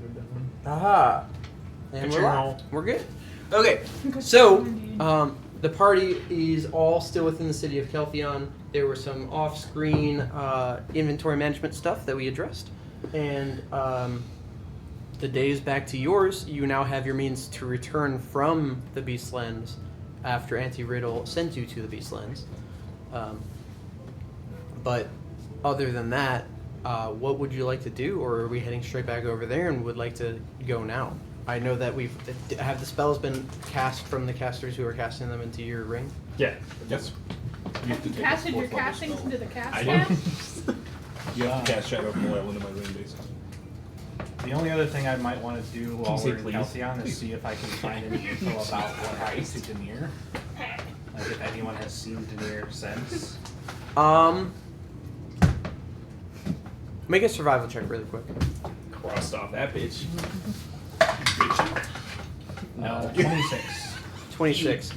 are done. Aha. And Good we're job. live. We're good. Okay, so the party is all still within the city of Keltheon. There were some off-screen inventory management stuff that we addressed, and the day is back to yours. You now have your means to return from the Beastlands after Auntie Riddle sent you to the Beastlands. But other than that, what would you like to do, or are we heading straight back over there and would like to go now? I know that have the spells been cast from the casters who are casting them into your ring? Yeah. Yes. You Have you casted your castings into the cast I tab? You have to cast Shadow of Oil into my ring, basically. The only other thing I might want to do while Say we're in please. Halcyon is see if I can find any info about what happened to Denier. Like if anyone has seen Denier since. Make a survival check really quick. Crossed off that bitch. 26. 26.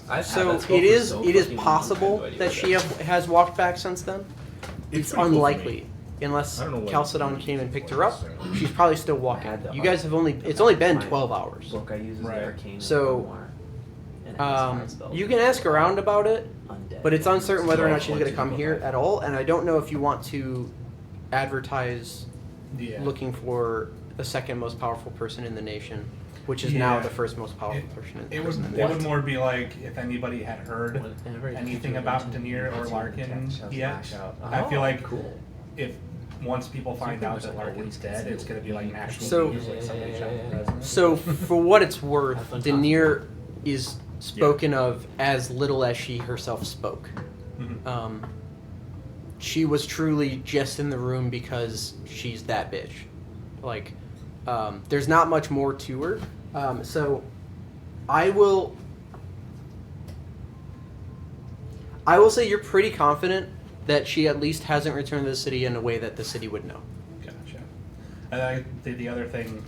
I've So had that spell it for is so it is fucking long, possible I have no idea that what she has walked back since then. It's pretty cool for unlikely. me. Unless I don't know what Chalcedon came and picked her up, she's probably still walking. I had the You guys have it's only been 12 hours. book I use is Right. the Arcane So, Memoir, and it has five spells. You can ask around about it, Undead. but it's uncertain whether or not she's So, going to come here at all, and I don't know if you want to advertise Yeah. looking for the second most powerful person in the nation, which is now Yeah. the first most powerful person in the It would, nation. it would more be like if anybody had heard Whenever you anything do about it, Denier or you Larkin catch a yet. flash out. I feel like cool. if once people find pretty out much that like a Larkin's weak dead, it's going to be like national So- news, like somebody shot the president. So, for what it's worth, Have fun talking. Denier is spoken of as little as she herself spoke. Mhm. She was truly just in the room because she's that bitch. Like, there's not much more to her. So, I will say you're pretty confident that she at least hasn't returned to the city in a way that the city would know. Gotcha. And the other thing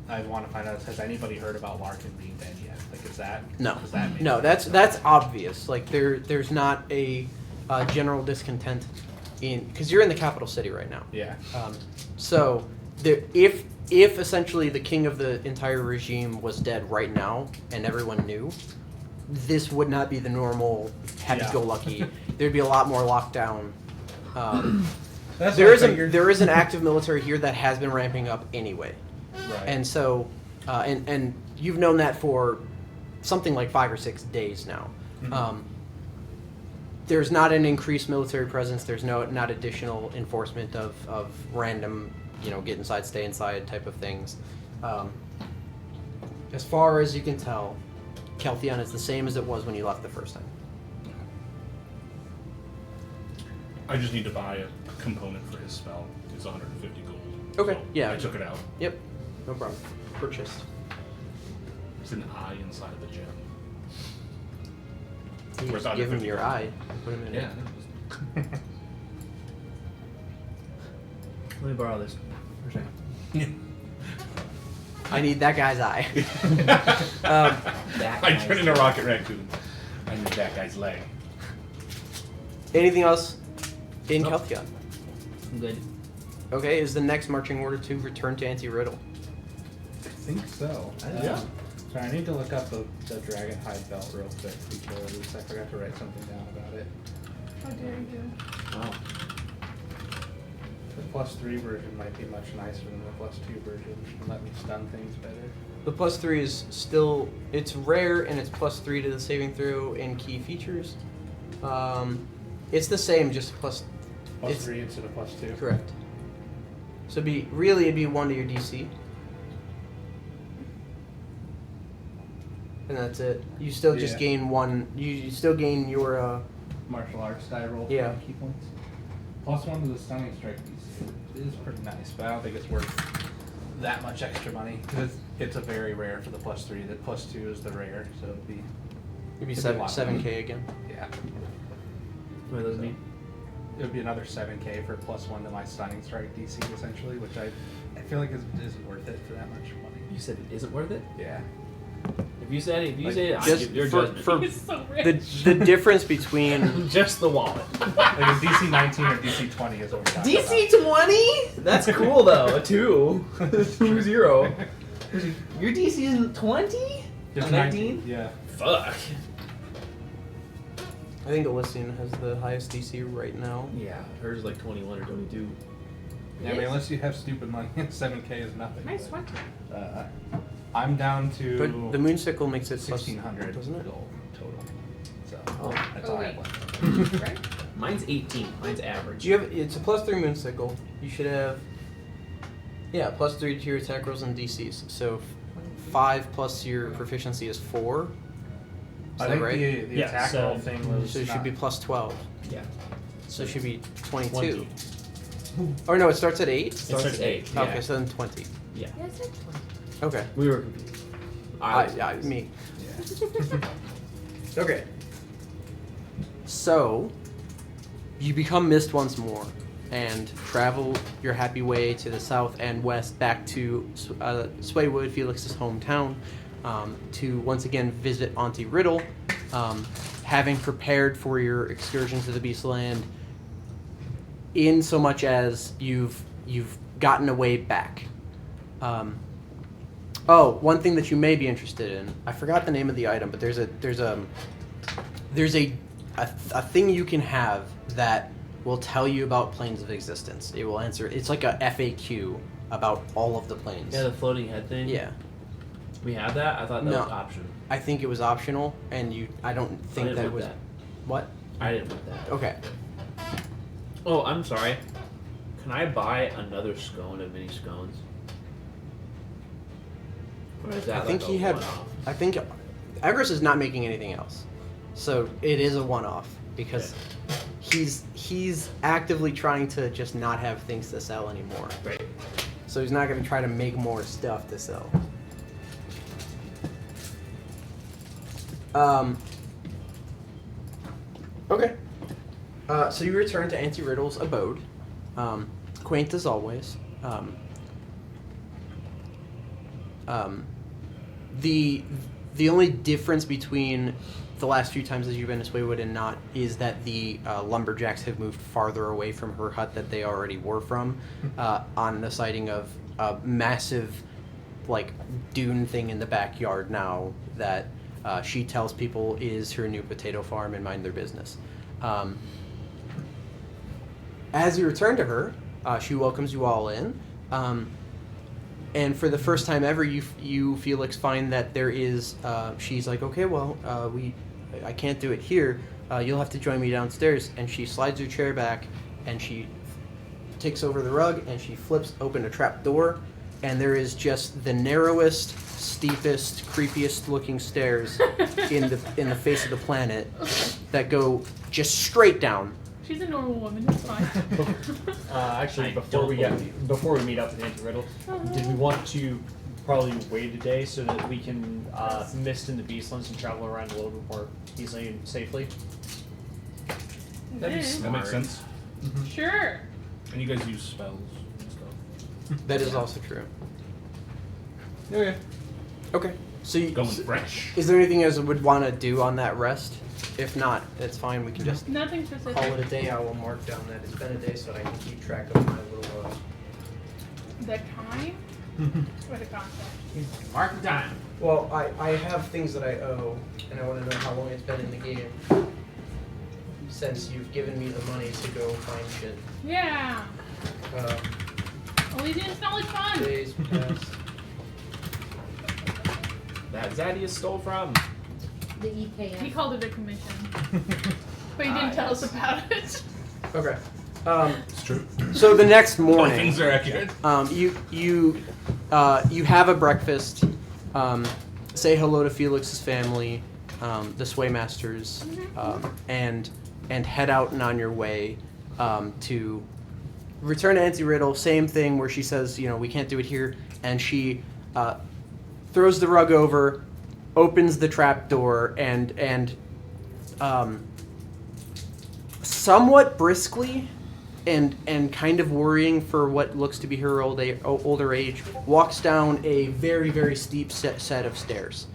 I want to find out is, has anybody heard about Larkin being dead yet? Like, is that No, does that make no, sense? that's obvious. Like there's not a general discontent because you're in the capital city right now. Yeah. So if essentially the king of the entire regime was dead right now and everyone knew, this would not be the normal happy-go-lucky. There'd be a lot more lockdown. That's There what I is figured. there is an active military here that has been ramping up anyway. Right. And so, and you've known that for something like 5 or 6 days now. Mhm. There's not an increased military presence. There's not additional enforcement of random, get inside, stay inside type of things. As far as you can tell, Keltheon is the same as it was when you left the first time. I just need to buy a component for his spell. It's 150 gold. Okay, So yeah. I took it out. Yep, no problem. Purchased. It's an eye inside of the gem. You Where's just give him 150 your gold? eye. Put him in it. Let me borrow this for a second. I need that guy's eye. That I guy's turn into dead. Rocket Raccoon. I need that guy's leg. Anything else in Nope. Keltheon? I'm good. Okay, is the next marching order to return to Auntie Riddle? I think so. Yeah. Sorry, I need to look up the dragon hide belt real quick before I lose. I forgot to write something down about it. How dare you? Wow. The +3 version might be much nicer than the +2 version. And let me stun things better. The +3 is still, it's rare and it's +3 to the saving throw and key features. It's the same, just plus. It's- +3 instead of +2. Correct. So it'd be 1 to your DC. And that's it. You still just Yeah. gain 1. You still gain your. Martial arts die roll for Yeah. key points. +1 to the stunning strike DC. It is pretty nice, but I don't think it's worth that much extra money. 'Cause it's a very rare for the +3. The +2 is the rare, so it'd be It'd be It'd be a lot. 7K again. yeah. What do those mean? It would be another 7K for +1 to my stunning strike DC essentially, which I feel like isn't worth it for that much money. You said it isn't worth it? Yeah. If you say it, I Just give your for- judgment. for- He's so rich. the difference between Just the wallet. Like a DC 19 or DC 20 is what we're talking DC 20? That's cool though. A 2. 2-0. Your DC is 20? Just 19? Yeah. Fuck. I think Elysian has the highest DC right now. Yeah, hers is like 21 or 22. Yeah, I mean, unless you have stupid money, 7K is nothing. Nice one. I'm down to But the Moonsicle makes it plus 1600 doesn't it? gold total. So Oh. that's Oh, all I wait. have left. Right? Mine's 18. Mine's average. You have it's a +3 Moonsicle. You should have +3 to your attack rolls and DCs. So 5 plus your proficiency is 4. Is I that think right? the Yeah, attack so- roll thing was So it should be not- +12. Yeah. So it should be 22. 20. Or no, it starts at 8? It starts at 8. Yeah. Okay, so then 20. Yeah. Yeah, it's like 20. Okay. We were confused. Me. Yeah. Okay. So, you become mist once more and travel your happy way to the south and west back to Swaywood, Felix's hometown, to once again visit Auntie Riddle, having prepared for your excursion to the Beastland, in so much as you've gotten a way back. One thing that you may be interested in. I forgot the name of the item, but there's a thing you can have that will tell you about planes of existence. It will answer. It's like a FAQ about all of the planes. Yeah, the floating head thing. Yeah. We have that? I thought that No. was option. I think it was optional, and I don't I think didn't that want was. that. What? I didn't want that. Okay. Oh, I'm sorry. Can I buy another scone of mini scones? Or is that I think like he a had. one-off? I think Agris is not making anything else, so it is a one-off because he's actively trying to just not have things to sell anymore. Right. So he's not going to try to make more stuff to sell. Okay. So you return to Auntie Riddle's abode, quaint as always. The only difference between the last few times that you've been to Swaywood and not is that the lumberjacks have moved farther away from her hut that they already were from, on the sighting of a massive, like, dune thing in the backyard now that she tells people is her new potato farm and mind their business. As you return to her, she welcomes you all in. And for the first time ever, you Felix find that there is. She's like, okay, well, I can't do it here. You'll have to join me downstairs. And she slides her chair back, and she takes over the rug, and she flips open a trap door, and there is just the narrowest, steepest, creepiest looking stairs in the face of the planet that go just straight down. She's a normal woman. It's fine. Actually, I before don't before we meet up with Auntie Riddle, did we want to probably wait a day so that we can mist in the Beastlands and travel around a little bit more easily and safely? That'd be Yeah. smart. That makes sense. Sure. And you guys use spells and stuff. That is also true. Okay. Okay. So you, Going fresh. is there anything you guys would want to do on that rest? If not, it's fine. We can just Nothing specific. call it a day. I will mark down that it's been a day so I can keep track of my little. The time or the concept? Mark the time. Well, I have things that I owe, and I want to know how long it's been in the game. Since you've given me the money to go find shit. Yeah. Elysian's not like fun. Days past. That Zadius stole from. The E EKS. He called it a commission, but he Ah, didn't tell us yes. about it. Okay. It's true. So the next All morning, things are accurate. you have a breakfast. Say hello to Felix's family, the Swaymasters, and head out and on your way to return to Auntie Riddle. Same thing where she says, we can't do it here, and she throws the rug over, opens the trap door, and somewhat briskly and kind of worrying for what looks to be her older age, walks down a very, very steep set of stairs.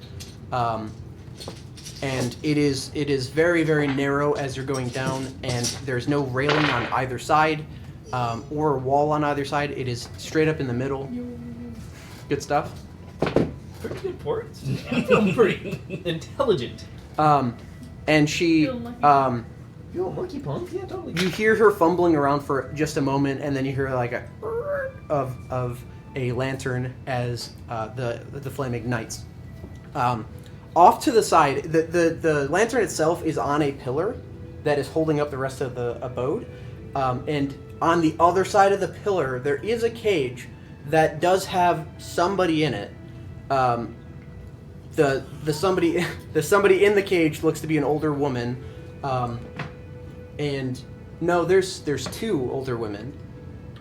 And it is very, very narrow as you're going down, and there's no railing on either side, or a wall on either side. It is straight up in the middle. Good stuff. Pretty good words. I feel pretty intelligent. And she, Feeling lucky. You a monkey punk? Yeah, totally. you hear her fumbling around for just a moment, and then you hear like a of a lantern as the flame ignites. Off to the side, the lantern itself is on a pillar that is holding up the rest of the abode, and on the other side of the pillar there is a cage that does have somebody in it. The somebody in the cage looks to be an older woman, and no, there's two older women,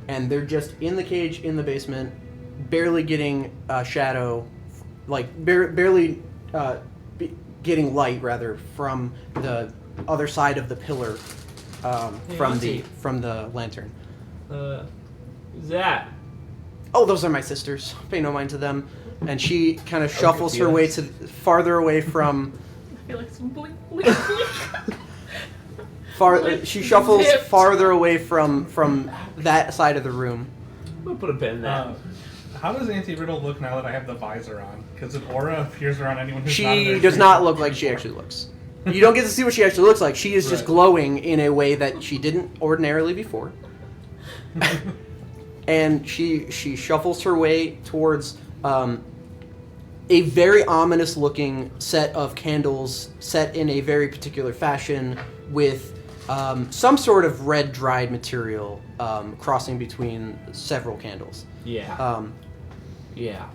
and they're just in the cage in the basement, barely getting shadow, like barely getting light rather from the other side of the pillar, from the lantern. Who's that? Oh, those are my sisters. Pay no mind to them. And she kind of shuffles her way to farther away from. Felix, blink, blink, blink. She shuffles Zipped. farther away from that side of the room. I'm gonna put a pin in that. How does Auntie Riddle look now that I have the visor on? Because an aura appears around anyone who's not in She their does shape. not look like she actually looks. You don't get to see what she actually looks like. She is just Right. glowing in a way that she didn't ordinarily before. And she shuffles her way towards a very ominous-looking set of candles set in a very particular fashion with some sort of red dried material crossing between several candles. Yeah. Yeah.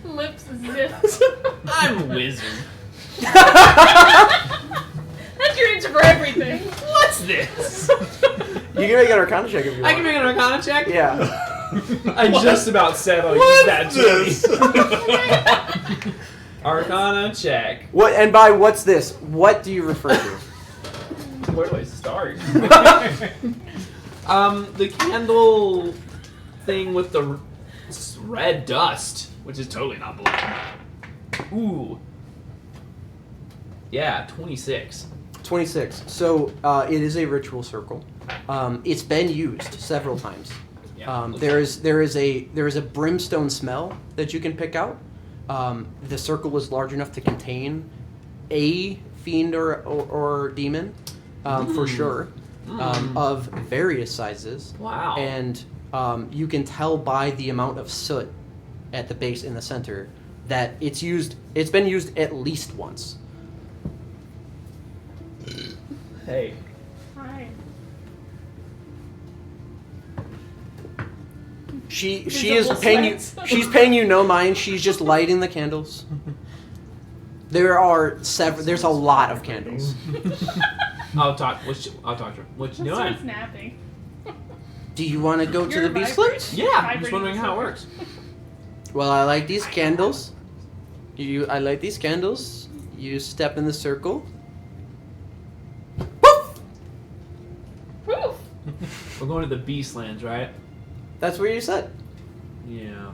Lips zipped. I'm a wizard. That's your answer for everything. What's this? You can make an Arcana check if you want. I can make an Arcana check? Yeah. I just about said I'll use that too. Arcana check. What? And by what's this? What do you refer to? Where do I start? The candle thing with the red dust, which is totally not blue. Ooh. Yeah, 26. 26. So it is a ritual circle. It's been used several times. Yeah, There is a brimstone smell that you can pick out. The circle is large enough to contain a fiend or demon, for sure, of various sizes. Wow. And you can tell by the amount of soot at the base in the center that it's been used at least once. Hey. Hi. She is Visible paying you. sweats. She's paying you no mind. She's just lighting the candles. There's a lot of candles. I'll talk to her. What you Let's doing? start snapping. Do you want to go to You're the Beastlands? Yeah, I'm just wondering how it works. Well, I like these candles. I light these candles. You step in the circle. Poof! Woof. We're going to the Beastlands, right? That's where you said. Yeah.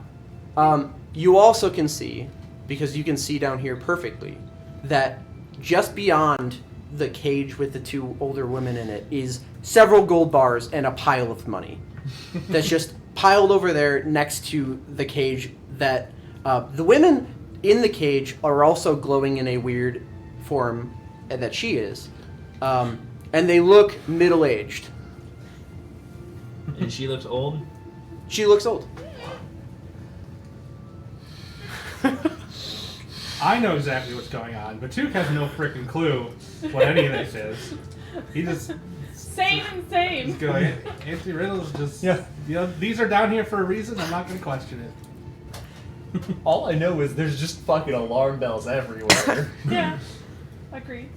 You also can see, because you can see down here perfectly, that just beyond the cage with the two older women in it is several gold bars and a pile of money. That's just piled over there next to the cage that the women in the cage are also glowing in a weird form that she is. And they look middle-aged. And she looks old? She looks old. I know exactly what's going on, but Took has no freaking clue what any of this is. He just Same and is same. going, Auntie Riddle's just, these are down here for a reason, I'm not going to question it. All I know is there's just fucking alarm bells everywhere. Yeah. Agreed.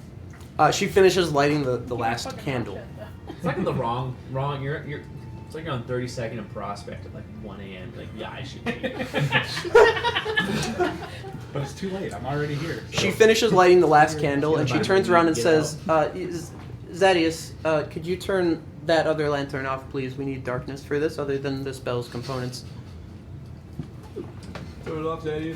She finishes lighting the Can't last fucking candle. watch it, though. It's like the wrong. You're. It's like you're on 32nd and Prospect at like 1 a.m. Like, yeah, I should be. But it's too late, I'm already here. She finishes lighting the last You're candle, and she about turns to around and get says, Zadius, could you turn that other lantern off, please? We need darkness for this, other than the spell's components. Turn it off, Daddy.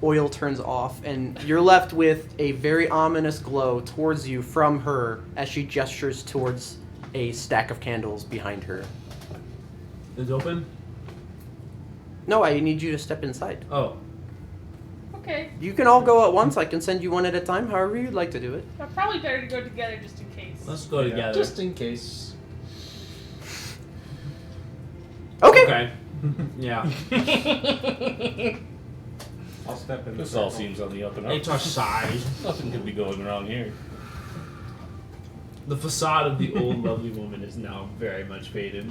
oil turns off, and you're left with a very ominous glow towards you from her as she gestures towards a stack of candles behind her. It's open? No, I need you to step inside. Oh. Okay. You can all go at once. I can send you one at a time, however you'd like to do it. Probably better to go together just in case. Let's go together. Just in case. Okay. Yeah. I'll step in. This all seems on the up and up. It's our side. Nothing could be going wrong here. The facade of the old lovely woman is now very much faded.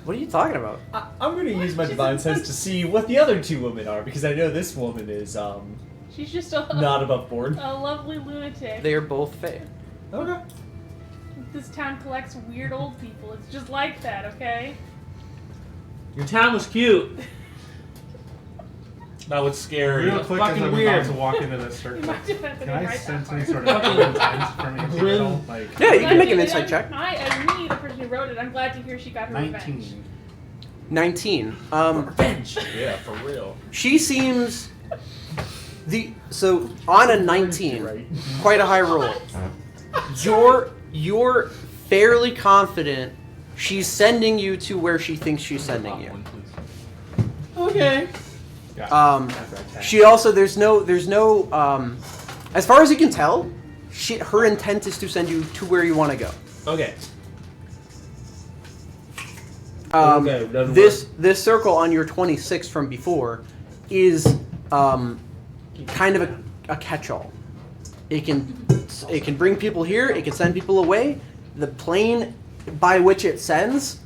What are you talking about? I'm going to use my She's divine in sense such- to see what the other two women are, because I know this woman is She's just a not above board. a lovely lunatic. They are both fae. Okay. This town collects weird old people. It's just like that, okay? Your town was cute. Now it's scary. Real quick as fucking I'm weird. about to walk into that You circle, might have been can I right sense that any far. sort of intent from any signal? Like Yeah, you can make an And insight check. I, as me, the person who wrote it, I'm glad to hear she got her revenge. 19. 19. Revenge. Yeah, for real. She seems so on a 19, quite a high roll. You're fairly confident she's sending you to where she thinks she's sending you. One, please. Okay. She also there's no as far as you can tell, her intent is to send you to where you want to go. Okay. Okay, doesn't This circle on your 26 from before is kind of a catch-all. It can bring people here. It can send people away. The plane by which it sends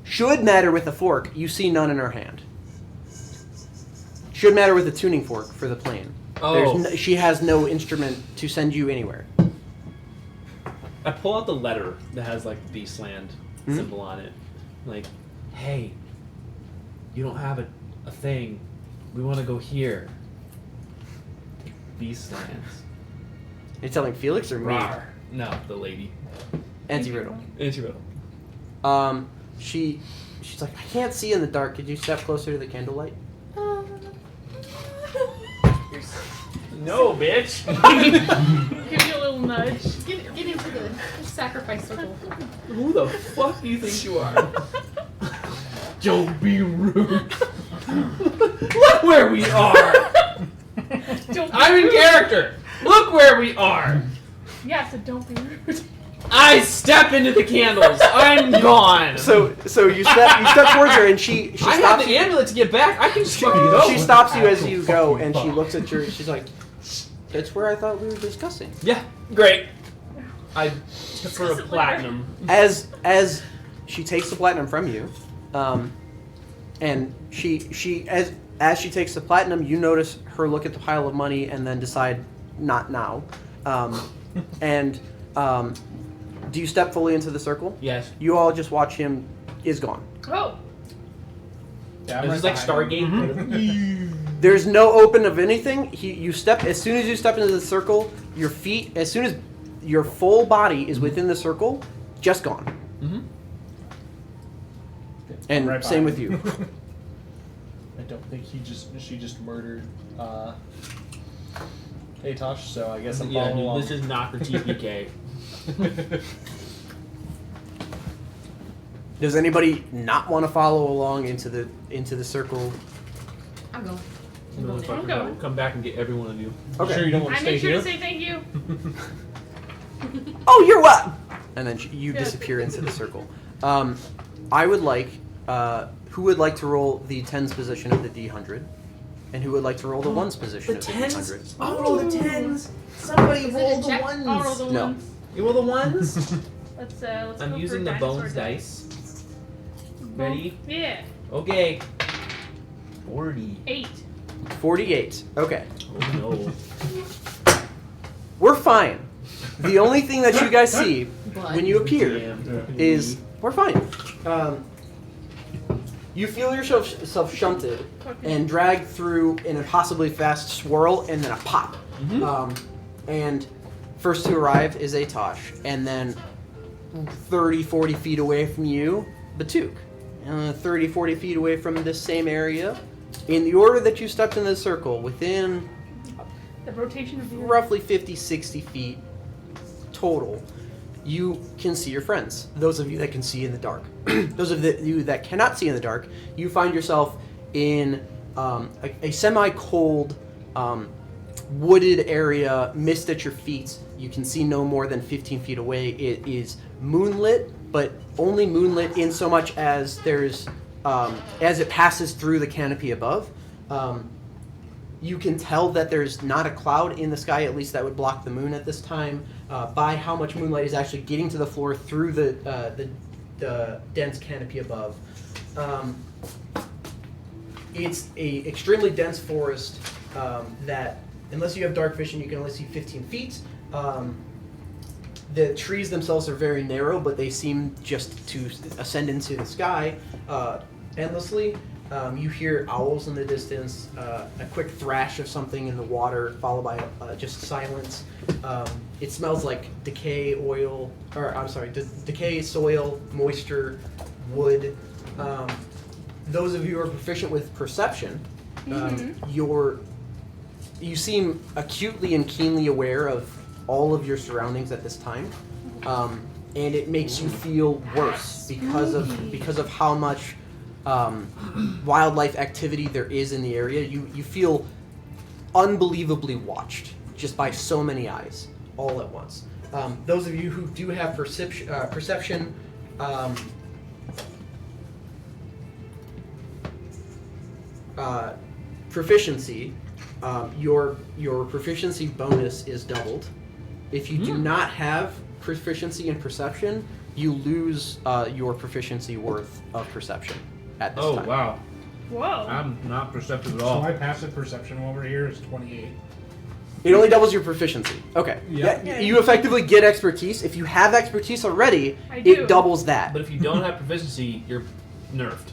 should matter with the fork. You see none in her hand. Should matter with the tuning fork for the plane. Oh. She has no instrument to send you anywhere. I pull out the letter that has like the Beastland symbol on it. Like, hey, you don't have a thing. We want to go here. Beastlands. You're telling Felix or me? Rawr. No, the lady. Anti-riddle. Anti-riddle. She's like, I can't see in the dark. Could you step closer to the candlelight? No, bitch. Give you a little nudge. Get into the sacrifice circle. Who the fuck do you think you are? Don't be rude. Look where we are. I'm in character. Look where we are. Yeah, so don't be rude. I step into the candles. I'm gone. So you step towards her and she I stops have the you. amulet to get back. I can just fucking go. She stops you as you go and she looks at your. She's like, "That's where I thought we were discussing." Yeah, great. I took her a platinum. As she takes the platinum from you, and she as she takes the platinum, you notice her look at the pile of money and then decide not now, do you step fully into the circle? Yes. You all just watch him is gone. Oh, Yeah, I'm Is this like right behind him. Stargate? There's no open of anything. You step as soon as you step into the circle. Your feet, as soon as your full body is within the circle, just gone. Mm-hmm. And Right same behind with you. I don't think she just murdered Atosh, so I guess I'm Yeah, following dude, along. this is not the TPK. Does anybody not want to follow along into the circle? I'm going. Motherfucker, going. we'll come back and get every one of you. Okay. Sure you don't want I to stay make sure here? to say thank you. Oh, you're what? And then you Yeah. disappear into the circle. I would like. Who would like to roll the tens position of the D100, and who would like to roll the ones position of the D100? I'll roll the tens. Somebody Is it roll a the check? ones. I'll roll the No. ones. You roll the ones? Let's I'm go using for the dinosaur bones dice. Boom. Ready? Yeah. Okay. 40. 8. 48. Okay. Oh no. We're fine. The only thing that you guys see But when you appear Damn. is we're fine. You feel yourself shunted and dragged through an impossibly fast swirl and then a pop. And first to arrive is Atosh, and then 30, 40 feet away from you, Batuk. 30, 40 feet away from this same area, in the order that you stepped in the circle, within The rotation of the earth. roughly 50, 60 feet total, you can see your friends. Those of you that can see in the dark. Those of you that cannot see in the dark, you find yourself in a semi-cold, wooded area, mist at your feet. You can see no more than 15 feet away. It is moonlit, but only moonlit in so much as there's, as it passes through the canopy above. You can tell that there's not a cloud in the sky, at least that would block the moon at this time, by how much moonlight is actually getting to the floor through the dense canopy above. It's a extremely dense forest that, unless you have dark vision, you can only see 15 feet. The trees themselves are very narrow, but they seem just to ascend into the sky endlessly. You hear owls in the distance, a quick thrash of something in the water, followed by just silence. It smells like decay, soil, moisture, wood. Those of you who are proficient with perception, you seem acutely and keenly aware of all of your surroundings at this time, and it makes you feel worse because of how much wildlife activity there is in the area. You feel unbelievably watched just by so many eyes all at once. Those of you who do have perception, proficiency, your proficiency bonus is doubled. If you do not have proficiency in perception, you lose your proficiency worth of perception at this time. Oh, wow. Whoa. I'm not perceptive at So all. my passive perception over here is 28. It only doubles your proficiency. Okay. Yeah. Yeah, you effectively get expertise. If you have expertise already, I do. it doubles that. But if you don't have proficiency, you're nerfed.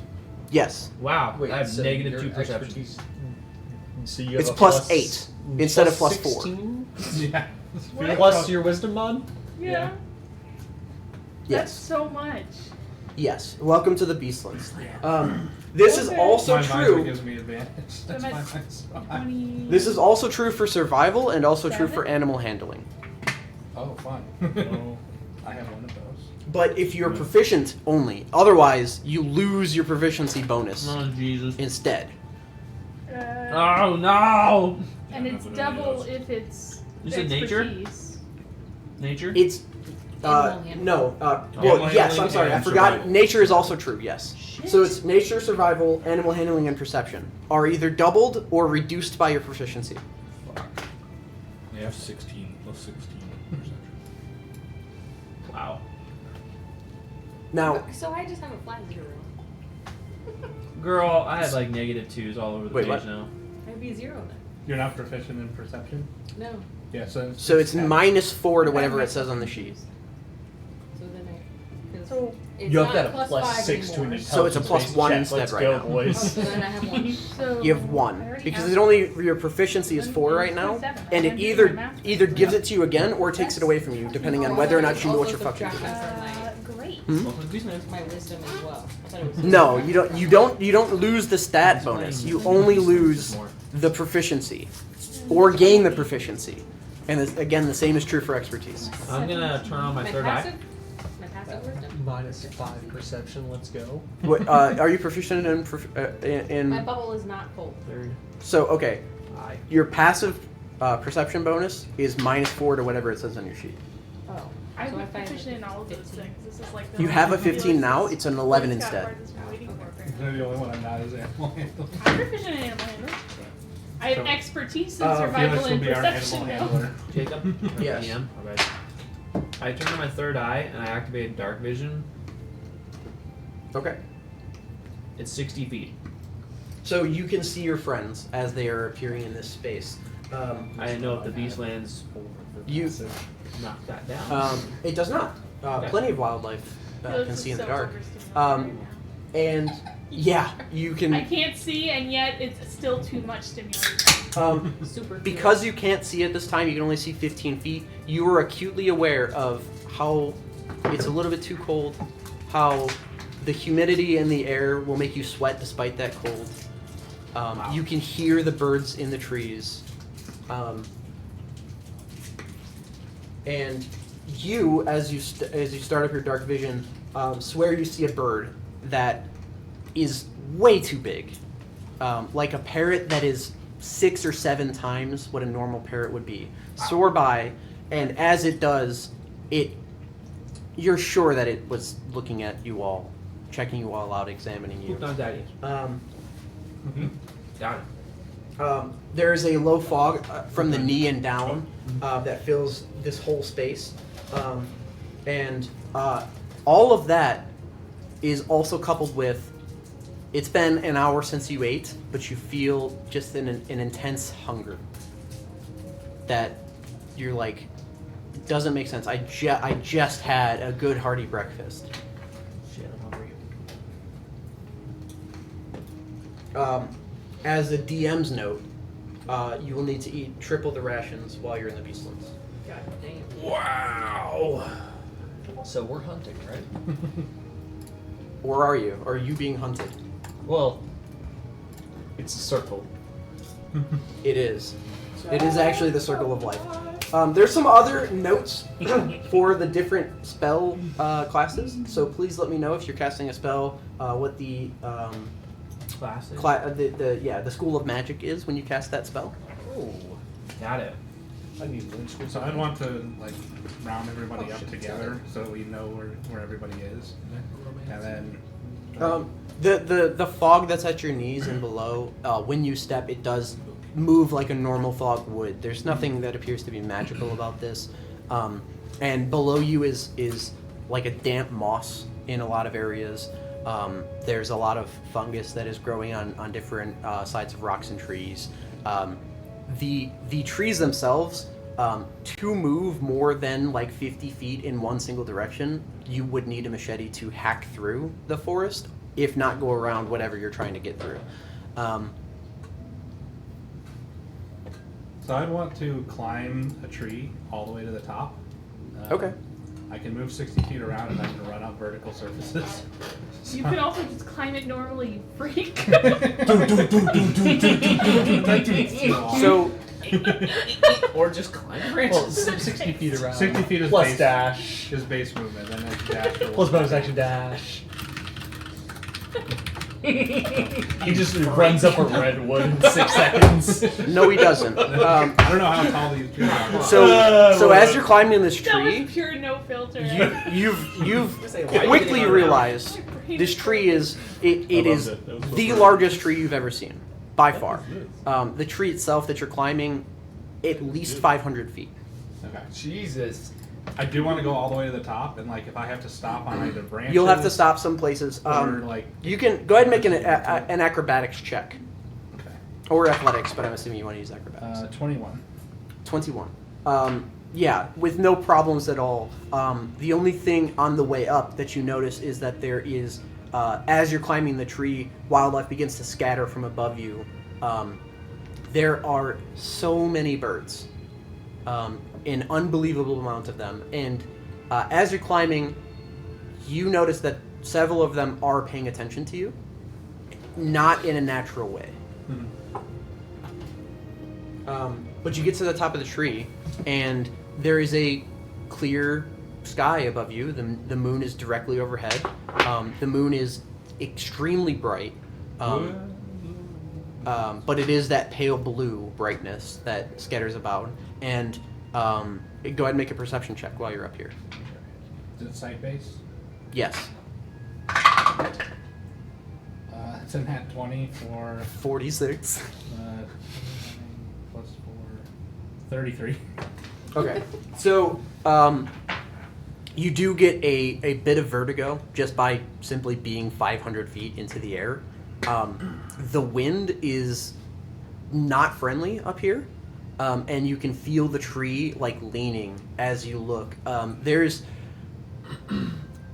Yes. Wow. Wait, I have so -2 your perception. expertise- So you have It's a plus 8 instead of plus 4. 16? Yeah. What? Plus your wisdom mod? Yeah. Yes. That's so much. Yes. Welcome to the Beastlands. This is Okay. also my visor true. gives me advantage. That's I'm why at mine's so high. 20. This is also true for survival and also true for 7? animal handling. Oh, fun. I have one of those. But if you're proficient only, otherwise you lose your proficiency bonus Oh, Jesus. instead. Oh, no! And it's double if it's You said nature? expertise. Nature? It's Animal handling. no. Animal Well, yes. I'm handling sorry. I and forgot. survival. Nature is also true. Yes. So it's nature, survival, animal handling, and perception are either doubled or reduced by your proficiency. I have 16 plus 16 perception. Wow. Now, So I just have a flat 0. Girl, I had like -2s all over the Wait, page what? now. I'd be 0 then. You're not proficient in perception? No. Yeah, so it's -4 to whatever it says on the sheet. So then I. 'cause So it's You have not got a plus plus 5 6 to an anymore. intelligence. So it's a plus based 1 check. instead Let's right go, now. Oh, boys. so then I have 1. so You have I 1 already because have- it's only your proficiency is 4 right now, and it either gives it to you again or takes it away from you, depending on whether or not you know what you're fucking doing. Great. Welcome to Beastlands. My wisdom as well. I thought it was No, you don't lose the stat bonus. You only lose the proficiency, or gain the proficiency. And again, the same is true for expertise. I'm gonna turn on my third eye. passive? My passive wisdom? -5 perception. Let's go. What, are you proficient in My bubble is not full. Third So okay, eye. your passive perception bonus is -4 to whatever it says on your sheet. Oh. I'm So if I proficient in all of those 15. things. This is like the You have a most 15 now. It's an 11 Boy Scout instead. part that's been waiting for, apparently. They're the only one I'm not is animal handling. I'm proficient in animal handling. I have So- expertise in Felix survival will and be our perception animal now. handler. Jacob? Yes. PM? Okay. I turn on my third eye and I activate dark vision. Okay. It's 60 feet. So you can see your friends as they are appearing in this space. I didn't know if the Beastlands You, knocked that down. it does not. Okay. Plenty of wildlife This can is see in the so dark. overstimulating. And yeah, you I can. can't see, and yet it's still too much stimulation. Super cool. Because you can't see at this time, you can only see 15 feet. You are acutely aware of how it's a little bit too cold, how the humidity in the air will make you sweat despite that cold. Wow. You can hear the birds in the trees. And you, as you start up your dark vision, swear you see a bird that is way too big, like a parrot that is 6 or 7 times what a normal parrot would be. Soar by, and as it does, you're sure that it was looking at you all, checking you all out, examining you. Not that yet. Got it. There's a low fog from the knee and down that fills this whole space. And all of that is also coupled with, it's been an hour since you ate, but you feel just an intense hunger. That you're like, it doesn't make sense. I just had a good hearty breakfast. Shit, I'm hungry. As a DM's note, you will need to eat triple the rations while you're in the Beastlands. God damn. Wow. So we're hunting, right? Or are you? Or are you being hunted? Well, it's a circle. It is. It is actually the circle of life. There's some other notes for the different spell classes, so please let me know if you're casting a spell, what the Classes. the School of Magic is when you cast that spell. Oh, got it. I need lynch. So I'd want to like round everybody up together so we know where everybody is, and then The fog that's at your knees and below, when you step, it does move like a normal fog would. There's nothing that appears to be magical about this. And below you is like a damp moss in a lot of areas. There's a lot of fungus that is growing on different sides of rocks and trees. The trees themselves, to move more than like 50 feet in one single direction, you would need a machete to hack through the forest, if not go around whatever you're trying to get through. so I'd want to climb a tree all the way to the top. Okay. I can move 60 feet around and I can run up vertical surfaces. You could also just climb it normally, you freak. So, Or just climb Well, branches. 60 feet around. 60 feet is Plus base, dash. is base movement, and then dash for Plus bonus action dash. He just runs up a redwood in 6 seconds. no, he doesn't. I don't know how tall these trees are. So as you're climbing this That was tree, pure no filter. you've Say, why are you quickly getting realized My brain this is tree is it loved is it. That was so the perfect. largest tree you've ever seen by far. is. The tree itself that you're climbing, at least 500 feet. Okay. Jesus. I do want to go all the way to the top, and like if I have to stop on either branch, You'll have to stop some places. Or like You can go ahead and make an acrobatics check okay. or athletics, but I'm assuming you want to use acrobatics. 21. 21. Yeah, with no problems at all. The only thing on the way up that you notice is that there is, as you're climbing the tree, wildlife begins to scatter from above you. There are so many birds, an unbelievable amount of them. And as you're climbing, you notice that several of them are paying attention to you, not in a natural way. But you get to the top of the tree, and there is a clear sky above you. The moon is directly overhead. The moon is extremely bright, but it is that pale blue brightness that scatters about. And go ahead and make a perception check while you're up here. Is it site base? Yes. It's a nat 20 for 46. plus 4, 33. Okay. So, you do get a bit of vertigo just by simply being 500 feet into the air. The wind is not friendly up here, and you can feel the tree like leaning as you look. There's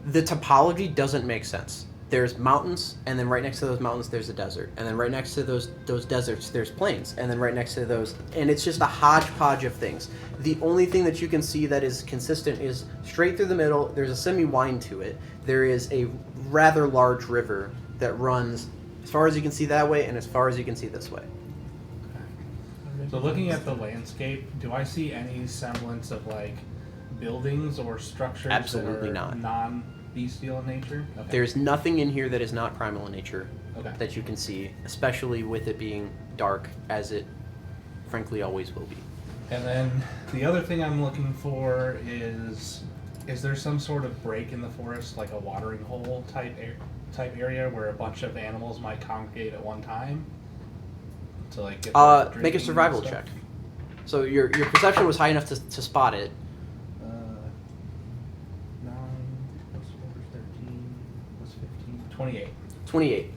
the topology doesn't make sense. There's mountains, and then right next to those mountains there's a desert, and then right next to those deserts there's plains, and then right next to those, and it's just a hodgepodge of things. The only thing that you can see that is consistent is straight through the middle. There's a semi-wind to it. There is a rather large river that runs as far as you can see that way, and as far as you can see this way. So looking at the landscape, do I see any semblance of like buildings or structures Absolutely that are not. non-bestial in nature? Okay. There's nothing in here that is not primal in nature Okay. that you can see, especially with it being dark, as it frankly always will be. And then the other thing I'm looking for is there some sort of break in the forest, like a watering hole type area where a bunch of animals might congregate at one time to like get their Make a drinking survival and stuff? check. So your perception was high enough to spot it. 9 plus 4 is 13 plus 15, 28. 28.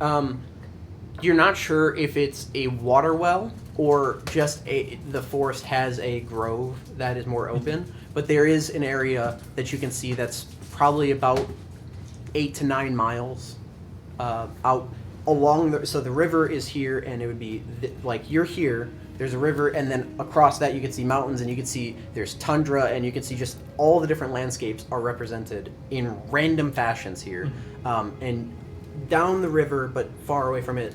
You're not sure if it's a water well or just the forest has a grove that is more open, but there is an area that you can see that's probably about 8 to 9 miles out along the. So the river is here, and it would be like you're here. There's a river, and then across that you can see mountains, and you can see there's tundra, and you can see just all the different landscapes are represented in random fashions here, and down the river, but far away from it,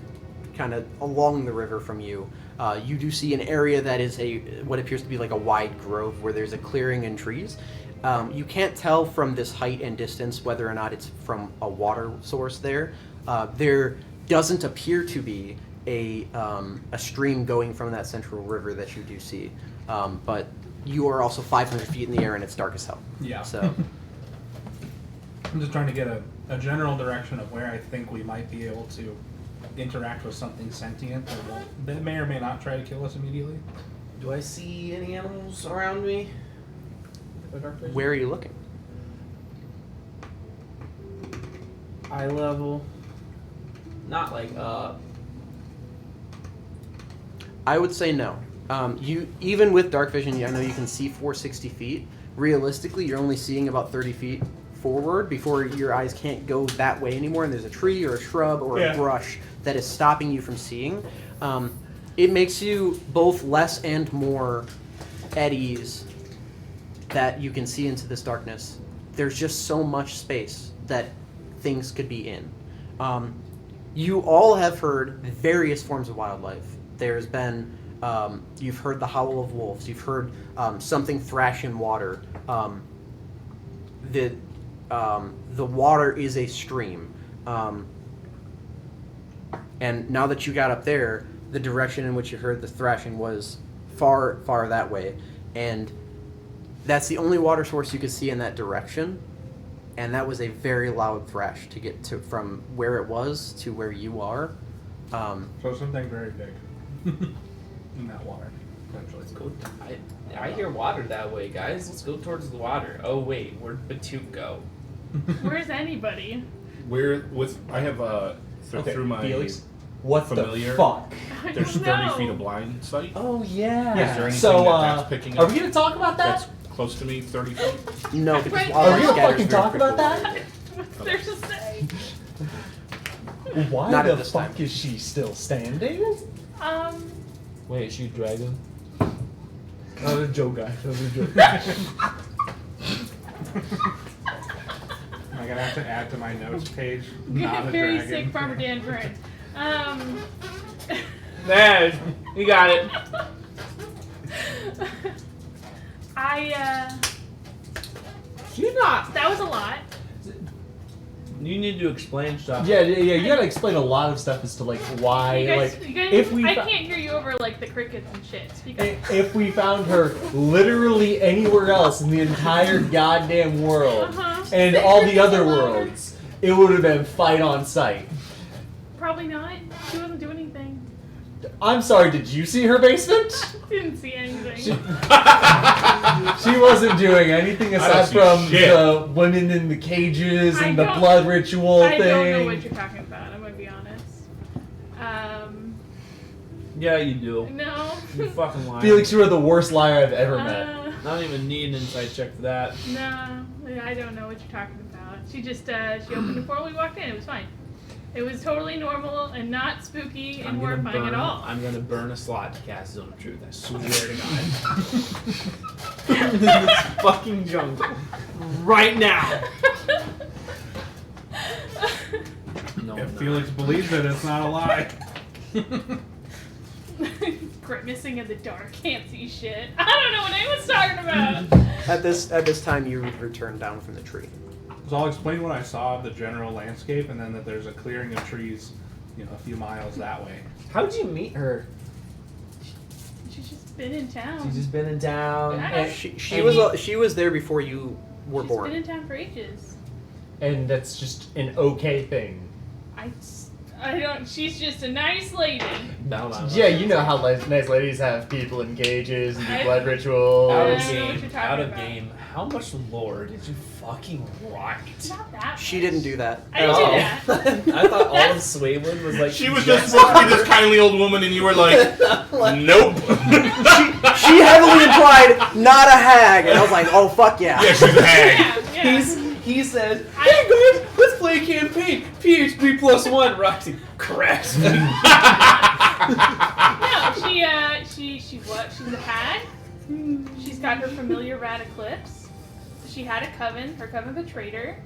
kind of along the river from you, you do see an area that is what appears to be like a wide grove where there's a clearing and trees. You can't tell from this height and distance whether or not it's from a water source there. There doesn't appear to be a stream going from that central river that you do see, but you are also 500 feet in the air and it's dark as hell. Yeah. So I'm just trying to get a general direction of where I think we might be able to interact with something sentient that may or may not try to kill us immediately. Do I see any animals around me? where are you looking? Eye level. Not like up. I would say no. You even with dark vision, I know you can see 460 feet. Realistically, you're only seeing about 30 feet forward before your eyes can't go that way anymore, and there's a tree or a shrub or a brush that is stopping you from seeing. It makes you both less and more at ease that you can see into this darkness. There's just so much space that things could be in. You all have heard various forms of wildlife. There's been, you've heard the howl of wolves. You've heard something thrash in water. The water is a stream. And now that you got up there, the direction in which you heard the thrashing was far, far that way. And that's the only water source you could see in that direction. And that was a very loud thrash to get to from where it was to where you are. So something very big in that water, potentially. Let's go. I hear water that way, guys. Let's go towards the water. Oh wait, where'd Batuk go? Where's anybody? I have through my Felix, what familiar. the fuck? I There's don't 30 know. feet of blind sight. Oh yeah. Is there anything So that's picking are up? we gonna talk about that? That's close to me, 30 feet. No, because Right water Are we gonna scatters fucking very talk about quickly. that? What's there to say? Why Not the at this fuck time. is she still standing? Wait, is she a dragon? Not a joke, guy. That was a joke. Am I gonna have to add to my notes page? Get Not a very dragon. sick, Farmer Dan friend. There, you got it. You're not. That was a lot. You need to explain stuff. Yeah. You gotta explain a lot of stuff as to like why, You guys, like you guys, if we I fo- can't hear you over like the crickets and shit. Speak up. if we found her literally anywhere else in the entire goddamn world Uh-huh. and Say all her the name other louder. worlds, it would have been fight on sight. Probably not. She wasn't doing anything. I'm sorry, did you see her basement? Didn't see anything. She wasn't doing anything aside see from shit. the women in the cages I and the don't- blood ritual I thing. don't know what you're talking about. I'm gonna be honest. Yeah, you do. No. You fucking lying. Felix, you are the worst liar I've ever met. I don't even need an inside check for that. No, I don't know what you're talking about. She just she opened the portal. We walked in. It was fine. It was totally normal and not spooky and horrifying at all. I'm gonna burn a slot to cast Zone of Truth. I swear to God. In this fucking jungle, right now. No, If Felix believes it, it's not a lie. Grimacing in the dark, can't see shit. I don't know what anyone's talking about. At this time, you return down from the tree. So I'll explain what I saw of the general landscape, and then that there's a clearing of trees, a few miles that way. How'd you meet her? She's just been in town. She's just been in town. Yeah. She was there before you were She's born. been in town for ages. And that's just an okay thing. I don't. She's just a nice lady. No. Yeah, you know how nice ladies have people in cages and do blood rituals. Out I of don't know what you're game. talking Out of about. game. How much lore did you fucking write? Not that. She much. didn't do that. I didn't do that. I thought all of Swaylin was like. She was just supposed to be this kindly old woman, and you were like, nope. She heavily implied not a hag, and I was like, oh fuck yeah. Yeah, she's a hag. Yeah. He says, "Hey guys, let's play a campaign. PHP +1." Roxy, correct. No, she's a hag. She's got her familiar rat eclipse. She had a coven. Her coven betrayed her.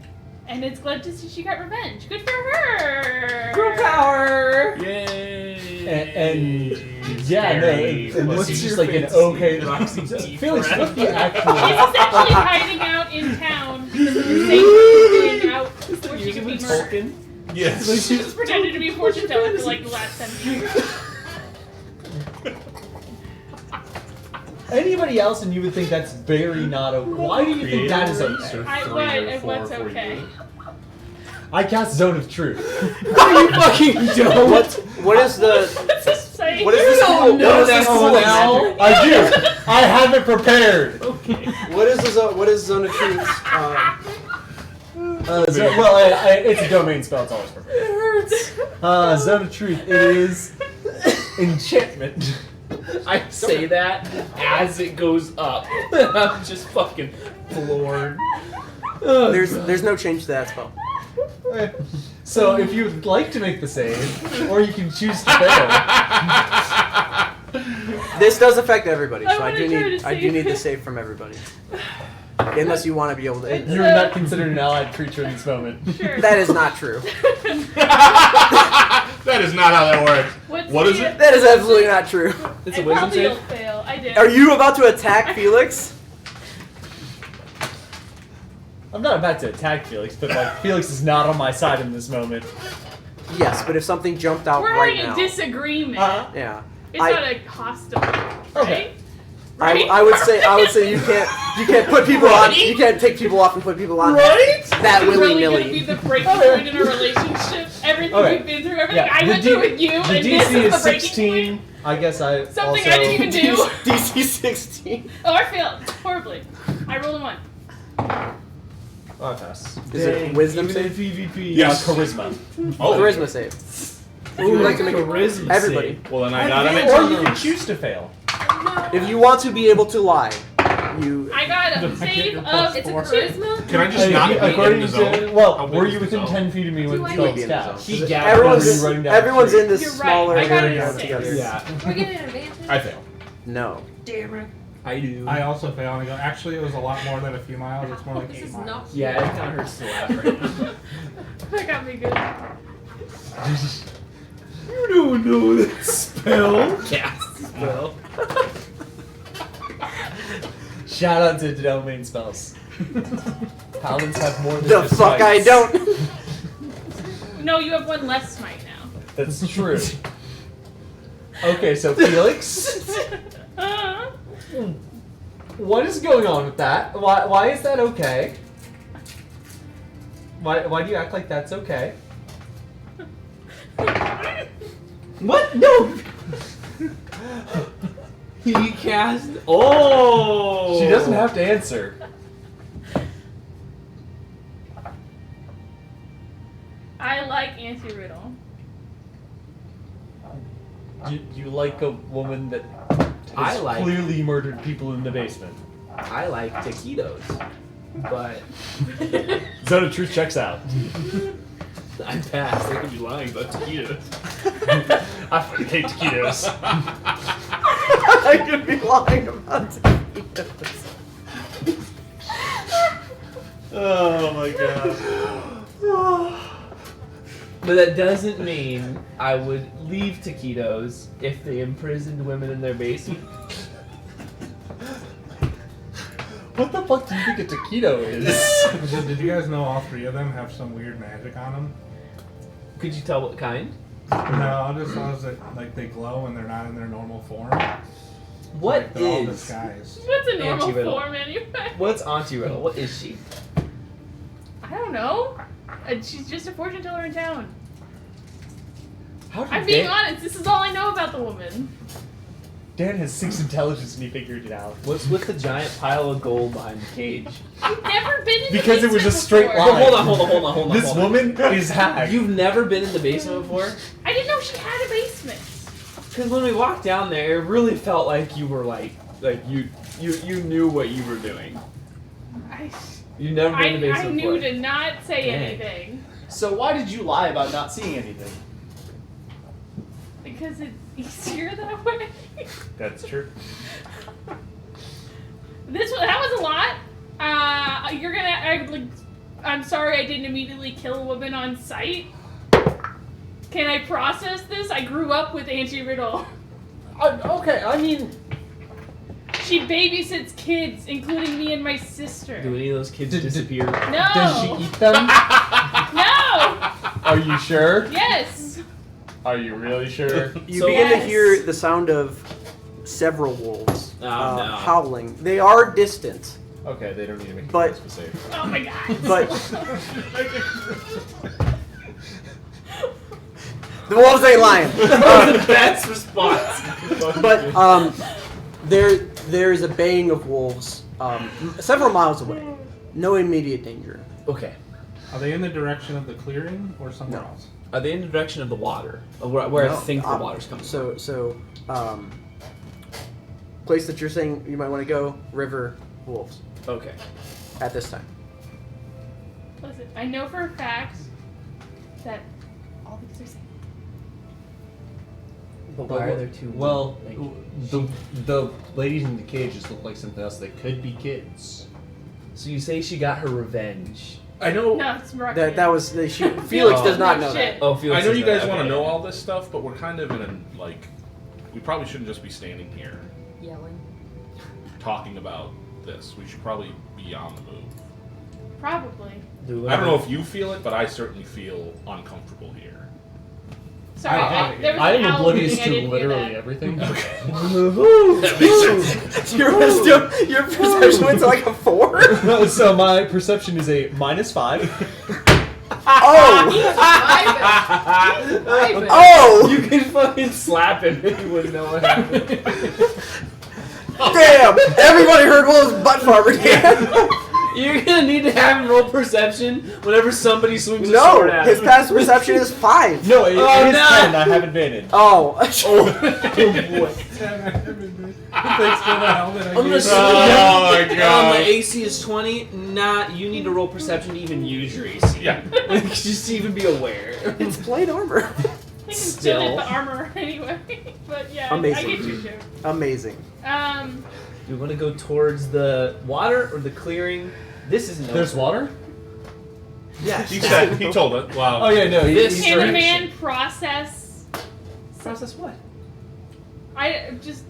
And it's glad to see she got revenge. Good for her! Girl power! Yay! And yeah, no, and What's this is just your like an fancy okay. Roxy deep Felix, breath? what's the She's actual? essentially hiding out in town because it was safe going out where she could be murdered. Tolkien? Yes. She's pretended to be fortune teller for like the last 7 years. Anybody else, and you would think that's very not okay. Why do you think that is okay? What's okay? I cast Zone of Truth. No, you fucking don't. What is the What's this say? what is this? don't know what is that this one now. I do. I have it prepared. What is Zone of Truth's? It's a domain spell. It's always prepared. It hurts. Zone of Truth. It is enchantment. I say that as it goes up. I'm just fucking floored. There's no change to that spell. So if you'd like to make the save, or you can choose to fail. This does affect everybody, so I wanna do try need to I do save need the it. save from everybody. Unless you want to be able to. You're not considered an allied creature in this moment. Sure. That is not true. That is not how that works. What is it? That is absolutely not true. It's a I wisdom probably will save? fail. I did. Are you about to attack Felix? I'm not about to attack Felix, but like Felix is not on my side in this moment. Yes, but if something jumped out We're right having now, a disagreement. yeah, It's not a hostile, right? Okay. Right? I would say you can't put people on. You can't take people off and put people on. Right? That This is willy really gonna be nilly. the breaking point in our relationship. Everything Okay. we've been through, everything Yeah, I the went D- through with you, The and DC this is is the breaking 16. point. I guess I Something also. I didn't even do. DC 16. Oh, I failed horribly. I rolled a 1. Oh, I pass. Is it wisdom Even in save? PvP. Yes. Charisma. Oh. Charisma save. If you would like to make it, Charisma everybody. save. Well, then I gotta make Or you can choose to fail. If you want to be able to lie, you. I got a save of It's a 2. charisma. Can I just not be according in the to zone? well, How big were is you the within zone? 10 feet of me when Do the I spell need was to be in the cast? zone? Everyone's in this You're right. smaller I got area a save. together. Yeah. Do I get an advantage? I fail. No. Damn it. I do. I also fail and I go, actually, it was a lot more than a few miles. It's more like This 8 is miles. not. Yeah, it kind of hurts to laugh right now. That got me good. You don't know that spell. Cast spell. Shout out to domain spells. Paladins have more than The just fuck I smites. don't. No, you have 1 less smite now. That's true. Okay, so Felix, what is going on with that? Why is that okay? Why do you act like that's okay? What? No. He cast. Oh. She doesn't have to answer. I like anti-riddle. You like a woman that I has like- clearly murdered people in the basement. I like taquitos, but Zone of Truth checks out. I passed. I could be lying about taquitos. I fucking hate taquitos. I could be lying about taquitos. Oh my god. But that doesn't mean I would leave taquitos if they imprisoned women in their basement. What the fuck do you think a taquito is? Did you guys know all three of them have some weird magic on them? Could you tell what kind? No, I just thought that like they glow when they're not in their normal form. What Like, they're all is? disguised. What's a normal Anti-riddle. form anyway? What's Auntie Riddle? What is she? I don't know. She's just a fortune teller in town. How did I'm being Dan, honest. This is all I know about the woman. Dan has 6 intelligence and he figured it out. What's with the giant pile of gold behind the cage? I've never been in the Because it was basement a straight before. line. Hold on. This woman is hacked. You've never been in the basement before? I didn't know she had a basement. Because when we walked down there, it really felt like you were like you knew what you were doing. You've never been in the I basement knew before. to not say Dang. anything So why did you lie about not seeing anything? because it's easier that way. That's true. That was a lot. You're gonna. I'm sorry I didn't immediately kill a woman on sight. Can I process this? I grew up with Auntie Riddle. Okay, I mean, She babysits kids, including me and my sister. Do any of those kids disappear? No. does she eat them? No. Are you sure? Yes. Are you really sure? You So- begin to Yes. hear the sound of several wolves Oh, no. howling. They are distant, Okay, they don't need to make But- you guys feel safe. Oh my god. but the wolves ain't lying. Best response. But there is a baying of wolves several miles away. No immediate danger. Okay. Are they in the direction of the clearing or somewhere No. else? Are they in the direction of the water? Of where I No, think the water's coming from? So place that you're saying you might want to go, river, wolves, Okay. at this time. Listen, I know for a fact that all these are safe. But why are there two? Well, like, the ladies in the cages look like something else. They could be kids. so you say she got her revenge? I know. No, it's Moroccan. That was Felix does not know Shit. that. Oh, Felix I know is you that. guys want to Okay. know all this stuff, but we're kind of in a we probably shouldn't just be standing here Yelling. talking about this. We should probably be on the move. Probably. I don't know if you feel it, but I certainly feel uncomfortable here. Sorry, there was I an am owl oblivious moving, I to didn't hear literally that. everything. That makes sense. Your perception went to like a 4. So my perception is a -5. Oh! Private. Oh! You can fucking slap him and you wouldn't know what happened. Damn! Everybody heard Will's butt fart again. You're gonna need to have him roll perception whenever somebody swings a No, sword at his him. passive perception is 5. No, it is Oh, no. 10. I have advantage. Oh. Thanks for the helmet I I'm gonna gave say you. Oh my the God. AC is 20. Nah, you need to roll perception to even use your AC. Yeah. Just to even be aware. It's plate armor. I can still Still. get the armor anyway. But yeah, Amazing. I get your joke. Amazing. Do we want to go towards the water or the clearing? This isn't. There's water? Yes. He said he told it. Wow. Oh, yeah, no. This- Can a Correction. man process? Process what? This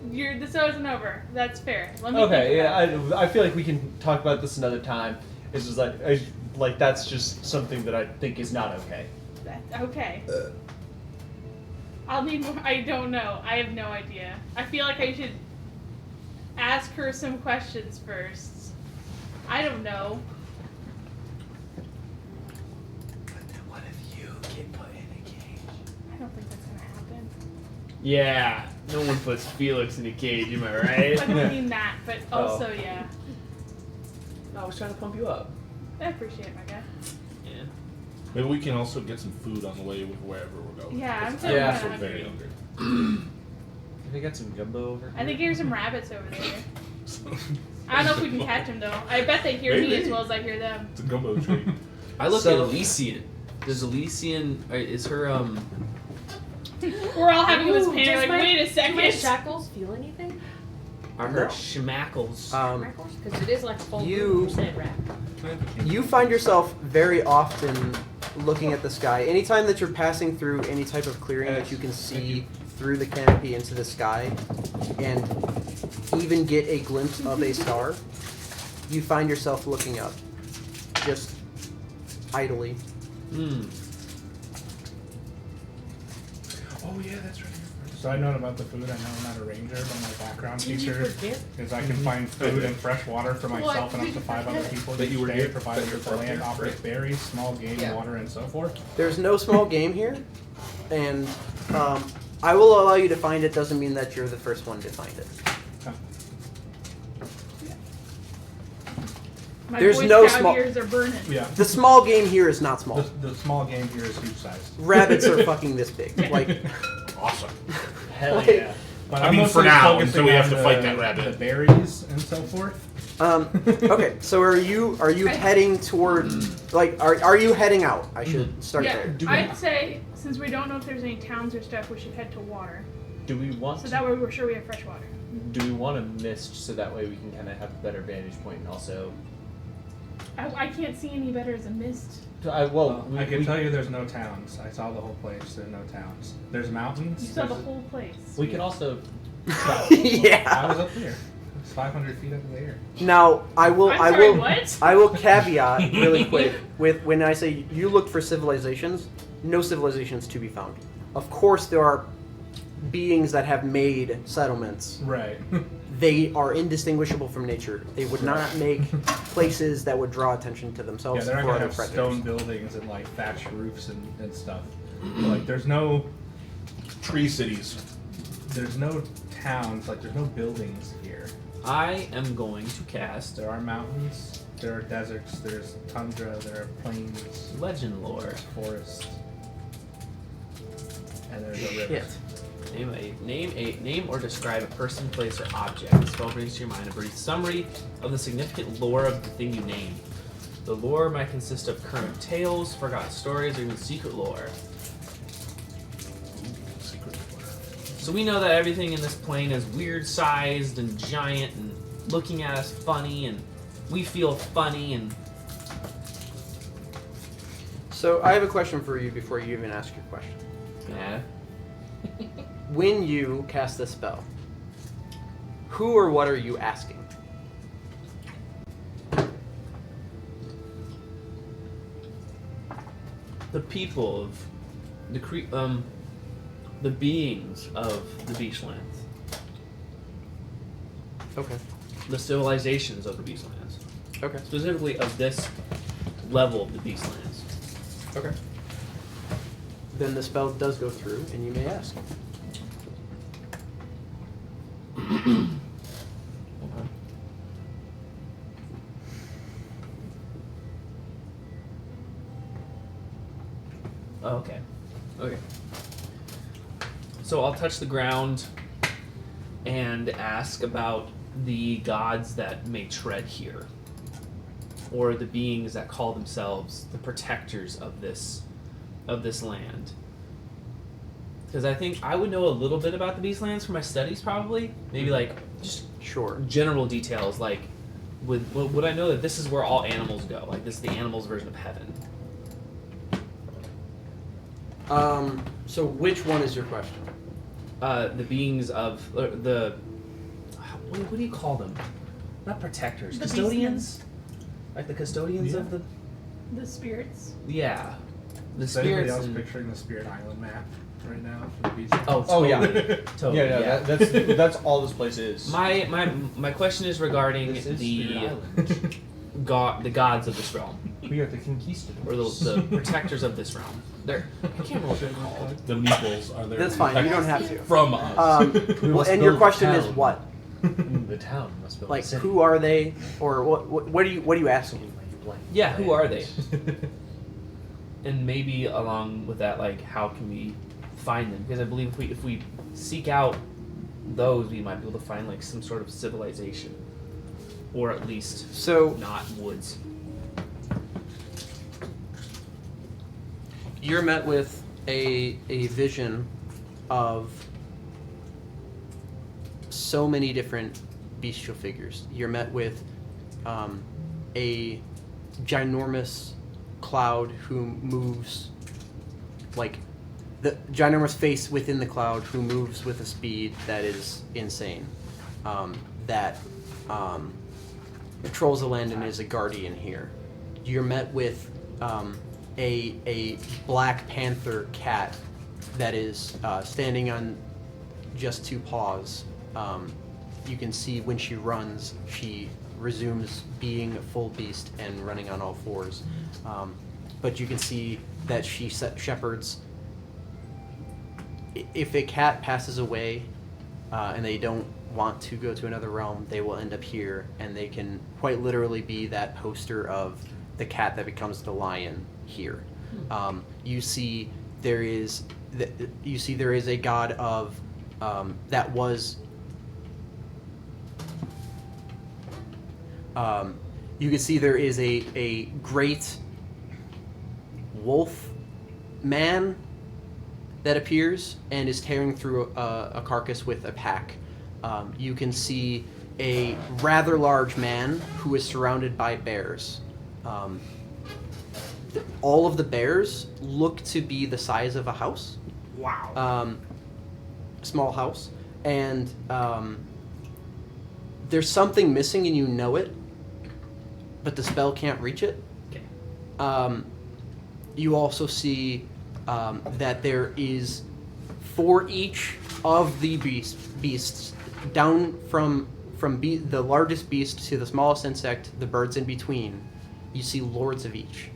isn't over. That's fair. Let me Okay, think yeah, about it. I feel like we can talk about this another time. It's just like that's just something that I think is not okay. Okay. I'll need more. I don't know. I have no idea. I feel like I should ask her some questions first. I don't know. But then what if you get put in a cage? I don't think that's gonna happen. Yeah, no one puts Felix in a cage, am I right? I don't mean that, but Oh. also yeah. No, I was trying to pump you up. I appreciate it, my guy. Yeah. Maybe we can also get some food on the way with wherever we're going. Yeah, I'm Because so Yeah. we're hungry. very hungry. They got some gumbo over I think there's some rabbits over there. I don't know if we can catch them though. I bet they hear me Maybe. as well as I hear them. It's a gumbo tree. I look So- at Elysian. Does Elysian is her We're all having this Ooh, panic. does Like, my- wait a Do my second. shackles feel anything? are her No. schmackles? Because it is like full you- 100% wrap. You find yourself very often looking at the sky. Anytime that you're passing through any type of clearing that you can see through the canopy into the sky, and even get a glimpse of a star, you find yourself looking up, just idly. Oh yeah, that's right. So I know about the food. I know I'm not a ranger, but my background Did you feature forget? is I can find food and fresh water for myself and up to 5 other people That each you were day, here? provided That that you're the land from here? offers berries, small game, Yeah. water, and so forth. There's no small game here, and I will allow you to find it. Doesn't mean that you're the first one to find it. My There's Boy no Scout small- ears are burning. Yeah. The small game here is not small. The small game here is huge sized. Rabbits are fucking this big. Like, Awesome. Hell Like- yeah. But I I'm mean, mostly for now, focusing until we have on to the- fight that rabbit. The berries and so forth. okay. So are you heading toward? Like, are you heading out? I should start Yeah, there. I'd say since we don't know if there's any towns or stuff, we should head to water. Do we want So to, that way we're sure we have fresh water. do we want to mist so that way we can kind of have a better vantage point and also I can't see any better as a mist. I can tell you there's no towns. I saw the whole place. There's no towns. There's mountains. You saw the There's- whole place. we can also I yeah. was up there. It's 500 feet up in the air. Now I will. I'm I sorry, will. what? I will caveat really quick with when I say you look for civilizations. No civilizations to be found. Of course, there are beings that have made settlements. Right. They are indistinguishable from nature. They would not make places that would draw attention to Yeah, themselves they're not for gonna other have predators. stone buildings and like thatched roofs and stuff. Like there's no Tree cities. towns. Like there's no buildings here. I am going to cast There are mountains. There are deserts. There's tundra. There are plains. legend lore. There's forest. And there's a river. Shit. Name or describe a person, place, or object. The spell brings to your mind a brief summary of the significant lore of the thing you name. The lore might consist of current tales, forgotten stories, or even secret lore. Secret door. So we know that everything in this plane is weird sized and giant and looking at us funny, and we feel funny, and So I have a question for you before you even ask your question. yeah. When you cast this spell, who or what are you asking? The people of the beings of the Beachlands, Okay. the civilizations of the Beachlands, Okay. specifically of this level of the Beachlands. Okay. Then the spell does go through, and you may ask. Oh, okay. Okay. So I'll touch the ground and ask about the gods that may tread here, or the beings that call themselves the protectors of this land. Because I think I would know a little bit about the Beastlands from my studies, probably. Maybe like just Sure. general details, like would I know that this is where all animals go? Like this is the animals' version of heaven. So which one is your question? The beings of what do you call them? Not protectors, The custodians. Like the custodians Yeah. of the The spirits. the Is anybody spirits. else And, picturing the Spirit Island map right now for the beach? oh, Oh, yeah. totally, totally. Yeah, no, that's all this place is. My question is regarding This is the Spirit Island. the gods of this realm, We are the conquistadors. or the protectors of this realm. They're I can't remember what they're called. The meeples are there. That's fine. You don't have to. From us. We Well, must and your build question a is town. what? The town must build Like, a city. who are they, or what are you asking? Yeah, who are they? And maybe along with that, like, how can we find them? Because I believe if we seek out those, we might be able to find like some sort of civilization, or at least So not woods. you're met with a vision of so many different bestial figures. You're met with a ginormous cloud who moves, like the ginormous face within the cloud who moves with a speed that is insane. That patrols the land and is a guardian here. You're met with a Black Panther cat that is standing on just 2 paws. You can see when she runs, she resumes being a full beast and running on all 4s. But you can see that she shepherds. If a cat passes away and they don't want to go to another realm, they will end up here, and they can quite literally be that poster of the cat that becomes the lion here. You see there is a god of that was. You can see there is a great wolf man that appears and is tearing through a carcass with a pack. You can see a rather large man who is surrounded by bears. All of the bears look to be the size of a house. Wow. Small house. And there's something missing and you know it, but the spell can't reach it. Okay. You also see that there is, for each of the beasts, down from the largest beast to the smallest insect, the birds in between, you see lords of each.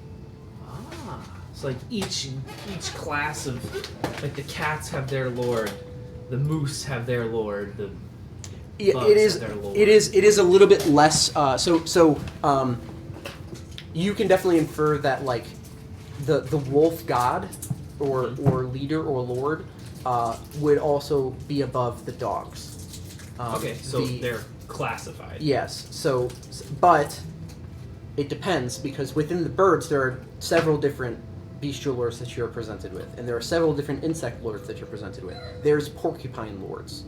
Ah, it's like each class of, like the cats have their lord, the moose have their lord, the bugs have their lord. It is a little bit less. You can definitely infer that like the wolf god or leader or lord would also be above the dogs. Okay, so they're classified. Yes. So, but it depends, because within the birds there are several different bestial lords that you're presented with, and there are several different insect lords that you're presented with. There's porcupine lords.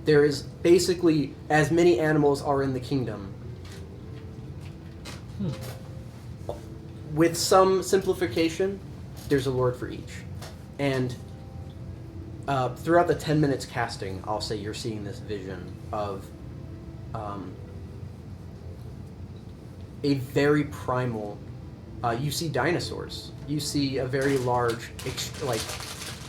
There is basically as many animals are in the kingdom. With some simplification, there's a lord for each. And throughout the 10 minutes casting, I'll say you're seeing this vision of a very primal. You see dinosaurs. You see a very large,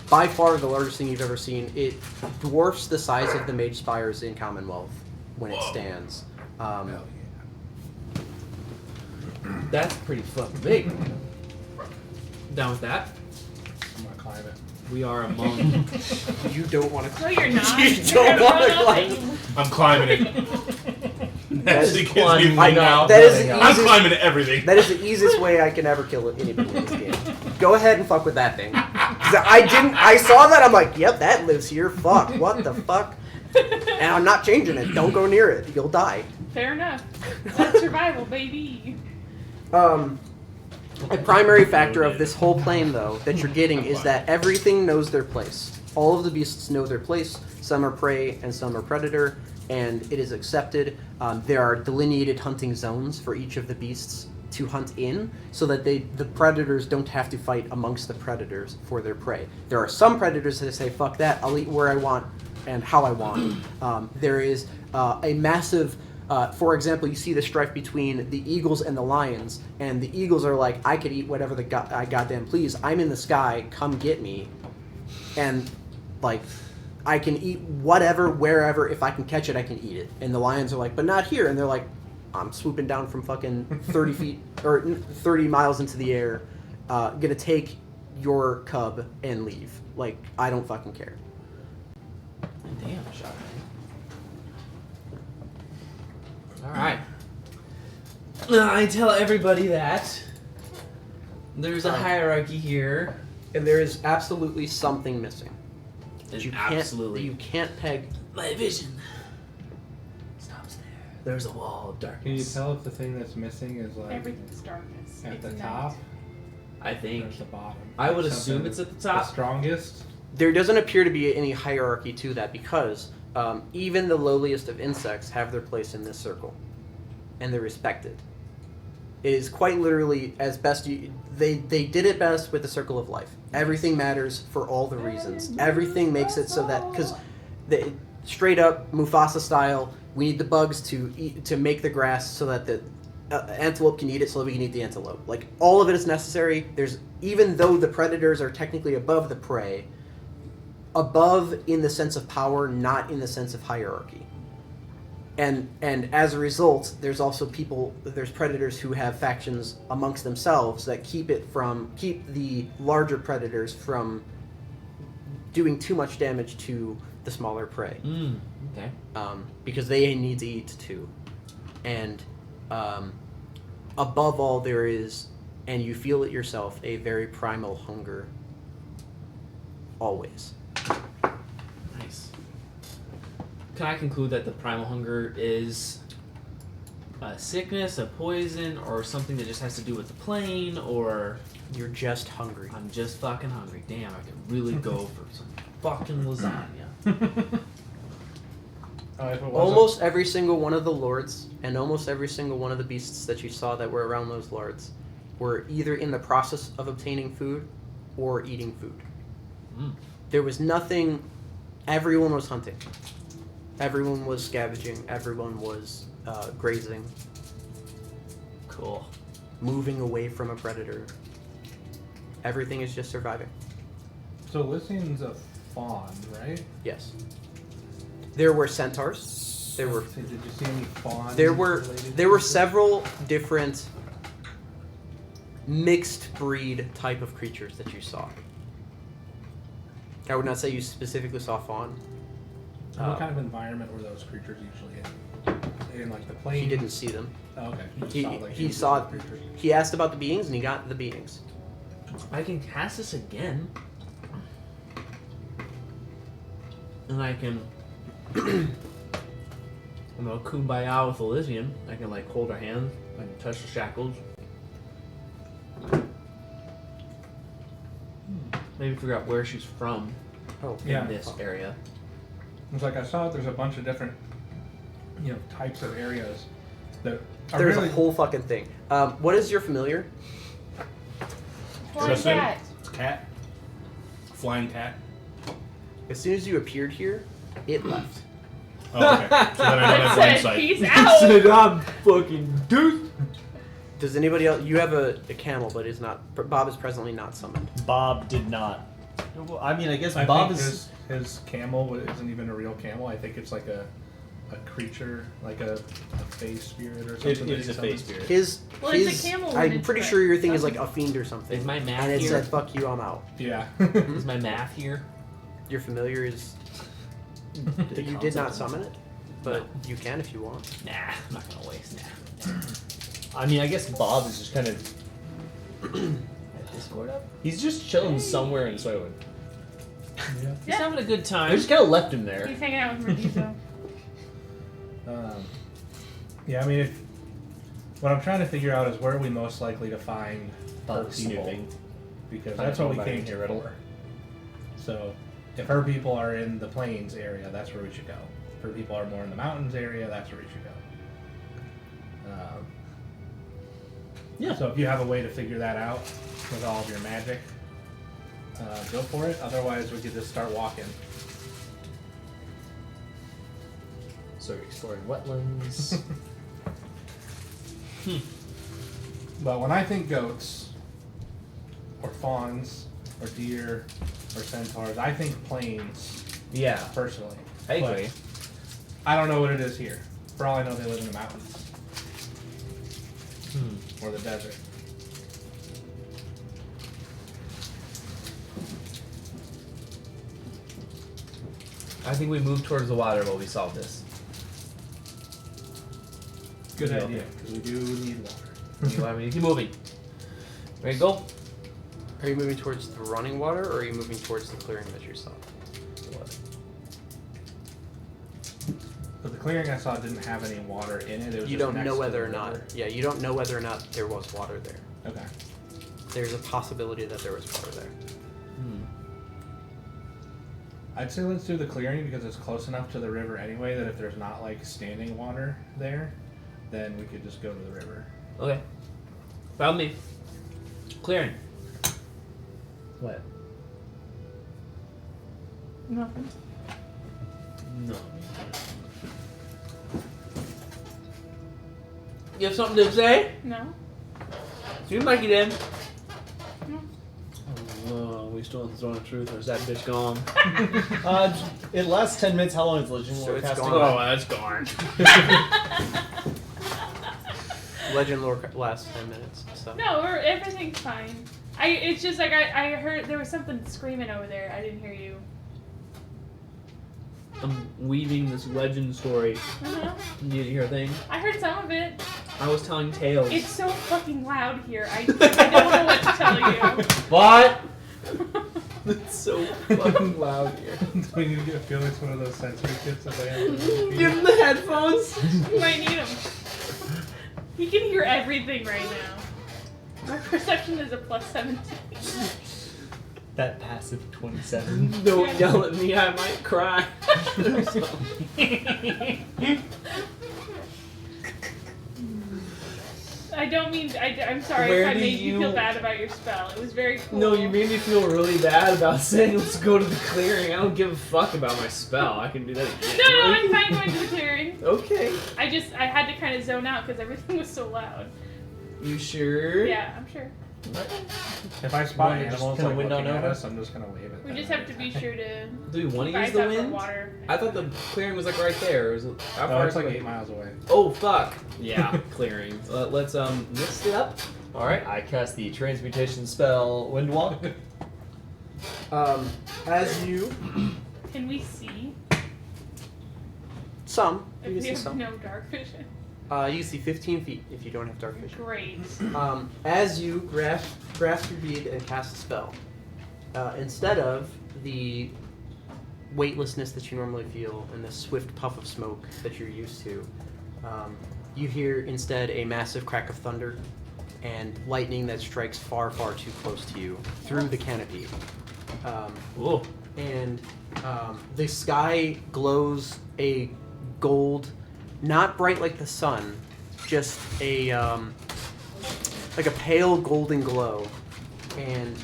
by far the largest thing you've ever seen. It dwarfs the size of the Mage Spires in Commonwealth when it stands. That's pretty fucking big. Down with that? I'm gonna climb it. We are among. You don't want to. No, you're not. You don't want to climb. I'm climbing it. That's the kids climbing. me I know. now. That is the I'm easiest. climbing everything. That is the easiest way I can ever kill anybody in this game. Go ahead and fuck with that thing. 'Cause I saw that. I'm like, yep, that lives here. Fuck. What the fuck? And I'm not changing it. Don't go near it. You'll die. Fair enough. That's survival, baby. A primary factor of this whole plane, though, that you're getting is that everything knows their place. All of the beasts know their place. Some are prey and some are predator, and it is accepted. There are delineated hunting zones for each of the beasts to hunt in, so that the predators don't have to fight amongst the predators for their prey. There are some predators that say, fuck that, I'll eat where I want and how I want. There is a massive... for example, you see the strife between the eagles and the lions, and the eagles are like, I could eat whatever I goddamn please. I'm in the sky, come get me. And, like, I can eat whatever, wherever, if I can catch it, I can eat it. And the lions are like, but not here. And they're like, I'm swooping down from fucking 30 feet, or 30 miles into the air, gonna take your cub and leave. Like, I don't fucking care. Damn, shot. Alright. I tell everybody that there's a hierarchy here. And there is absolutely something missing. There's You absolutely. can't peg. My vision stops there. There's a wall of Can you darkness. tell if the thing that's missing is like Everything's darkness. at It's the night. top I or think. at the bottom? I would Like assume something it's at the the top. strongest. There doesn't appear to be any hierarchy to that, because even the lowliest of insects have their place in this circle, and they're respected. It is quite literally as best you. They did it best with the circle of life. Everything matters for all the reasons. Everything makes it so that because straight up Mufasa style, we need the bugs to eat, to make the grass so that the antelope can eat it, so that we can eat the antelope. Like all of it is necessary. There's even though the predators are technically above the prey, above in the sense of power, not in the sense of hierarchy. And as a result, there's also there's predators who have factions amongst themselves that keep the larger predators from doing too much damage to the smaller prey. Okay. Because they need to eat too. And above all, there is, and you feel it yourself, a very primal hunger. Always. Nice. Can I conclude that the primal hunger is a sickness, a poison, or something that just has to do with the plane, or... You're just hungry. I'm just fucking hungry. Damn, I could really go for some fucking lasagna. Almost every single one of the lords and almost every single one of the beasts that you saw that were around those lords were either in the process of obtaining food or eating food. There was nothing... Everyone was hunting. Everyone was scavenging. Everyone was grazing. Cool. Moving away from a predator. Everything is just surviving. So Lycian's a fawn, right? Yes. There were centaurs. There were... Did you see any fawns? There were several different mixed breed type of creatures that you saw. I would not say you specifically saw fawn. What kind of environment were those creatures usually in? In like the plain? He didn't see them. Oh, okay. He saw. He asked about the beings, and he got the beings. I can cast this again. And I can... kumbaya with Elysian. I can like hold her hand. I can touch the shackles. Maybe figure out where she's from in this area. It's like I saw there's a bunch of different, types of areas that are There's really... a whole fucking thing. What is your familiar? Flying Tristan? cat. It's a cat. Flying cat. As soon as you appeared here, it left. Oh, okay. So then I don't have Said, insight. peace out. Said I'm fucking dude. Does anybody else? You have a camel, but is not. Bob is presently not summoned. Bob did not. Well, I mean, I guess I Bob think is. his camel isn't even a real camel. I think it's like a creature, like a face spirit or something. It is a face spirit. His. Well, it's a camel when I'm it's pretty red. sure your thing is like a fiend or something. Is my math and it here? said, "Fuck you, I'm out." Yeah. Is my math here? Your familiar is. You did not summon it, but you can if you want. Nah, I'm not gonna waste. Nah. I mean, I guess Bob is just kind of. Discord up? He's just chilling somewhere in Soylent. He's having a good I time. just kind of left him there. He's hanging out with Medusa. Yeah, I mean, what I'm trying to figure out is where are we most likely to find her Bug people, snooping. because I that's don't what we know about came it. here for. So, if her people are in the plains area, that's where we should go. If her people are more in the mountains area, that's where we should go. Yeah. So if you have a way to figure that out with all of your magic, go for it. Otherwise, we could just start walking. So we're exploring wetlands. But when I think goats, or fawns, or deer, or centaurs, I think plains, Yeah, personally. I But agree. I don't know what it is here. For all I know, they live in the mountains. Or the desert. I think we move towards the water while we solve this. Good Yeah, idea, okay. because we do need water. You want me to keep moving? Ready to go? Are you moving towards the running water, or are you moving towards the clearing that you saw? But the clearing I saw didn't have any water in it. It was You just don't next know to whether the or not. river. Yeah, you don't know whether or not there was water there. Okay. There's a possibility that there was water there. I'd say let's do the clearing because it's close enough to the river anyway that if there's not like standing water there, then we could just go to the river. Okay. Found me. Clearing. What? Nothing. No. You have something to say? No. You might get in. Oh, we still in the zone of truth, or is that bitch Gone. It lasts 10 minutes. How long is Legend So Lore it's casting? gone. Oh, that's gone. Legend lore lasts 10 minutes. So. No, everything's fine. It's just like I heard there was something screaming over there. I didn't hear you. I'm weaving this legend story. Uh-huh. Did you hear a thing? I heard some of it. I was telling tales. It's so fucking loud here. I don't know what to tell you. What? It's so fucking loud here. We need to get Felix one of those sensory kits that they have. Give him the headphones. You might need him. He can hear everything right now. My perception is a +17. That passive 27. Don't yell at me, I might cry. I don't mean. I'm sorry Where if I do made you you- feel bad about your spell. It was very cool. No, you made me feel really bad about saying let's go to the clearing. I don't give a fuck about my spell. I can do that again. No, I'm fine going to the clearing. Okay. I had to kind of zone out because everything was so loud. You sure? Yeah, I'm sure. If I spot Wanna just animals kinda like wind on looking at over? us, I'm just gonna wave at We them. just have to be sure to Do we want keep to use eyes the out for wind? water. I thought the clearing was like right there. Was it, how Oh, far it's is like it? 8 miles away. Oh fuck. Yeah, clearing. Let's mix it up. Alright, I cast the transmutation spell Windwalk. As you Can we see some, if you we can see have some. no dark vision? You can see 15 feet if you don't have dark vision. Great. As you grasp your bead and cast a spell, instead of the weightlessness that you normally feel and the swift puff of smoke that you're used to, you hear instead a massive crack of thunder and lightning that strikes far, far too close to you through the canopy. Whoa. And the sky glows a gold, not bright like the sun, just a like a pale golden glow. And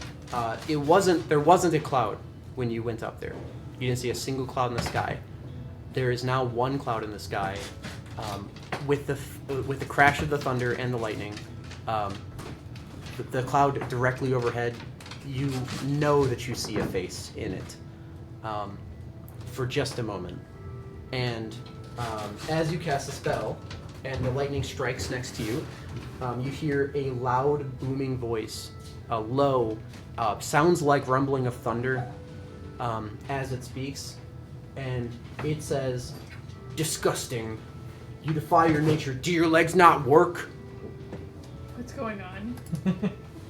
there wasn't a cloud when you went up there. You didn't see a single cloud in the sky. There is now one cloud in the sky, with the crash of the thunder and the lightning. The cloud directly overhead. You know that you see a face in it, for just a moment. And as you cast a spell, and the lightning strikes next to you, you hear a loud, booming voice, low, sounds like rumbling of thunder, as it speaks, and it says, "Disgusting! You defy your nature. Do your legs not work?" What's going on?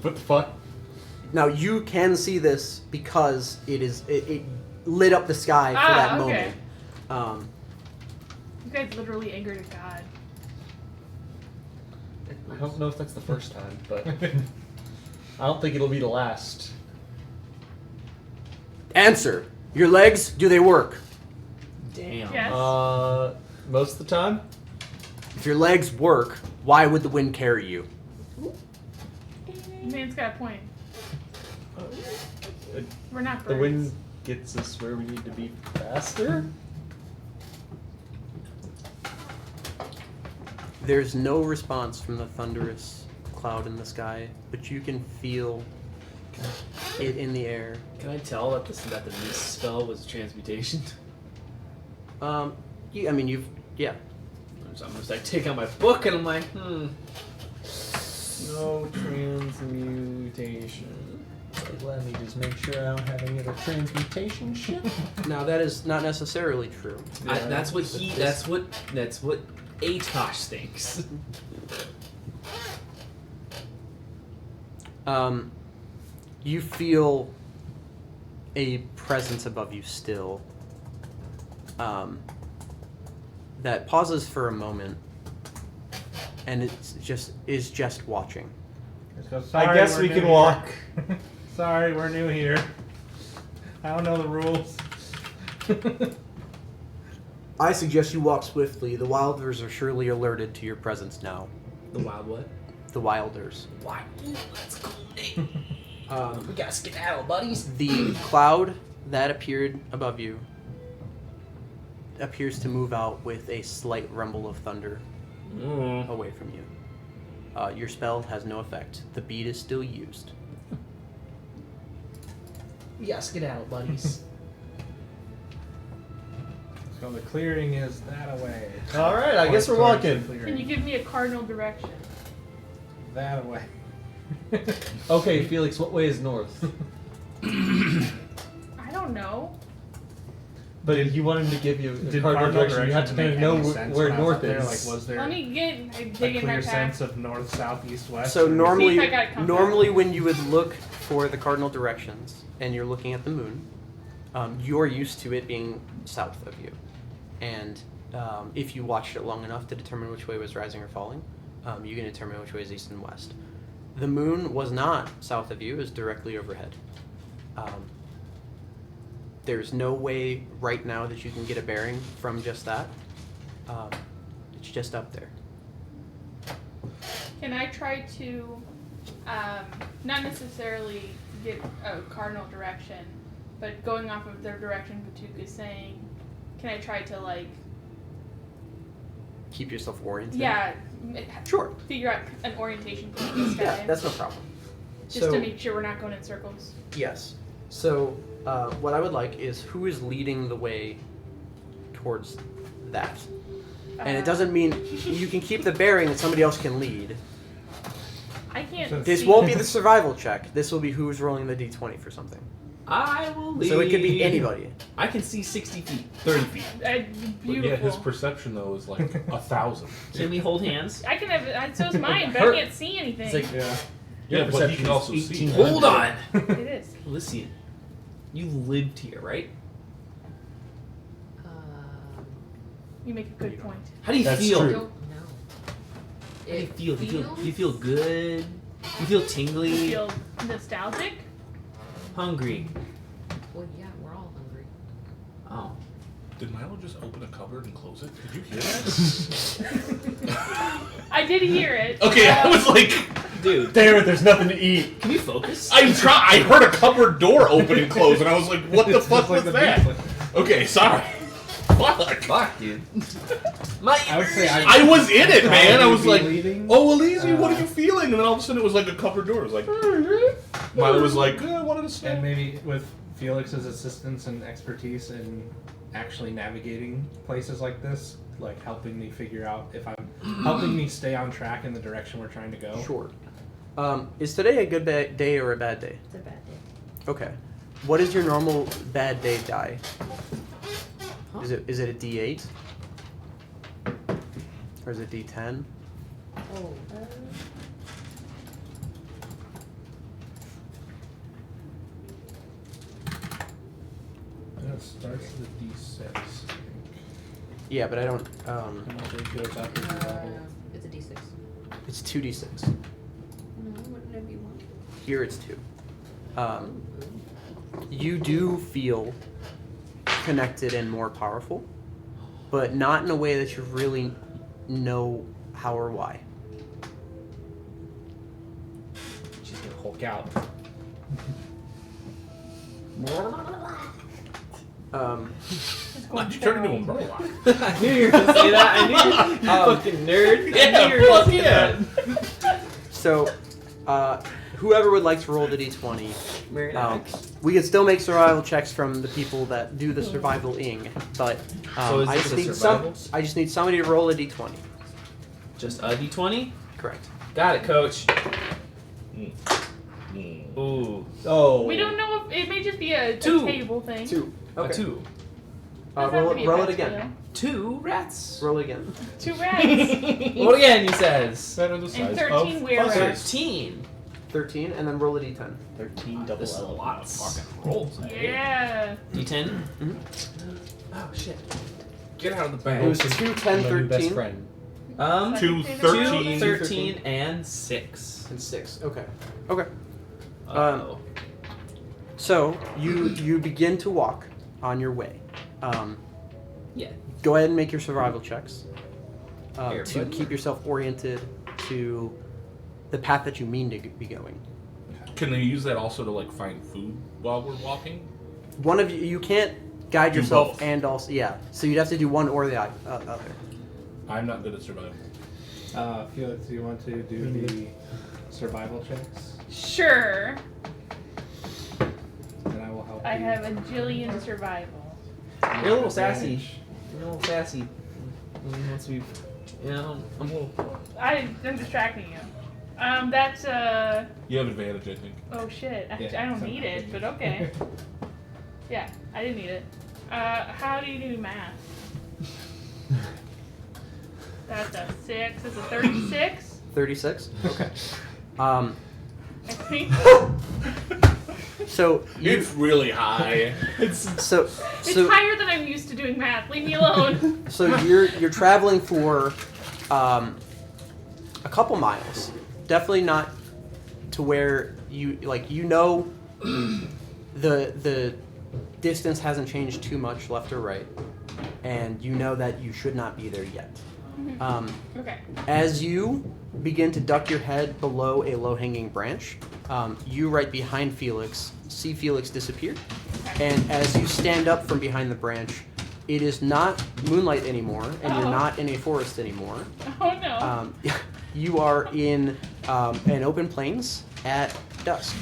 What the fuck? Now you can see this because it lit up the sky for that okay. moment. You guys literally angered a god. I don't know if that's the first time, but I don't think it'll be the last. Answer. Your legs, do they work? Damn. Yes. Most of the time? If your legs work, why would the wind carry you? Man's got a point. We're not birds. The wind gets us where we need to be faster? There's no response from the thunderous cloud in the sky, but you can feel it in the air. Can I tell that the mist spell was transmutation? Yeah. So I'm just like take out my book and I'm like, No transmutation. Let me just make sure I don't have any other transmutation shit. Now that is not necessarily true. That's what Atosh thinks. You feel a presence above you still. That pauses for a moment, and is just watching. Just go, I "Sorry, guess we're we new can here." walk. Sorry, we're new here. I don't know the rules. I suggest you walk swiftly. The wilders are surely alerted to your presence now. The wild what? the Wilders. Why? Let's go. We gotta skedaddle, buddies. The cloud that appeared above you appears to move out with a slight rumble of thunder away from you. Your spell has no effect. The bead is still used. We gotta skedaddle, buddies. So the clearing is that away. All right, I guess we're Towards the walking. clearing. Can you give me a cardinal direction? That away. Okay, Felix, what way is north? I don't know. But if you want him to give you a Did cardinal direction, you have to directions kind of make know any sense where when I was north up there? is. Like, was there Let me get a dig in my clear pack. sense of north, south, east, west? So or- normally, See if I got it compass. normally when you would look for the cardinal directions and you're looking at the moon, you're used to it being south of you, and if you watched it long enough to determine which way was rising or falling, you can determine which way is east and west. The moon was not south of you; it was directly overhead. There's no way right now that you can get a bearing from just that. It's just up there. Can I try to, not necessarily get a cardinal direction, but going off of the direction Batuk is saying, can I try to like, Keep yourself oriented. yeah, Sure. figure out an orientation for this guy, Yeah, that's no problem. just to make sure we're not going in circles. Yes. So, what I would like is who is leading the way towards that. And it doesn't mean you can keep the bearing and somebody else can lead. I can't. This see. won't be the survival check. This will be who's rolling the d20 for something. I will leave. So it could be anybody. I can see 60 feet. 30 feet. But Beautiful. yeah, his perception though is like 1,000. Can we hold hands? I can have. So is mine, but Her- I can't see anything. It's like, Yeah. Yeah, but he perception can is also see. 1800. hold on. it is. Listen, you lived here, right? You make a good point. How do you That's feel? true. Don't know. How do you feel? Do you feel good? You feel tingly? You feel nostalgic? Hungry? Well, yeah, we're all hungry. Oh. Did Milo just open a cupboard and close it? Did you hear that? I did hear it. Okay, I was like, Dude, Damn it, there's nothing to eat. can you focus? I heard a cupboard door open and close, and I was like, what the fuck was that? Okay, sorry. Fuck. Fuck, dude. My I would say I was in it, man. I was like, leaving. oh, Elise, what are you feeling? And then all of a sudden it was like a cupboard door. It was like, Milo was like, I wanted to stay. And maybe with Felix's assistance and expertise in actually navigating places like this, like helping me figure out if I'm helping me stay on track in the direction we're trying to go. Sure. Is today a good day or a bad day? It's a bad day. Okay. What is your normal bad day die? Is it a D8? Or is it D10? Oh, It starts with D6. I think. Yeah, but I don't. And then it goes up as you level. it's a D6. It's 2d6. No, wouldn't it be one? Here it's 2. You do feel connected and more powerful, but not in a way that you really know how or why. She's gonna Hulk out. Why'd you turn into a umbrella? I knew you were gonna say that. I knew you fucking nerd. Yeah, I knew you were fuck gonna say yeah. that. So, whoever would like to roll the d20, Very nice. we can still make survival checks from the people that do the survival-ing, but So is I this just a need survival? I just need somebody to roll a d20. Just a d20? Correct. Got it, coach. Mm. Ooh. Oh. We don't know if it may just be a Two. table thing. 2. A Okay. 2. Doesn't have to be a Roll it pass again. 2 rats. Roll again. wheel. 2 rats. Roll again, he says. That are the size And 13 of were buzzards. 13. 13, and then roll a d10. 13 double This is a L. lot of fucking rolls. eh? Yeah. D10? Mhm. Oh, shit. Get out of the It bag. was 2, 10, My new best 13, friend. 2, 2, 13. 13, and 6. and 6. Okay. Okay. Uh-oh. So you begin to walk on your way. Yeah. Go ahead and make your survival checks Here, to buddy. keep yourself oriented, to the path that you mean to be going. Can they use that also to like find food while we're walking? One of you can't guide Do yourself both. and also so you'd have to do one or the other. I'm not good at survival. Felix, do you want to do the survival checks? Sure. And I will help I you. have a jillion survival. You're a little sassy. You're a little sassy. Once we, I'm a little. I'm distracting you. That's You have advantage, I think. oh shit. Yeah, I don't need something. it, but okay. Yeah, I didn't need it. How do you do math? That's a 6. It's a 36. 36. Okay. I think. So It's really high. so It's higher than I'm used to doing math. Leave me alone. so you're traveling for a couple miles. Definitely not to where the distance hasn't changed too much left or right, and you know that you should not be there yet. Okay. As you begin to duck your head below a low-hanging branch, you right behind Felix see Felix disappear, and as you stand up from behind the branch, it is not moonlight anymore, and you're not in a forest anymore. Oh no. You are in an open plains at dusk.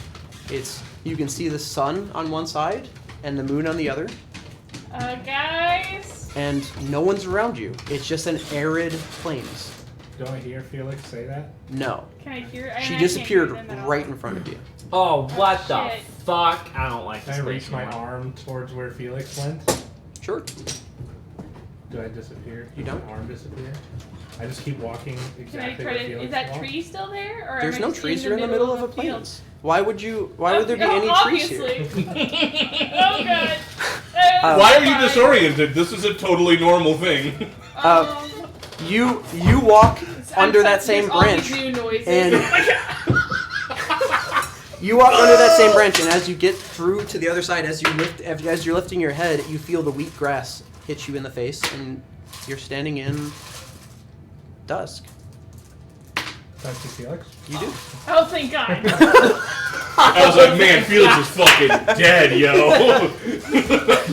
You can see the sun on one side and the moon on the other, Guys. and no one's around you. It's just an arid plains. Do I hear Felix say that? No. Can I hear? She disappeared right in front of you. Oh, what the Shit. fuck? I don't like Can this I place reach my anymore. arm towards where Felix went? Sure. Do I disappear? You Does don't. my arm disappear? I just keep walking Can I exactly try where to? Felix Is that walked? tree still there? Or There's am I no just trees. You're in the middle of a field? plains. Why would there be any trees here? Obviously. Oh god. Why are you disoriented? This is a totally normal thing. You walk under that same branch, New noises. and Oh my God. you walk under that same branch, and as you get through to the other side, as you're lifting your head, you feel the wheat grass hit you in the face, and you're standing in dusk. Can I see Felix? You do. Oh, thank God. I was like, man, Felix is fucking dead, yo.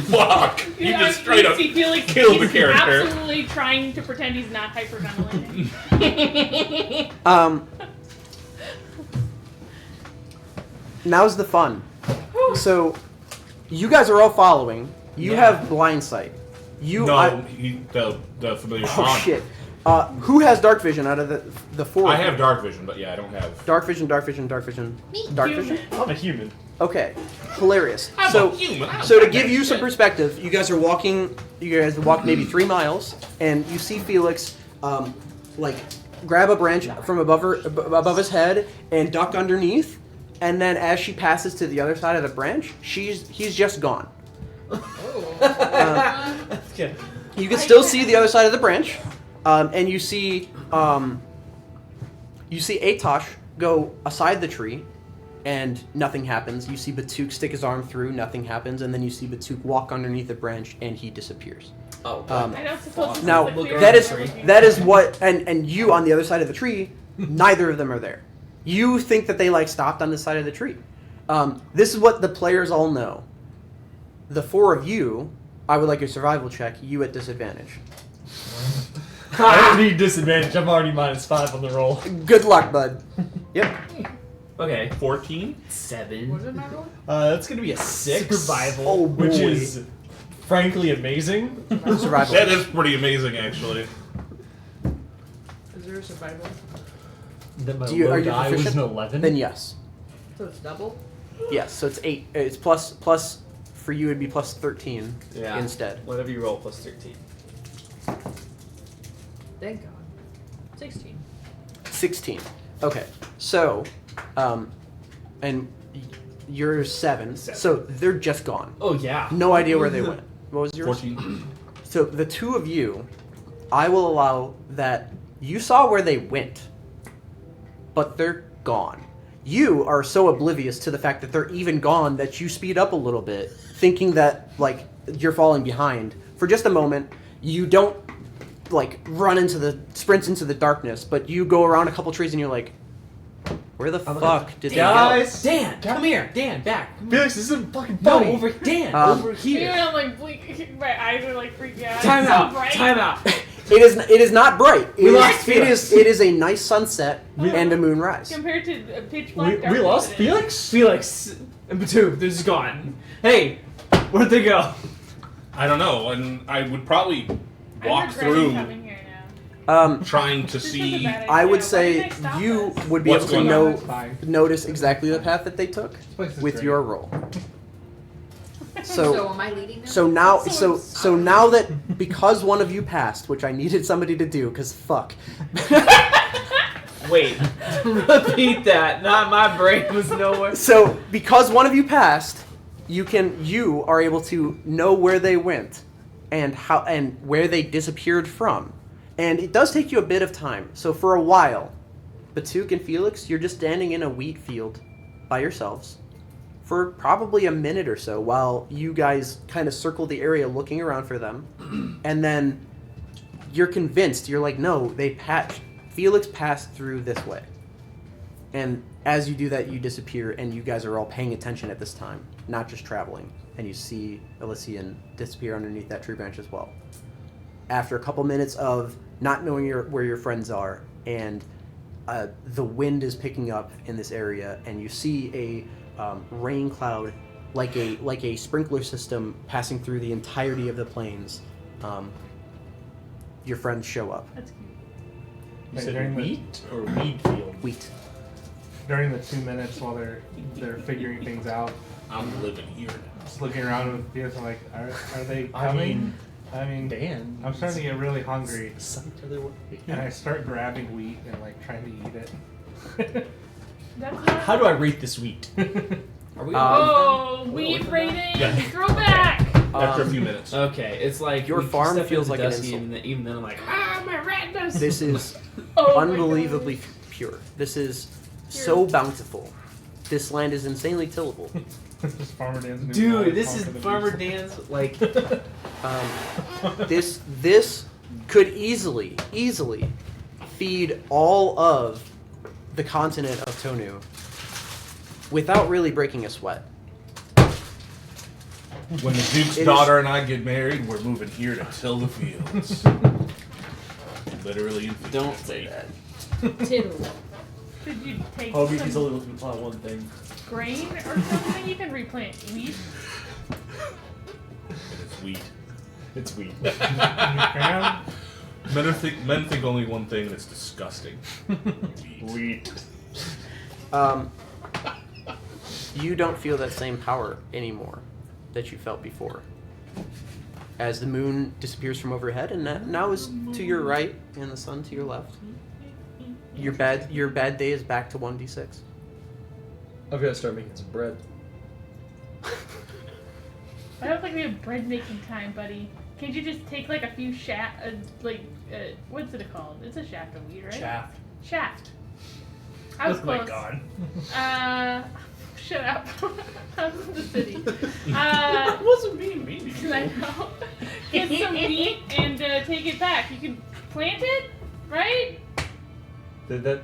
Fuck. You Yeah, just straight you up see Felix, killed the he's character. absolutely trying to pretend he's not hyperventilating. Now's the fun. So, you guys are all following. You have blind sight. The familiar Oh Sean. shit. Who has dark vision out of the four? I of you? have dark vision, but yeah, I don't have. Dark vision, dark vision, dark vision. Dark vision? I'm a human. Okay. Hilarious. I'm So, a human. I don't so to have give that you shit. some perspective, you guys walk maybe 3 miles, and you see Felix, grab a branch from above his head and duck underneath, and then as she passes to the other side of the branch, he's just gone. Okay. You can still see the other side of the branch, and you see Atosh go aside the tree, and nothing happens. You see Batuk stick his arm through, nothing happens, and then you see Batuk walk underneath the branch, and he disappears. Oh, I don't suppose Now this is the that clear- is what, and you on the other side of the tree, neither of them are there. You think that they stopped on the side of the tree. This is what the players all know. The 4 of you, I would like a survival check. You at disadvantage. I don't need disadvantage. I'm already -5 on the roll. Good luck, bud. Yep. okay. 14? 7. That's gonna be a 6. Survival. Oh, Which boy. is frankly amazing. Survival. That is pretty amazing, actually. Is there a survival? Then my Are low you die was proficient? an 11. Then yes. So it's double? Yes, so it's 8. It's plus for you it'd be plus 13 Yeah. instead. Whatever you roll, plus 13. Thank God. 16. 16. Okay. So, and you're 7. So they're just gone. Oh yeah. No idea where they went. What was yours? 14. So the 2 of you, I will allow that you saw where they went, but they're gone. You are so oblivious to the fact that they're even gone that you speed up a little bit, thinking that you're falling behind. For just a moment, you don't sprint into the darkness, but you go around a couple trees and you're like, Where the I'm fuck did they go? Guys! Dan, come here. Dan, back. Come Felix, this isn't fucking No, funny. over Dan, over Even here. I'm like blinking, my eyes are like freaking out. Time It's so out. bright. Time out. It is not bright. We It lost is a nice sunset We- and a moonrise. Compared to a pitch We, black we lost today. Felix? Felix and Batum, they're just gone. Hey, where'd they go? I don't know, and I would probably I'm walk regretting through coming here now. trying to This is a see. bad idea. I would Why say didn't I stop you this? would be What's able to going know, on? It's fine. notice exactly the path that they took This place is with great. your roll. So So am I leading them? so now So so now that because one of you passed, which I needed somebody to do, because fuck. Wait, repeat that. Not my brain was nowhere. So because one of you passed, you are able to know where they went and how and where they disappeared from. And it does take you a bit of time. So for a while, Batuk and Felix, you're just standing in a wheat field by yourselves for probably a minute or so while you guys kind of circle the area looking around for them. And then you're convinced, you're like, no, Felix passed through this way. And as you do that, you disappear, and you guys are all paying attention at this time, not just traveling. And you see Elysian disappear underneath that tree branch as well. After a couple minutes of not knowing where your friends are, and the wind is picking up in this area, and you see a rain cloud, like a sprinkler system passing through the entirety of the plains, your friends show up. That's cute. You During said the- wheat or weed field? Wheat. During the 2 minutes while they're figuring things out, I'm living here now. just looking around with Felix, I'm like, are they I coming? mean, Dan. I'm starting to get really hungry, Some other way. and I start grabbing wheat and like trying to eat it. That's not... How do I rate this wheat? Are we? Oh, What weed was rating! Yeah. Throw back! After a few minutes. Okay, it's like Your we farm step feels into like an Dusky, insult. even then I'm like, Ah, my retinas! This is Oh my unbelievably pure. This is so bountiful. This land is insanely tillable. This is Farmer Dan's new dude, role, this is Conquer the Farmer Beast. Dan's like. This could easily feed all of the continent of Tonu without really breaking a sweat. When the Duke's It daughter and I get married, we're moving here to till the fields. Literally and Don't say that. Tittle. Could you take Oh, we can some only looking to plant one thing. grain or something? You can replant wheat. It's wheat. It's wheat. Graham? Men think only one thing that's disgusting. Wheat. You don't feel that same power anymore that you felt before. As the moon disappears from overhead and now is to your right and the sun to your left. Your bad day is back to 1d6. I'm gonna start making some bread. I don't think we have bread making time, buddy. Can't you just take like a few what's it called? It's a shaft of wheat, right? Shaft. Shaft. I was Oh close. my god. Shut up. I was in the city. That wasn't being mean to you. I know. Get some wheat and take it back. You can plant it, right? That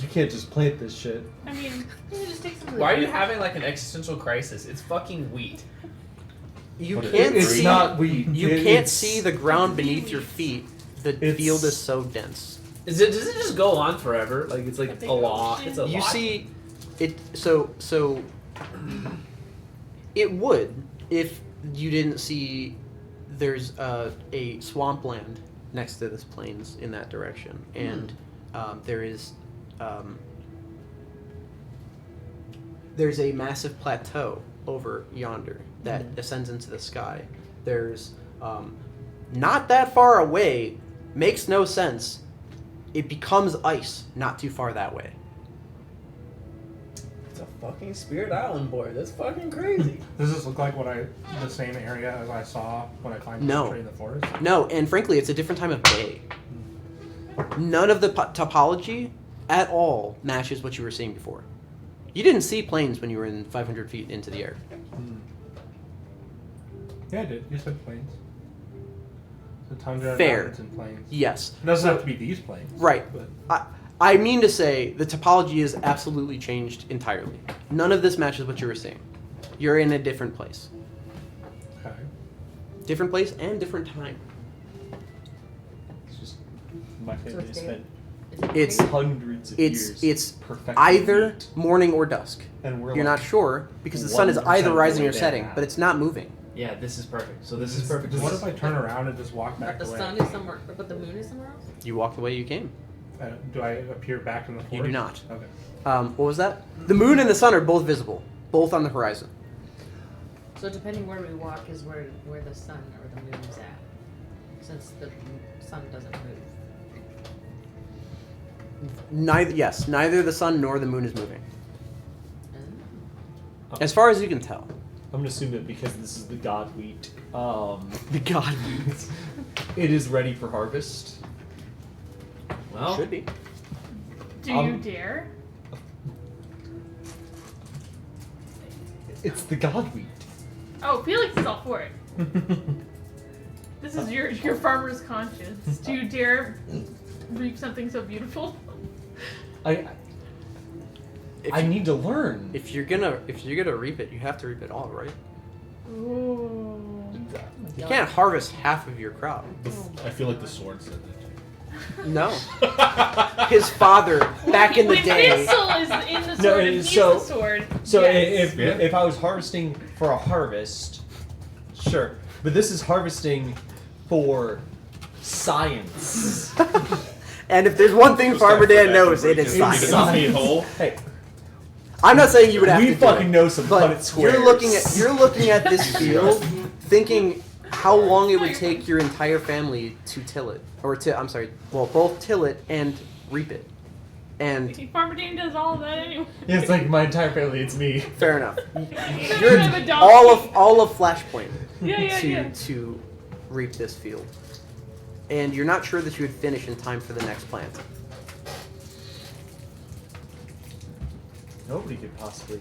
you can't just plant this shit. I mean, you can just take some. Why are you having like an existential crisis? It's fucking wheat. You What is can't it? It's see not wheat. you It- can't it's- see the ground beneath your feet. The It's- field is so dense. Does it just go on forever? Like it's like a lot. It's a You lot. see it so it would if you didn't see there's a swampland next to this plains in that direction, and there's a massive plateau over yonder that ascends into the sky. There's not that far away, makes no sense. It becomes ice not too far that way. It's a fucking Spirit Island boy. That's fucking crazy. Does this look like the same area as I saw when I climbed No. the tree in the forest? No, and frankly, it's a different time of day. None of the topology at all matches what you were seeing before. You didn't see planes when you were in 500 feet into the air. Yeah, I did. You said plains. The tundra, Fair. mountains, and plains. Yes. It doesn't have to be these plains. Right. But I mean to say, the topology is absolutely changed entirely. None of this matches what you were seeing. You're in a different place. Okay. Different place and different time. It's just my family it's spent It's hundreds of years. it's perfecting either meat, morning or dusk. and we're You're like, not sure because the sun is 1% either rising more or than setting, that. but it's not moving. Yeah, this is perfect. So this is perfect. What if I turn around and just walk back But the away? sun is somewhere, but the moon is somewhere else? You walk the way you came. Do I appear back in the forest? You do not. Okay. What was that? The moon and the sun are both visible, both on the horizon. So depending where we walk is where the sun or the moon is at. Since the sun doesn't move. Neither the sun nor the moon is moving. Oh. As far as you can tell. I'm gonna assume that because this is the god wheat, The god it is ready for harvest. Well, should be. Do you dare? It's the god wheat. Oh, Felix is all for it. This is your farmer's conscience. Do you dare reap something so beautiful? I If, need to learn. if you're gonna reap it, you have to reap it all, right? Ooh. You can't harvest half of your crop. I feel like the sword said that. No. His father, back in the When day. Hazel is in the sword No, and he's so- the sword. So yes. if I was harvesting for a harvest, sure. But this is harvesting for science. And if there's one thing Just Farmer gotta Dan put knows, that it is in science. the hole. Hey, I'm not saying you would have we to do fucking it, know some but Punnett squares. you're looking at this field, thinking how long it would take your entire family to till it, both till it and reap it. And Farmer Dan does all of that anyway. Yeah, it's like my entire family. It's me. fair enough. You're You're have a donkey. all of Flashpoint Yeah. to reap this field, and you're not sure that you would finish in time for the next plant. Nobody could possibly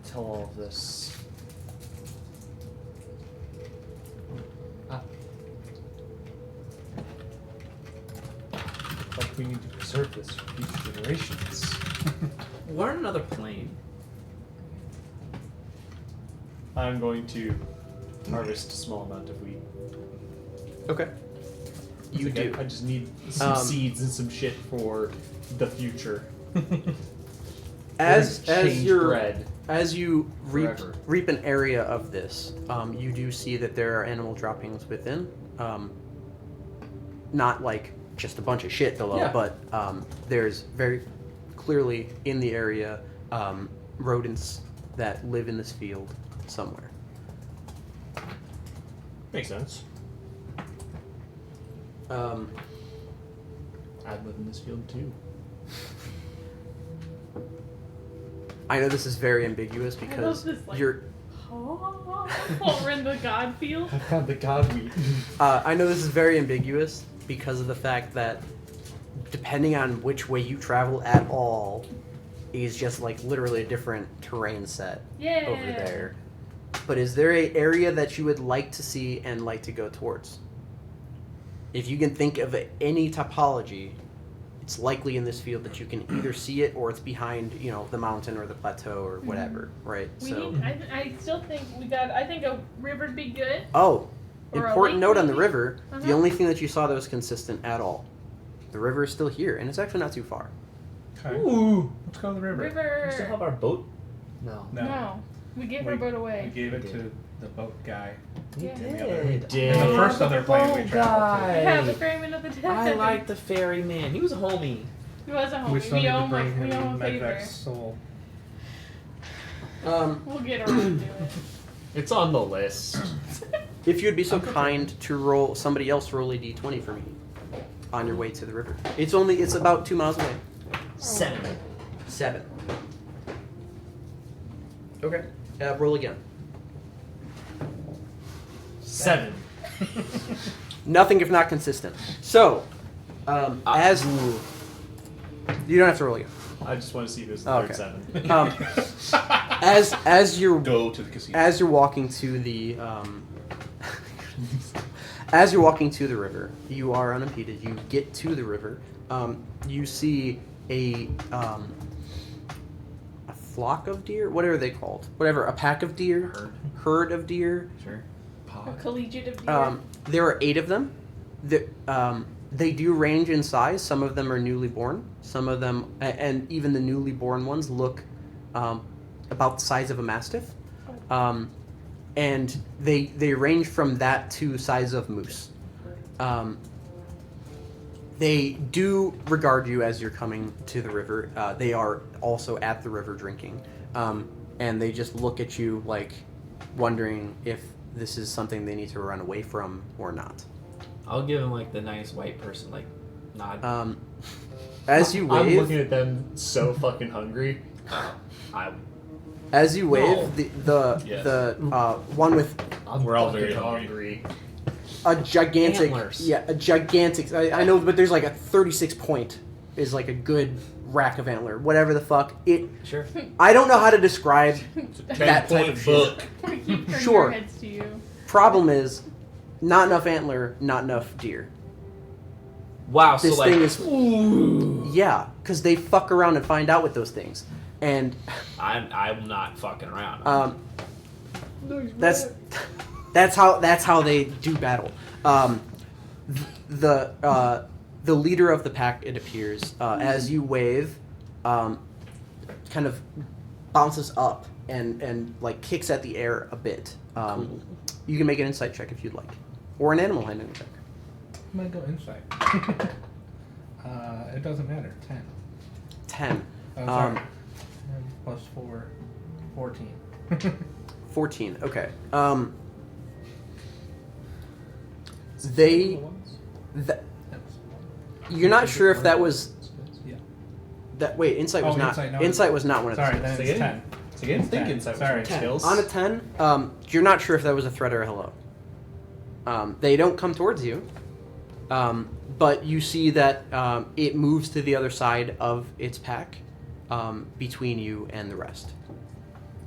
tell all of this. Ah. Like we need to preserve this for future generations. what another plane? I'm going to harvest a small amount of wheat. Okay. You It's like do. I just need some Um, seeds and some shit for the future. As Change bread. you Forever. reap an area of this, you do see that there are animal droppings within. Not like just a bunch of shit below, Yeah. but there's very clearly in the area rodents that live in this field somewhere. Makes sense. Um, I live in this field too. I know this is very ambiguous I love because this, like- you're. While we're in the God field. I found the god wheat. I know this is very ambiguous because of the fact that depending on which way you travel at all is just like literally a different terrain set Yeah. over there. But is there a area that you would like to see and like to go towards? If you can think of any topology, it's likely in this field that you can either see it or it's behind, the mountain or the plateau or whatever, right? We need, I still think I think a river'd be good. Oh, Or a important lake, note on the maybe? river. The Uh-huh. only thing that you saw that was consistent at all. The river is still here, and it's actually not too far. Okay. Ooh. Let's go to the river. We still have River. our boat? No. No. We gave our boat We away. gave it to the boat guy. We Yeah. did. did. And the first other plane we traveled to. Yeah, the ferryman of the dead. I like the ferryman. He was a homie. He was a homie. We still need to owe bring we owe him him a favor. Medvec's soul. We'll get around to it. It's on the list. If you'd be so kind to roll somebody else roll a d20 for me on your way to the river. It's about 2 miles away. 7. 7. Okay. Roll again. 7. Nothing if not consistent. So, as you don't have to roll again. I just want to see who's the Okay. third 7. As you're Go to the casino. as you're walking to the As you're walking to the river, you are unimpeded. You get to the river. You see a flock of deer. What are they called? Whatever. A pack of deer. Herd of deer. Sure. A collegiate of deer. There are 8 of them. They do range in size. Some of them are newly born. Some of them, and even the newly born ones, look about the size of a mastiff. And they range from that to size of moose. They do regard you as you're coming to the river. They are also at the river drinking. And they just look at you like wondering if this is something they need to run away from or not. I'll give him like the nice white person like nod. As you wave, I'm looking at them so fucking hungry. as you wave, No. the one with We're all fucking very hungry. a gigantic, Antlers. a gigantic. I know, but there's like a 36 point is like a good rack of antler. Whatever the fuck it. Sure. I don't know how to describe It's a that type 10-point of shit. book. We keep turning Sure. our heads to you. Problem is, not enough antler, not enough deer. Wow. This so like, thing is, yeah, because they fuck around and find out with those things, and I'm not fucking around. that's how they do battle. The leader of the pack, it appears, as you wave, kind of bounces up and like kicks at the air a bit. You can make an insight check if you'd like, or an animal handling check. I'm gonna go insight. It doesn't matter. 10. 10. Oh, sorry. 10 plus 4, 14. 14. Okay. They. You're not sure if that was. Yeah. That wait, insight was Oh, not. insight, no. Insight was not one of the Sorry, skills. then it's 10. So again, think 10. insight was Sorry. one of the skills. On a 10, you're not sure if that was a threat or a hello. They don't come towards you, but you see that it moves to the other side of its pack, between you and the rest.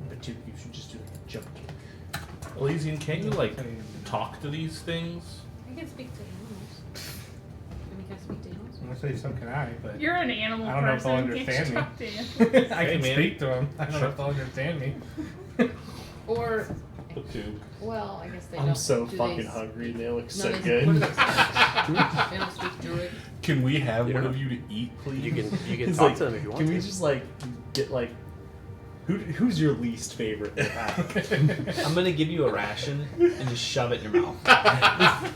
But you should just do like a jump kick. Elysian, can't you like talk to these things? I can speak to animals. Can I speak to animals? I'm gonna say so can I, but You're an animal I don't know if they'll person. Can't you understand talk to animals? I Hey, can man. speak to them. I don't know if they'll understand me. Or, Two. well, I guess they I'm don't. so do fucking they, hungry. They look no, so they, good. What do they don't speak Druid. Can we have You one know. of you to eat, please? You can It's talk like, to them if you want Can to. we just like get like who's your least favorite in the pack? I'm gonna give you a ration and just shove it in your mouth.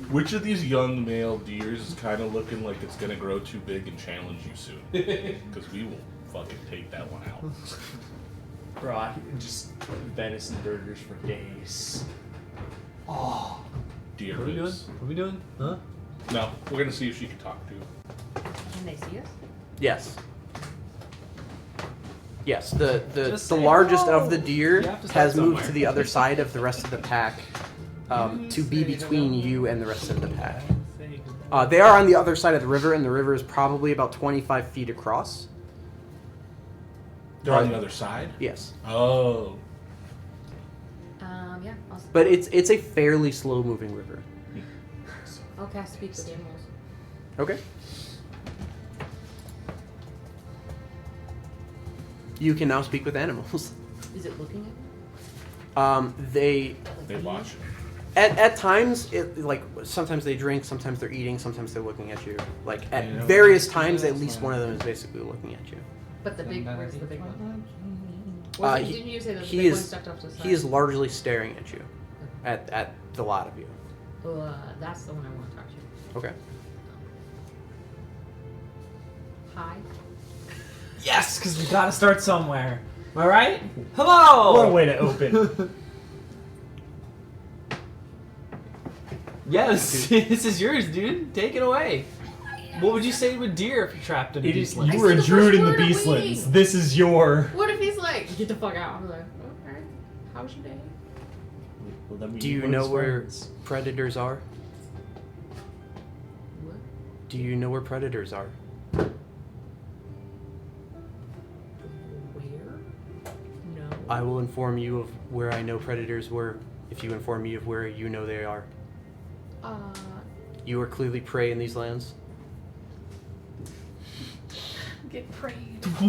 Which of these young male deers is kind of looking like it's gonna grow too big and challenge you soon? Because we will fucking take that one out. Bro, I can just venison burgers for days. Oh, Deer What are we doing? ribs. What are we doing? Huh? No, we're gonna see if she can talk to. Can they see us? Yes. Yes, the Just the say largest hello. of the deer You have to start has moved somewhere. to the other side of the rest of the pack, to be between you and the rest of the pack. They are on the other side of the river, and the river is probably about 25 feet across. They're on the other side? Yes, Oh. Yeah. but it's a fairly slow moving river. I'll cast speak with animals. Okay. You can now speak with animals. Is it looking at me? They They watch. at times it like sometimes they drink, sometimes they're eating, sometimes they're looking at you. Like at You know, various times, at that's least fine. one of them is basically looking at you. But the big, where's the big one? He- Didn't you say the he big one is- stuck off to the side? He is largely staring at you, at the lot of you. That's the one I want to talk to. Okay. Hi. Yes, because we gotta start somewhere. Am I right? Hello! what a way to open. Yes, this is yours, dude. Take it away. What would you say with deer if you're trapped in a It is, beastland? you were a said the druid first in the word of Beastlands. we. This is your. What if he's like, get the fuck out? I'm like, okay. How's your day? Well, then we Do need you one of know his where friends. predators are? What? Do you know where predators are? Where? No. I will inform you of where I know predators were if you inform me of where you know they are. You are clearly prey in these lands. Get prayed.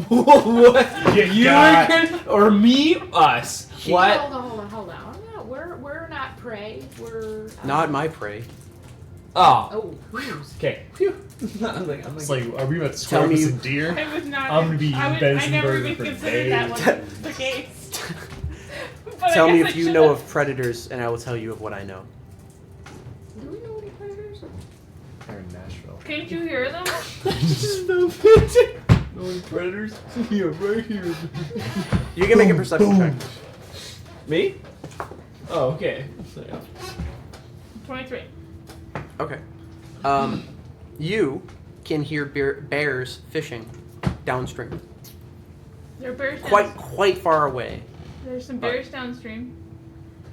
What? You You or me? Us. What? Hold on. No, we're not prey. We're Not my prey. Oh. Oh, Okay. I'm like, It's like, are we about to Tell scrub me with you- some deer? I was not. I'm gonna be I venison never burger even for considered that days. was the case. But Tell I me guess if I you know should've. of predators, and I will tell you of what I know. do we know any predators? They're in Nashville. Can't you hear them? No any predators? Yeah, right here. You can make a perception check. Me? Oh, okay. So, yeah. 23. Okay. You can hear bears fishing downstream, There are bears. quite far away. There's some bears downstream,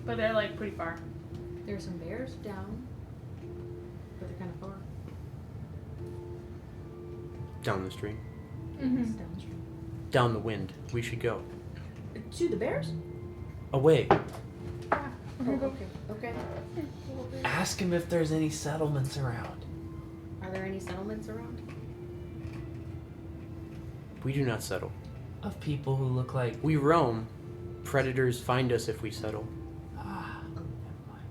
but they're like pretty far. There's some bears down, but they're kind of far. Down the stream, Mm-hmm. It's downstream. down the wind. We should go To the bears? away. Oh, okay. Okay. Ask him if there's any settlements around. Are there any settlements around? We do not settle. Of people who look like. We roam. Predators find us if we settle. Ah, never mind.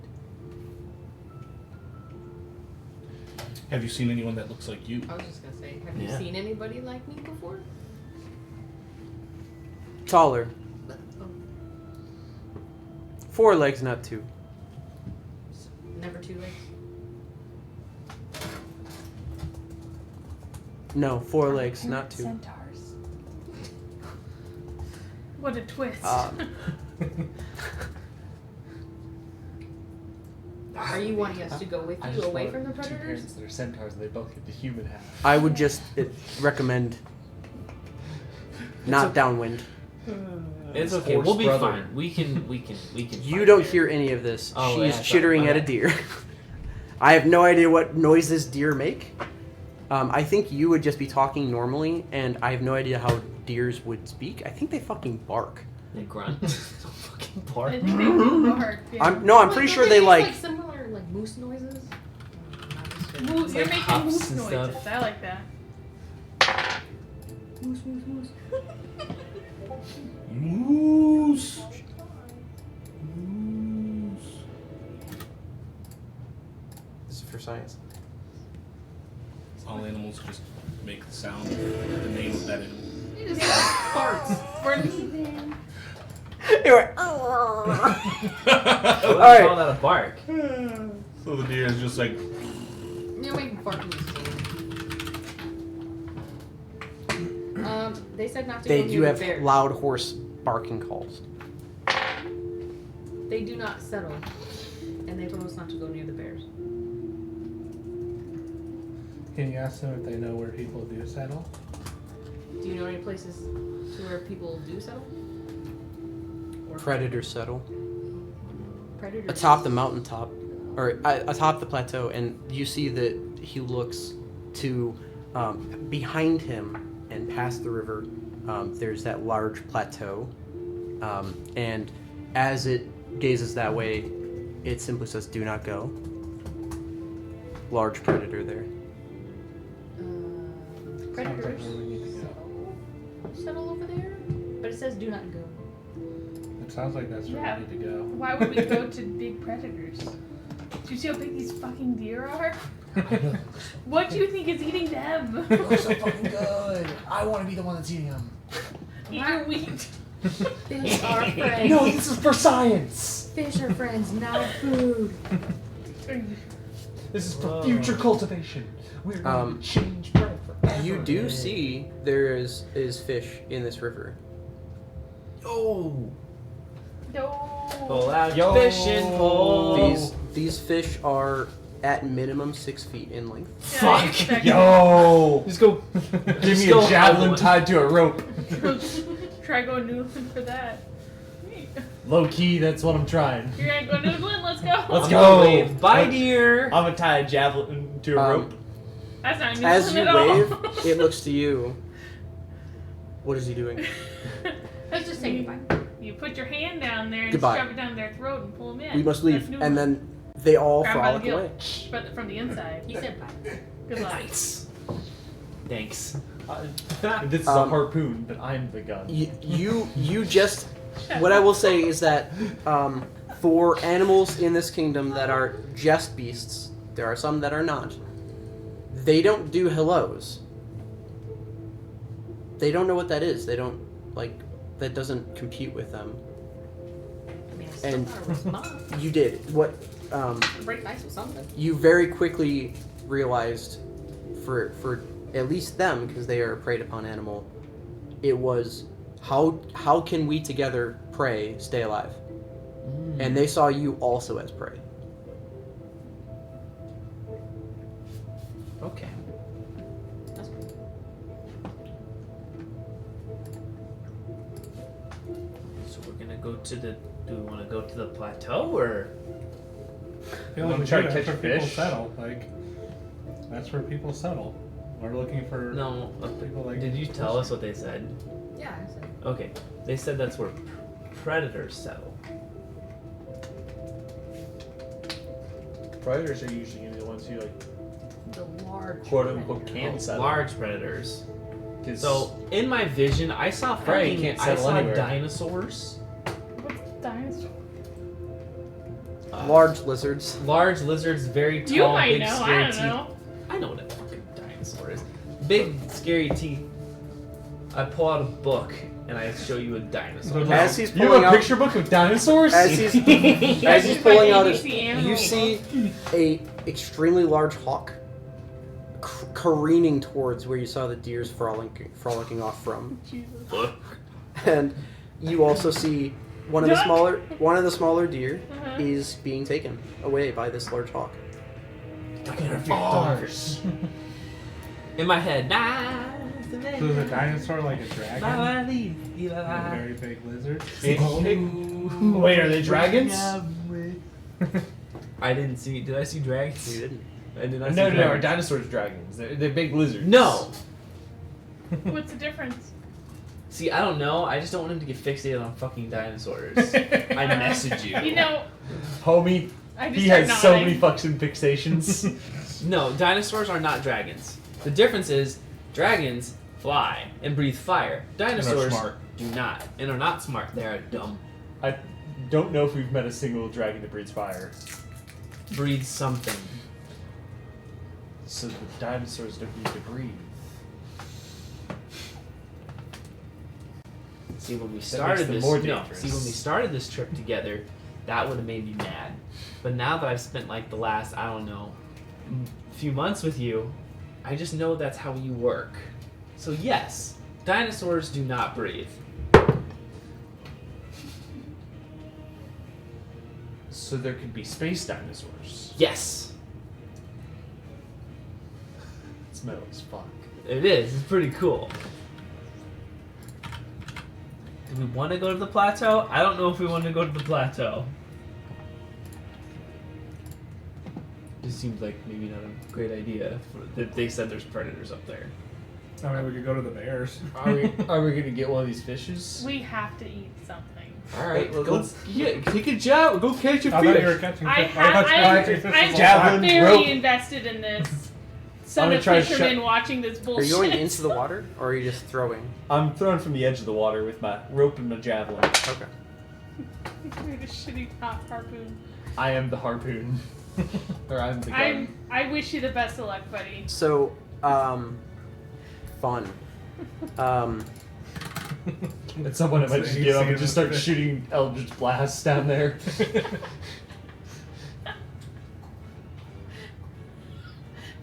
Have you seen anyone that looks like you? I was just gonna say, have you Yeah. seen anybody like me before? Taller, Oh, 4 legs, not 2. never 2 legs. No, 4 legs, not 2. Centaurs. What a twist. Are you wanting us to go with I you just away want from the two predators? parents that are centaurs and they both get the human half. I would just recommend not downwind. It's His okay. horse We'll be brother. fine. We can. You fight don't there. hear any of this. Oh, She's yeah, chittering at a okay. deer. I have no idea what noises deer make. I think you would just be talking normally, and I have no idea how deers would speak. I think they fucking bark. They grunt. Don't fucking I bark. think they do bark. Yeah. I'm Wait, pretty don't sure they they make, like. similar like moose noises. Moose, you're like making hops moose and noises. stuff. I like that. Moose, moose, moose. Moose. This is for science. All animals just make the sound, the name of that animal. It just farts. Anyway. All right. Call that a bark. So the deer is just like, You're making fart noises. They said not to They go do near have the bears. loud horse barking calls. They do not settle, and they told us not to go near the bears. Can you ask them if they know where people do settle? Do you know any places to where people do settle? Or Predators settle predators? atop the mountaintop, or atop the plateau, and you see that he looks to behind him and past the river. There's that large plateau, and as it gazes that way, it simply says, "Do not go." Large predator there. Sounds like Predators where we need to go. settle over there, but it says do not go. It sounds like that's where Yeah. we need to go. Why would we go to big predators? Do you see how big these fucking deer are? What do you think is eating them? They're so fucking good. I want to be the one that's eating them. Eat your wheat. Fish are friends. No, this is for science. Fish are friends, not food. This is for future cultivation. We're going to change bread forever. You do see there is fish in this river. Oh. No. Pull out Yo. your fishing pole. These fish are at minimum 6 feet in length. Yeah, I Fuck. expect Yo! Just go. Give me go a javelin hug tied to a rope. it. Try going noodling for that. Low key, that's what I'm trying. You're gonna go noodling? Let's go. Let's I'm go. gonna wave. Bye, deer. I'm gonna tie a javelin to a rope. That's not noodling As you at all. wave, it looks to you. What is he doing? Let's just say goodbye. You put your hand down there and Goodbye. shove it down their throat and pull them in. We must That's leave. And noodling. then They all Grab 'em by the frolic gill. away. But from the inside. He said bye. Good luck. Nice. Thanks. This is a harpoon, but I'm the gun. You just. What I will say is that for animals in this kingdom that are just beasts, there are some that are not. They don't do hellos. They don't know what that is. They don't that doesn't compute with them. I mean, I still And- thought it was mom. You did what? Break ice with something. You very quickly realized, for at least them, because they are a preyed upon animal, it was how can we together prey stay alive? And they saw you also as prey. Okay. That's cool. So we're gonna go to the. Do we want to go to the plateau or? I feel Wanna like try to that's catch where people fish? settle. Like, that's where people settle. We're looking for No. people like. Did you tell us what they said? Yeah, I said. Okay. They said that's where predators settle. Predators are usually the ones who The large. quote unquote predator. can settle. Large predators. 'Cause So in my vision, I saw Prey fucking, can't I settle saw anywhere. dinosaurs. What's dinosaur? Large lizards. Large lizards, very tall, You might big, know. scary I don't teeth. know. I know what a fucking dinosaur is. Big, scary teeth. I pull out a book and I show you a dinosaur. As he's you have pulling a out, picture book of dinosaurs? as he's pulling out his, ABC animal you see a extremely large hawk careening towards where you saw the deers frolicking off from, Jesus. and you also see one of the smaller deer is being taken away by this large hawk. Ours. In my head, So is a dinosaur like a dragon? A very big lizard? Wait, are they dragons? I didn't see. Did I see dragons? You didn't. I did not see No, are dragons. dinosaurs dragons? They're big lizards. No. What's the difference? See, I don't know. I just don't want him to get fixated on fucking dinosaurs. I message you. You know, Homie, I just he start has so nodding. many fucking fixations. No, dinosaurs are not dragons. The difference is dragons fly and breathe fire. Dinosaurs smart. do not and are not smart. They are dumb. I don't know if we've met a single dragon that breathes fire. Breathe something. So the dinosaurs don't need to breathe. See, when we makes started them this, more no. dangerous. See, when we started this trip together, that would have made me mad. But now that I've spent like the last, I don't know, few months with you, I just know that's how you work. So yes, dinosaurs do not breathe. So there could be space dinosaurs. Yes, It's metal as fuck. it is. It's pretty cool. Do we want to go to the plateau? I don't know if we want to go to the plateau. This seems like maybe not a great idea. They said there's predators up there. I mean, we could go to the bears. Are we gonna get one of these fishes? we have to eat something. All right, Well, go. let's- Yeah, take a job. Go catch a I thought you were fish. catching I fish. thought you were catching fish I'm all Javelin, the very rope. invested in this. Son gonna of try to fishermen shut- watching this Are bullshit. you going into the water, or are you just throwing? I'm throwing from the edge of the water with my rope and my javelin. Okay. You're the shitty harpoon. I am the harpoon, or I'm the gun. I wish you the best of luck, buddy. So, fun. At some point, I might just He's get up singing and just start with it. shooting eldritch blasts down there.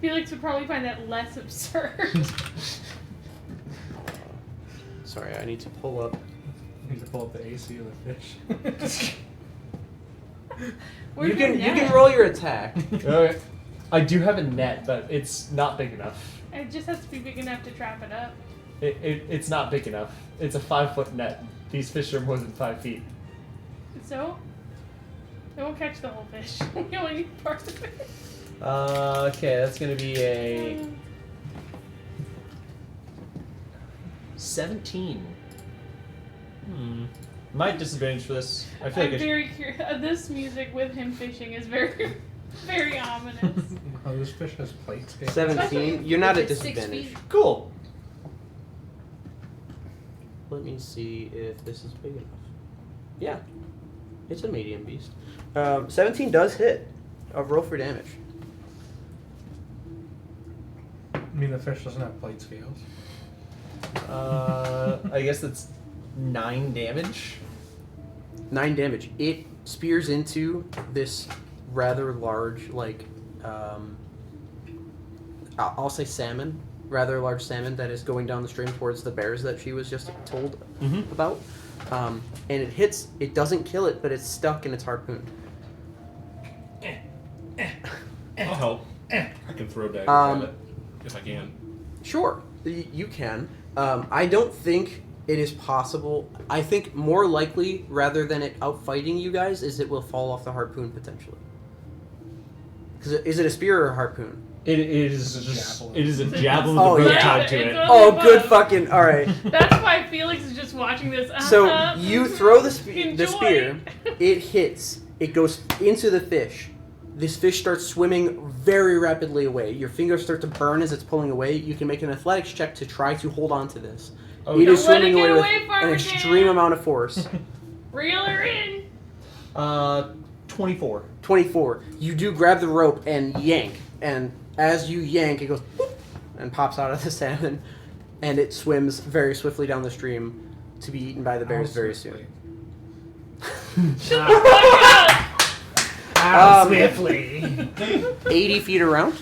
Felix would probably find that less absurd. Sorry, I need to pull up. I need to pull up the AC of the fish. Where's you your can net? roll your attack. Okay. I do have a net, but it's not big enough. It just has to be big enough to trap it up. It's not big enough. It's a 5-foot net. These fish are more than 5 feet. So, it won't catch the whole fish. You only need part of it. Okay, that's gonna be a 17. Might disadvantage for this. I feel I'm like I should. very curious. This music with him fishing is very. Very ominous. Oh, this fish has plate scale. 17. You're not at It's 6 disadvantage. feet. Cool. Let me see if this is big enough. Yeah, it's a medium beast. 17 does hit. Roll for damage. I mean, the fish doesn't have plate scales. I guess that's 9 damage. 9 damage. It spears into this rather large, I'll say salmon, rather large salmon that is going down the stream towards the bears that she was just told about. And it hits, it doesn't kill it, but it's stuck in its harpoon. I'll help. I can throw daggers at it if I can. Sure, you can. I don't think it is possible. I think more likely, rather than it outfighting you guys, is it will fall off the harpoon potentially. Because is it a spear or a harpoon? It is It's a just. javelin. It is a javelin Oh, with a rope yeah. tied to It's it. a- Oh, good fucking. All right. That's why Felix is just watching this. So you throw the Enjoy. spear. It hits. It goes into the fish. This fish starts swimming very rapidly away. Your fingers start to burn as it's pulling away. You can make an athletics check to try to hold on to this. Oh, It Don't is let it swimming get away with away, an Farmer extreme Dan. amount of force. Reel her in. 24. 24. You do grab the rope and yank, and as you yank, it goes boop, and pops out of the salmon, and it swims very swiftly down the stream to be eaten by the bears very soon. Shut the fuck up. How Um, swiftly. 80 feet around.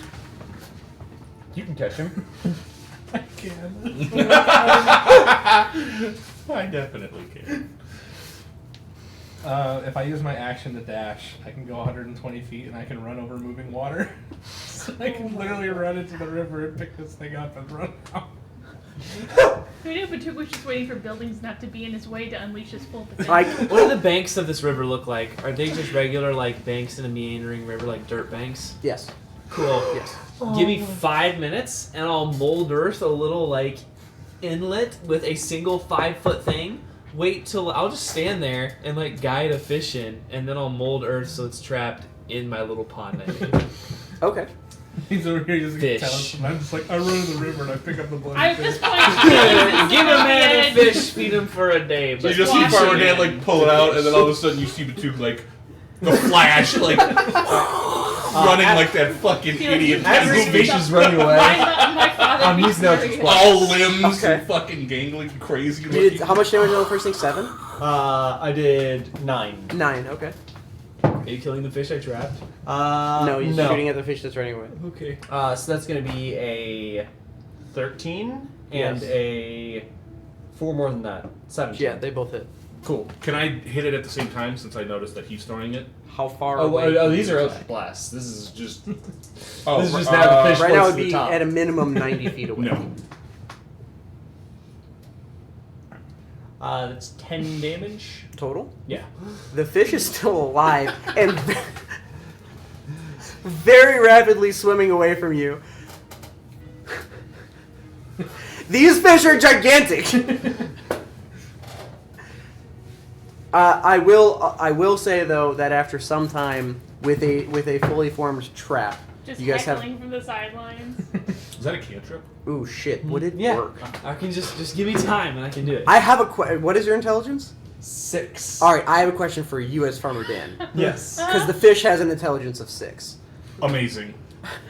You can catch him. I can. I definitely can. If I use my action to dash, I can go 120 feet and I can run over moving water. So I can literally run into the river and pick this thing up and run out. Who knew Batuk was just waiting for buildings not to be in his way to unleash his full potential? Like, What do the banks of this river look like? Are they just regular like banks in a meandering river, like dirt banks? yes, Cool. yes. Give me 5 minutes, and I'll mold earth a little like inlet with a single 5-foot thing. Wait till I'll just stand there and like guide a fish in, and then I'll mold earth so it's trapped in my little pond I made. Okay. He's over here using Fish. talents, and I'm just like, I run in the river and I pick up the bloody At fish. this point, Give a man a fish, feed him for a day. So But you just see watch Farmer it. Dan like pull it out, and then all of a sudden you see Batuk like the flash, like running like that fucking Felix idiot. is As Google this fish yourself. is running away, My father I'm beats using that to Mary. explain. All limbs Okay. and fucking gangling, crazy You looking. did, how much damage on the first thing? 7? I did 9. 9, okay. Are you killing the fish I trapped? No, he's no. shooting at the fish that's running away. Okay. So that's going to be a 13 and Yes. a 4 more than that. 17. Yeah, they both hit. Cool. Can I hit it at the same time since I noticed that he's throwing it? How far Oh, away? these are Eldritch Blasts. This is just. Oh, This is just now the fish Right now floats it would to the be top. at a minimum 90 feet away. No. That's 10 damage. Total? Yeah. The fish is still alive and very rapidly swimming away from you. These fish are gigantic. I will say though that after some time with a fully formed trap, Just you guys have. heckling from the sidelines. Is that a cantrip? Ooh shit! Would it Yeah. work? I can just give me time and I can do it. I have a what is your intelligence? 6. All right, I have a question for you as Farmer Dan, Yes. because the fish has an intelligence of 6. Amazing.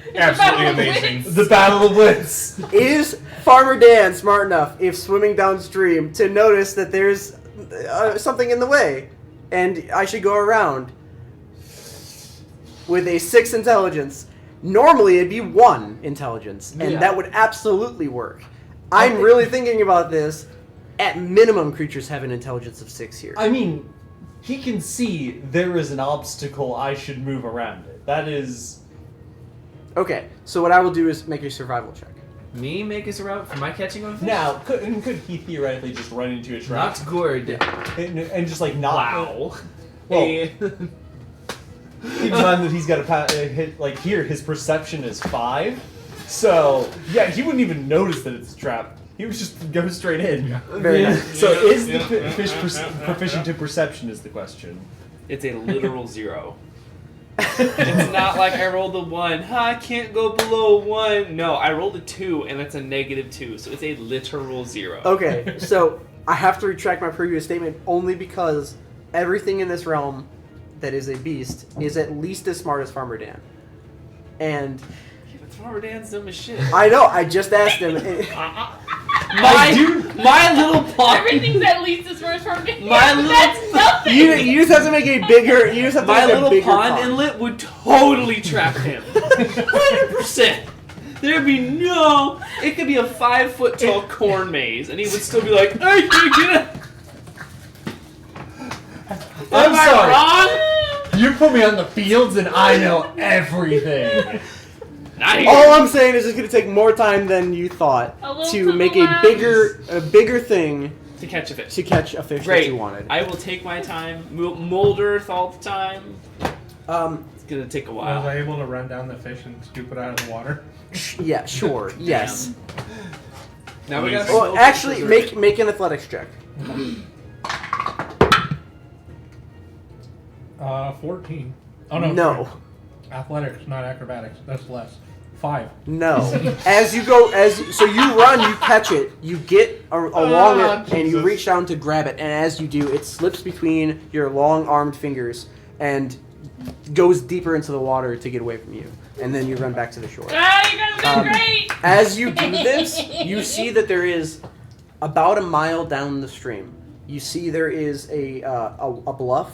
It's Absolutely about amazing. wits. The Battle of Wits. Is Farmer Dan smart enough, if swimming downstream, to notice that there's something in the way, and I should go around with a 6 intelligence? Normally, it'd be 1 intelligence, and Yeah. that would absolutely work. I'm Okay. really thinking about this. At minimum, creatures have an intelligence of 6 here. I mean, he can see there is an obstacle I should move around it. That is. Okay, so what I will do is make a survival check. Me make us around for my catching on fish? Now, could he theoretically just run into a trap? Not good. And just like not. Wow. Well, Hey. keep in mind that he's got here his perception is 5, so yeah, he wouldn't even notice that it's a trap. He would just go straight in. Very nice. So Yeah, is the yeah, fish yeah, yeah. proficient to perception is the question. It's a literal 0. It's not like I rolled a 1. I can't go below 1. No, I rolled a 2, and it's a -2, so it's a literal 0. Okay, so I have to retract my previous statement only because everything in this realm that is a beast is at least as smart as Farmer Dan. And Yeah, but Farmer Dan's dumb as shit. I know, I just asked him. My little pawn. Everything's at least as far as from me. My little- That's nothing. You just have to make a bigger. You just have to My make a little bigger pond pond. inlet would totally trap him. 100%. There'd be no. It could be a 5-foot tall corn maze, and he would still be like, "I can't get it." I'm Am sorry. I wrong? You put me on the fields and I know everything. Not here. All I'm saying is it's going to take more time than you thought A little to to make the a left. bigger thing To catch a fish. to catch a fish Great. that you wanted. I will take my time. Mold earth all the time. It's gonna take a Was I while. able to run down the fish and scoop it out of the water? Yeah, sure. Yes. Now we got. Well, actually, make an athletics check. 14. Oh no. No. Athletics, not acrobatics. That's less. 5. No. As you run, you catch it, you get along it, and you Jesus. reach down to grab it, and as you do, it slips between your long-armed fingers and goes deeper into the water to get away from you, and then you run back to the shore. Ah, you guys are doing great. As you do this, you see that there is about a mile down the stream. You see there is a bluff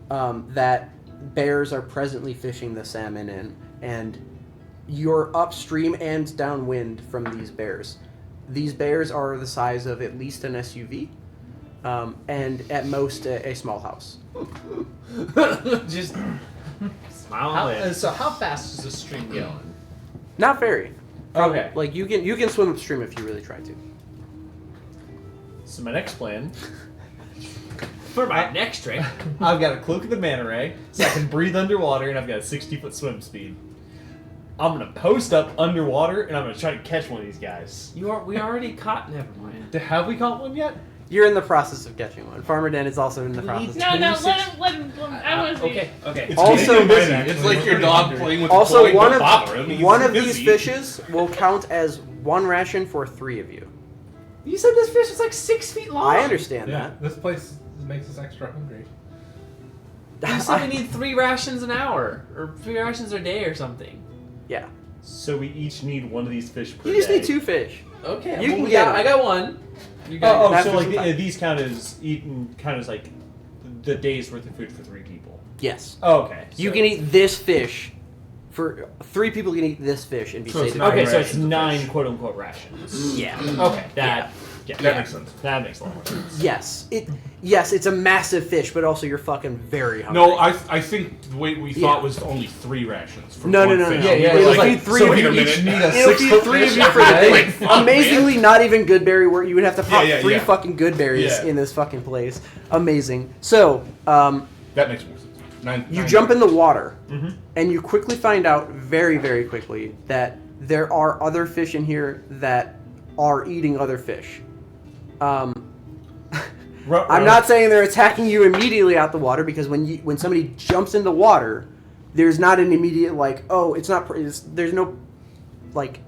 that bears are presently fishing the salmon in, and you're upstream and downwind from these bears. These bears are the size of at least an SUV, and at most a small house. Just smile. So how fast is the stream going? Not very. Okay. Like you can swim upstream if you really try to. So my next plan, For my next trick. I've got a cloak of the manta ray, so I can breathe underwater, and I've got a 60-foot swim speed. I'm gonna post up underwater, and I'm gonna try to catch one of these guys. We already caught. Never mind. Have we caught one yet? You're in the process of catching one. Farmer Dan is also in the We process. need- No, let him. I want to see. Okay. It's Also- keeping him busy. It's It's like your dog playing with Also, the toy. one Don't of bother him. He's one of busy. these fishes will count as one ration for 3 of you. You said this fish is like 6 feet long. I understand Yeah, this place makes us extra hungry. You said we need 3 rations an hour, or 3 rations a day, or something. Yeah. So we each need one of these fish per You just day. need 2 fish. Okay, You can we get got. 'em. I got one. You got. Oh, That's so for like some time. these count as eating, kind of like the day's worth of food for 3 people. Yes. Oh, okay. You can eat this fish. For 3 people can eat this fish and be So it's sated. not- Okay, so it's rations of 9 fish. quote-unquote rations. Yeah. Okay, that That makes sense. That makes a lot more sense. Yes, it's a massive fish, but also you're fucking very hungry. No, I think the way we thought Yeah. was only 3 rations. For No, one no, no, fish. no. Yeah, yeah. It'll It's like, feed 3 so of we you. minute. each need a It'll feed 6-foot 3 of fish you for every the day. day. Fuck, Amazingly, not even good berry where you would have to pop Yeah, 3 yeah. fucking good berries Yeah. in this fucking place. Amazing. So, That makes more sense. you jump in the water, Mhm. and you quickly find out very, very quickly that there are other fish in here that are eating other fish. I'm not saying they're attacking you immediately out the water, because when somebody jumps in the water, there's not an immediate like, oh, there's no like,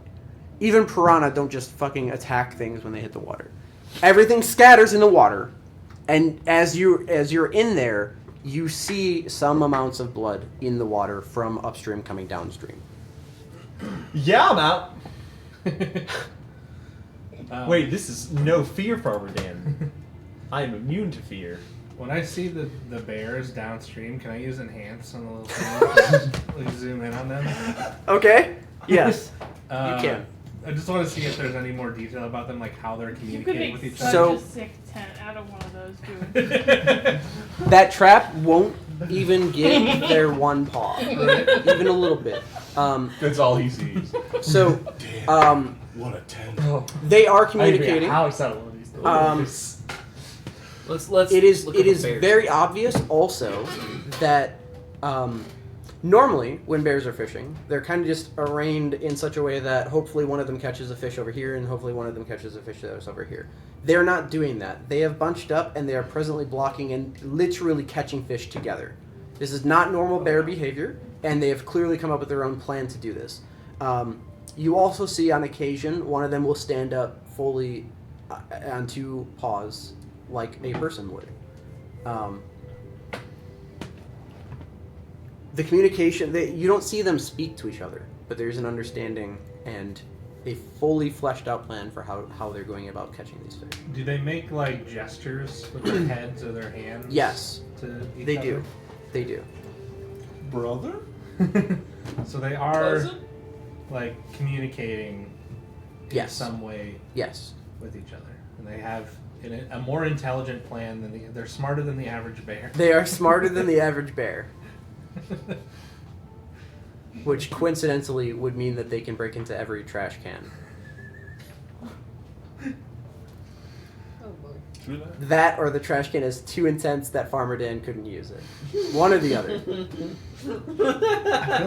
even piranha don't just fucking attack things when they hit the water. Everything scatters in the water, and as you're in there, you see some amounts of blood in the water from upstream coming downstream. Yeah, I'm out. Wait, this is no fear, Farmer Dan. I am immune to fear. when I see the bears downstream, can I use enhance on the little thing? Like zoom in on them? Okay. Yes. Uh, You can. I just want to see if there's any more detail about them, like how they're You could communicating make with each such So- a sick tent out of one of those, dude. That trap won't even get their one paw, even a little bit. That's all he sees. So, Damn. What a tent. they are I agree. communicating. How is that one of these? Let's. It is look at the bears. very obvious also that normally when bears are fishing, they're kind of just arranged in such a way that hopefully one of them catches a fish over here and hopefully one of them catches a fish that's over here. They're not doing that. They have bunched up and they are presently blocking and literally catching fish together. This is not normal bear behavior. and they have clearly come up with their own plan to do this. You also see on occasion one of them will stand up fully on two paws like a person would. The communication, you don't see them speak to each other, but there's an understanding and a fully fleshed out plan for how they're going about catching these fish. Do they make like gestures with their heads or their hands? Yes, To each they other? do. They do. Brother? So they are Cousin? like communicating in Yes. some way Yes. with each other, and they have a more intelligent plan than they're smarter than the average bear. They are smarter than the average bear, which coincidentally would mean that they can break into every trash can. Oh boy. True that. That or the trash can is too intense that Farmer Dan couldn't use it. One or the other. I feel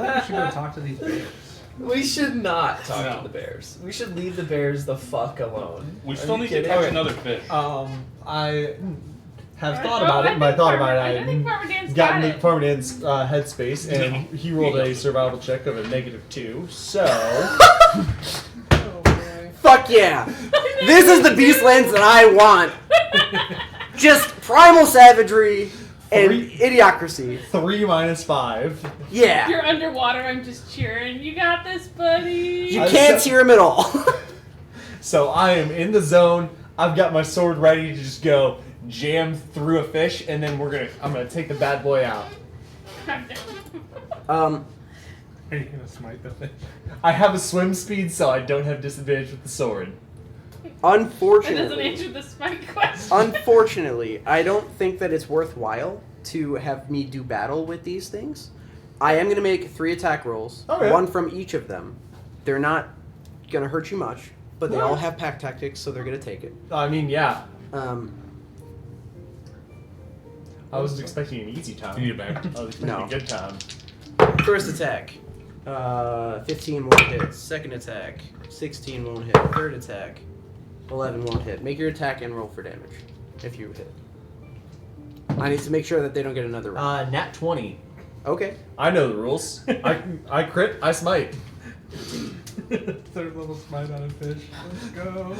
like we should go talk to these bears. We should not talk No. to the bears. We should leave the bears the fuck alone. We Are still you need to kidding? catch Okay. another fish. I have I thought don't- about I it, but I think thought Farmer- about it. I think Farmer Dan's got got in it. Farmer Dan's headspace, and No. he rolled He a doesn't. survival check of a -2. So Oh boy. Fuck yeah! This is the Beastlands that I want! Just primal savagery and Three- idiocracy. 3 minus 5. Yeah! You're underwater. I'm just cheering. You got this, buddy. You I can't said- hear him at all. So I am in the zone. I've got my sword ready to just go jam through a fish, and then I'm gonna take the bad boy out. Um, Are you gonna smite the fish? I have a swim speed, so I don't have disadvantage with the sword. That doesn't unfortunately, answer the spike question. unfortunately, I don't think that it's worthwhile to have me do battle with these things. I am going to make 3 attack rolls, Okay. 1 from each of them. They're not going to hurt you much, but they What? all have pack tactics, so they're going to take it. I mean, yeah. I I wasn't expecting an easy time. You need a bear. I was expecting No. a good time. First attack, 15 won't hit. Second attack, 16 won't hit. Third attack, 11 won't hit. Make your attack and roll for damage if you hit. I need to make sure that they don't get another round. Nat 20. Okay. I know the rules. I crit, I smite. Third level smite on a fish. Let's go.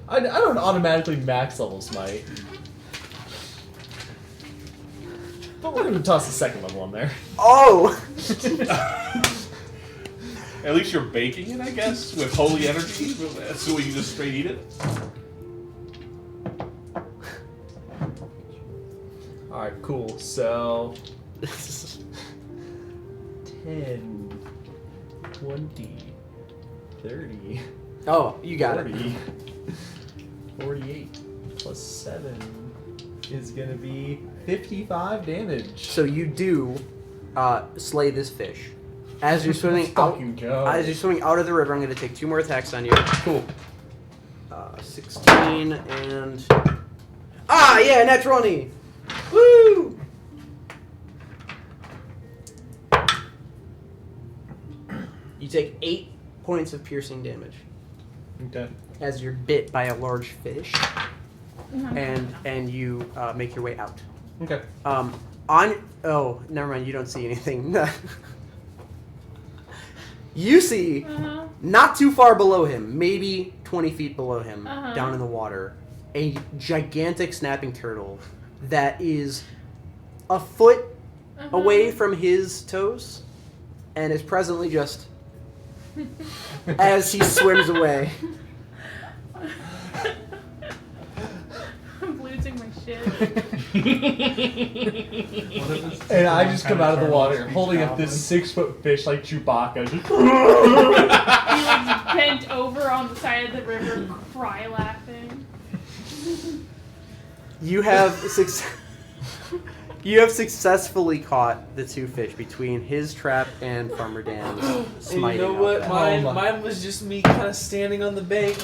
I don't automatically max level smite. But we're gonna toss the second level on there. Oh! At least you're baking it, I guess, with holy energy. So you just straight eat it. Alright, cool. So 10, 20, 30, Oh, you got it. 40, 48 plus 7 is gonna be 55 damage. So you do slay this fish. As you're swimming Let's out, fucking go. as you're swimming out of the river, I'm going to take 2 more attacks on you. Cool. 16 and yeah, natural 20. Woo! You take 8 points of piercing damage Okay. as you're bit by a large fish, and you make your way out. Okay. Never mind. You don't see anything. You see, Uh-huh. not too far below him, maybe 20 feet below him, Uh-huh. down in the water, a gigantic snapping turtle that is a foot Uh-huh. away from his toes, and is presently just as he swims away. I'm losing my shit. And I just come out of the water holding up this 6-foot fish like Chewbacca. Just He like bent over on the side of the river, cry laughing. You have you have successfully caught the 2 fish between his trap and Farmer Dan's And smiting. you know out what? there. Mine was just me kind of standing on the bank,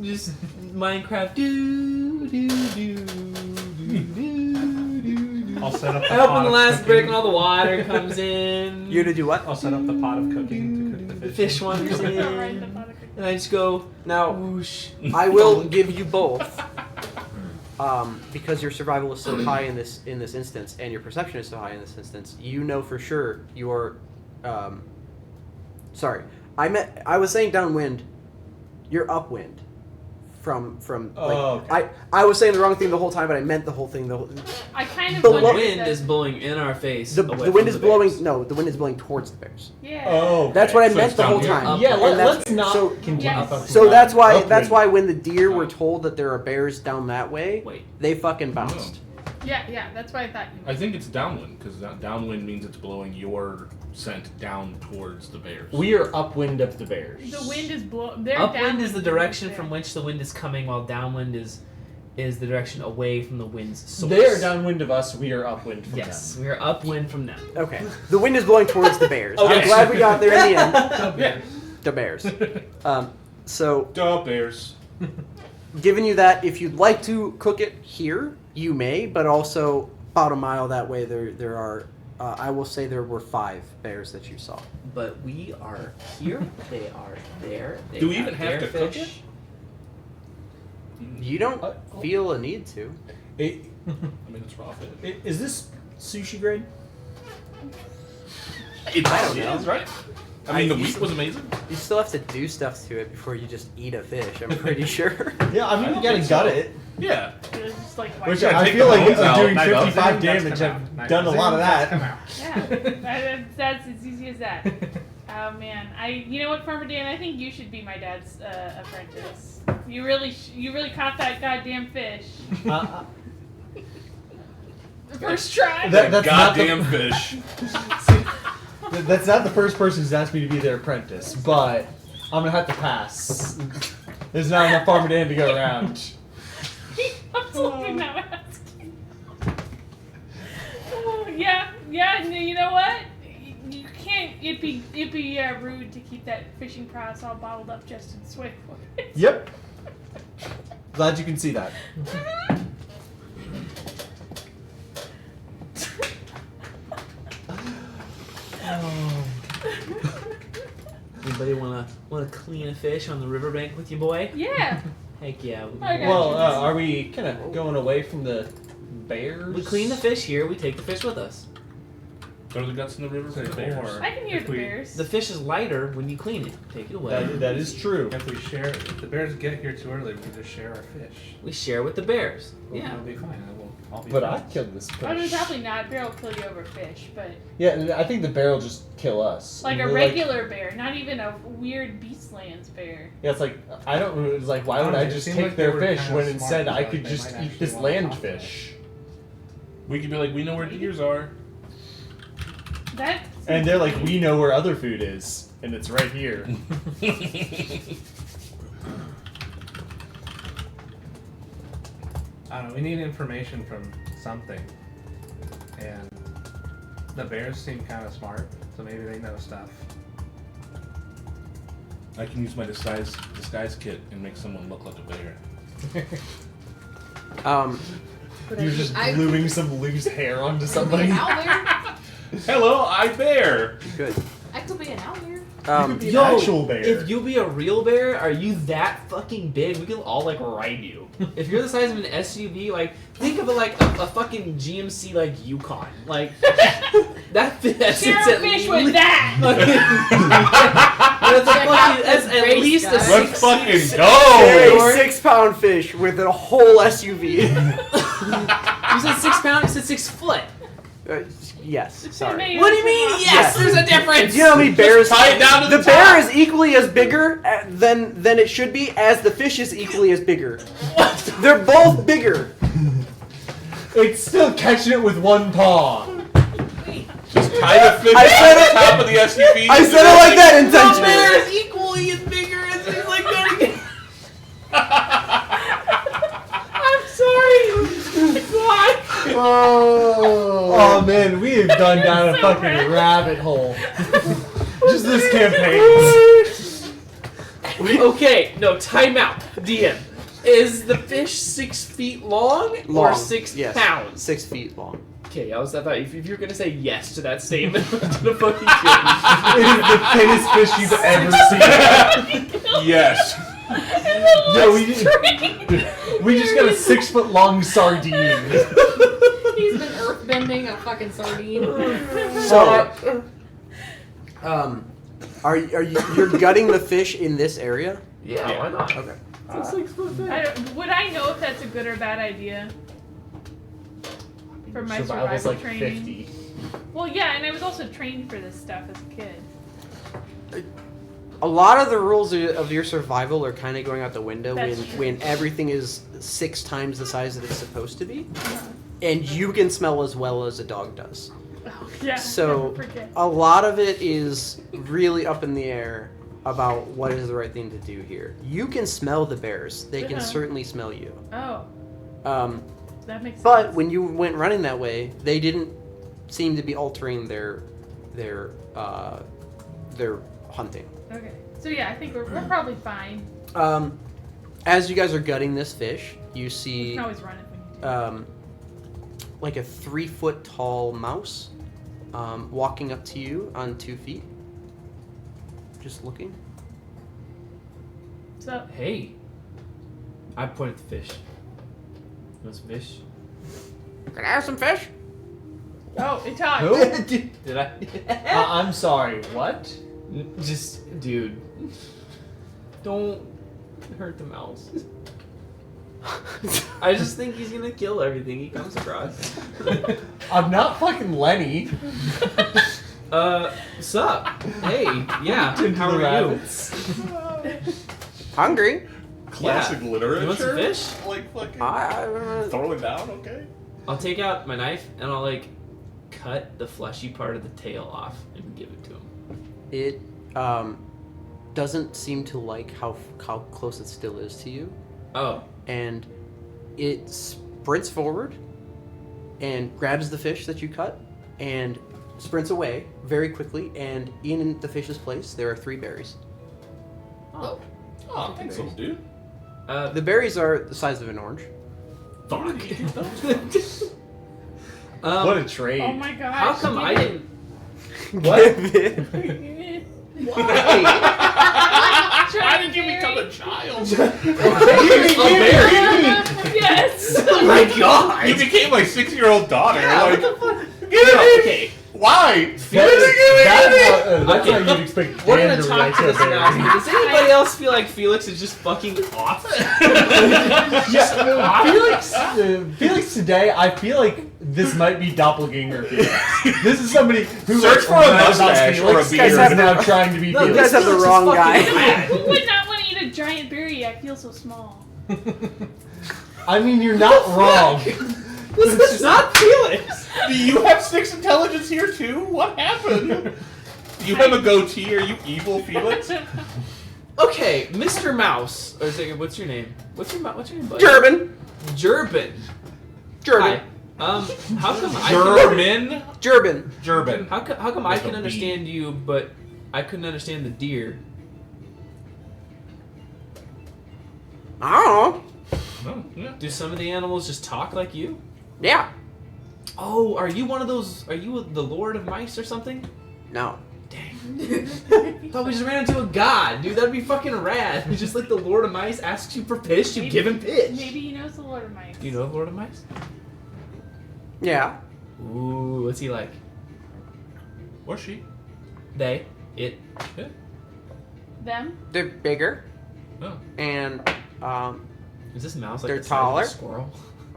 just Minecraft. Do do do do do do. I'll set up the I open pot the of last cooking. brick and all the water comes in. You're to do what? I'll set up the pot of cooking to cook The the fish fish. wanders Right in the in, bottom. and I just go Now, whoosh. I will give you both, because your survival is so high in this instance, and your perception is so high in this instance. You know for sure your Sorry, I was saying downwind. You're upwind. From okay. I was saying the wrong thing the whole time, but I meant the whole thing. I kind of The The wondered wind that- is blowing in our face. The away wind from is the blowing. bears. No, the wind is blowing towards the bears. Yeah. Oh, That's what I So meant it's the whole down here. time. Yeah, And that's- let's not so- continue. Yes. So that's why Upwind. when the deer were told that there are bears down that way, Wait. they fucking bounced. Yeah, that's what I thought you I meant. think it's downwind because downwind means it's blowing your scent down towards the bears. We are upwind of the bears. The wind is blowing. They're Upwind is the downwind direction there. from which the wind is coming, while downwind is the direction away from the wind's source. They are downwind of us. We are upwind from Yes, we are upwind from them. Okay, the wind is blowing towards the bears. Okay. I'm glad we got there in the end. Yeah. The bears. So Duh, bears. giving you that, if you'd like to cook it here, you may, but also about a mile that way, there are. I will say there were 5 bears that you saw. But we are here. They are there. They Do we even have their to cook fish. You don't feel a need to. I mean, it's raw fish. Is this sushi grade? It I don't probably know. is, right? I mean, the wheat was amazing. You still have to do stuff to it before you just eat a fish. I'm pretty sure. Yeah, I mean, don't you gotta think gut so. it. Yeah. It's just like Which Yeah, I take feel the like bones out, doing knife out. 55 That's damage. come I've out. Knife done a goes lot in, of that's that. come out. Yeah, that's as easy as that. Oh man, you know what, Farmer Dan? I think you should be my dad's apprentice. You really caught that goddamn fish. First try. That- that's not the- Goddamn fish. That's not the first person who's asked me to be their apprentice, but I'm gonna have to pass. There's not enough Farmer Dan to go around. Absolutely not asking. Oh, yeah. No, you know what? You can't. It'd be rude to keep that fishing prowess all bottled up just in sway for it. Yep. Glad you can see that. Anybody wanna clean a fish on the riverbank with you, boy? Yeah. Heck yeah. We, Okay. Well, are we kind of going away from the bears? we clean the fish here. We take the fish with us. Throw the guts in the river for the bears. I can hear If the we- bears. The fish is lighter when you clean it. Take it away. That is true. If the bears get here too early, we can just share our fish. We share with the bears. Yeah. It'll be fine. I'll be But fine. I killed this I mean, fish. probably not. Bear will kill you over fish, but Yeah, and I think the bear will just kill us. like a We're regular bear, not even a weird Beastlands bear. Yeah, it's like I don't. It's like why would I It just seemed take like they their were fish kinda when smart, instead I like could they just might eat actually this wanna land talk to us. fish? We could be like, we know where deers are. That. And they're like, we know where other food is, and it's right here. I don't know. We need information from something, and the bears seem kind of smart, so maybe they know stuff. I can use my disguise kit and make someone look like a bear. But You're just gluing some loose hair onto I somebody. could be an owl bear. Hello, I bear. Good. I could be an owl bear. Be an Yo, actual bear. if you be a real bear, are you that fucking big? We can all like ride you. If you're the size of an SUV, like think of it like a fucking GMC like Yukon, like that sits Share at a fish least. with that. That's, Check out that's this at race, least a guys. Let's 6 fucking Carry go. a 6-pound fish with a whole SUV. You said 6 pounds. You said 6 foot. Yes. Sorry. What do you mean? Yes, there's a difference. Do you know how many bears? tie it down to the bear top. is equally as bigger than it should be, as the fish is equally as bigger. They're both bigger. It's still catching it with one paw. Just tie the fish I said on the it- top of the SUV. I said it like that The intentionally. bear is equally as bigger as he's like getting. I'm sorry. Why? Oh man, we have gone down a So fucking bad. rabbit hole. Just this campaign. Okay, no, time out. DM. Is the fish 6 feet long, or 6 yes. pounds? 6 feet long. Okay, I thought if you're gonna say yes to that statement, I'm gonna fucking kill It is the thinnest fish you've ever seen. Yes. No, we just got a 6-foot long sardine. He's been earthbending a fucking sardine. So, Are you're gutting the fish in this area? Yeah, why not? Okay. Would I know if that's a good or bad idea? For my Survival's survival like training. 50. Well, yeah, and I was also trained for this stuff as a kid. A lot of the rules of your survival are kind of going out the window That's true. when everything is 6 times the size that it's supposed to be, and you can smell as well as a dog does. Oh, yeah. So never forget. a lot of it is really up in the air about what is the right thing to do here. You can smell the bears; they can certainly smell you. Oh, that makes sense. But when you went running that way, they didn't seem to be altering their hunting. Okay. So yeah, I think we're probably fine. As you guys are gutting this fish, you We see can always run if we need to. like a 3-foot tall mouse walking up to you on 2 feet. Just looking. So Hey. I point at the fish. You want some fish? Can I have some fish? oh, it talked. Did I? I'm sorry, what? Just, dude. Don't hurt the mouse. I just think he's gonna kill everything he comes across. I'm not fucking Lenny. Sup? Hey, yeah. How The are rabbits. Hungry? Classic Yeah. literature. You want some fish? Like fucking I throwing down, okay. I'll take out my knife and I'll like cut the fleshy part of the tail off and give it to him. It doesn't seem to like how close it still is to you, Oh. and it sprints forward and grabs the fish that you cut and sprints away very quickly. And in the fish's place, there are 3 berries. Oh. Oh, thanks, little dude. The berries are the size of an orange. Fuck. What a trade. Oh my gosh. How come I didn't? Why did you become a child? Yes. Oh my god! You became my 6-year-old daughter. Yeah, like, what the fuck? okay. Why? That's how you'd expect We're Dan gonna to talk react to to a this berry. announcement. Does anybody else feel like Felix is just fucking off? Felix today, I feel like this might be doppelganger Felix. This is somebody who Search for a knows about mustache or a Felix beard. is now trying to be No, You Felix. guys have the Felix is wrong fucking guy. mad. Who would not want to eat a giant berry? I feel so small. I mean, you're not wrong. This is not Felix. Do you have 6 intelligence here too? What happened? You have a goatee. Are you evil, Felix? Okay, Mr. Mouse. Or is it, what's your name? What's your name, buddy? German. Gerben. German. Hi. How come German? German. German. How come I Like can a understand you, but I couldn't understand the deer? I don't know. Oh, yeah. Do some of the animals just talk like you? Yeah. Oh, are you one of those? Are you the Lord of Mice or something? No. Dang. Thought we just ran into a god, dude. That'd be fucking rad. It's just like the Lord of Mice asks you for fish, you give him fish. Maybe he knows the Lord of Mice. Do you know the Lord of Mice? Yeah. Ooh, what's he like? Or she? They, it. Them? They're bigger, Oh. and Is this mouse like They're the size of a taller. squirrel?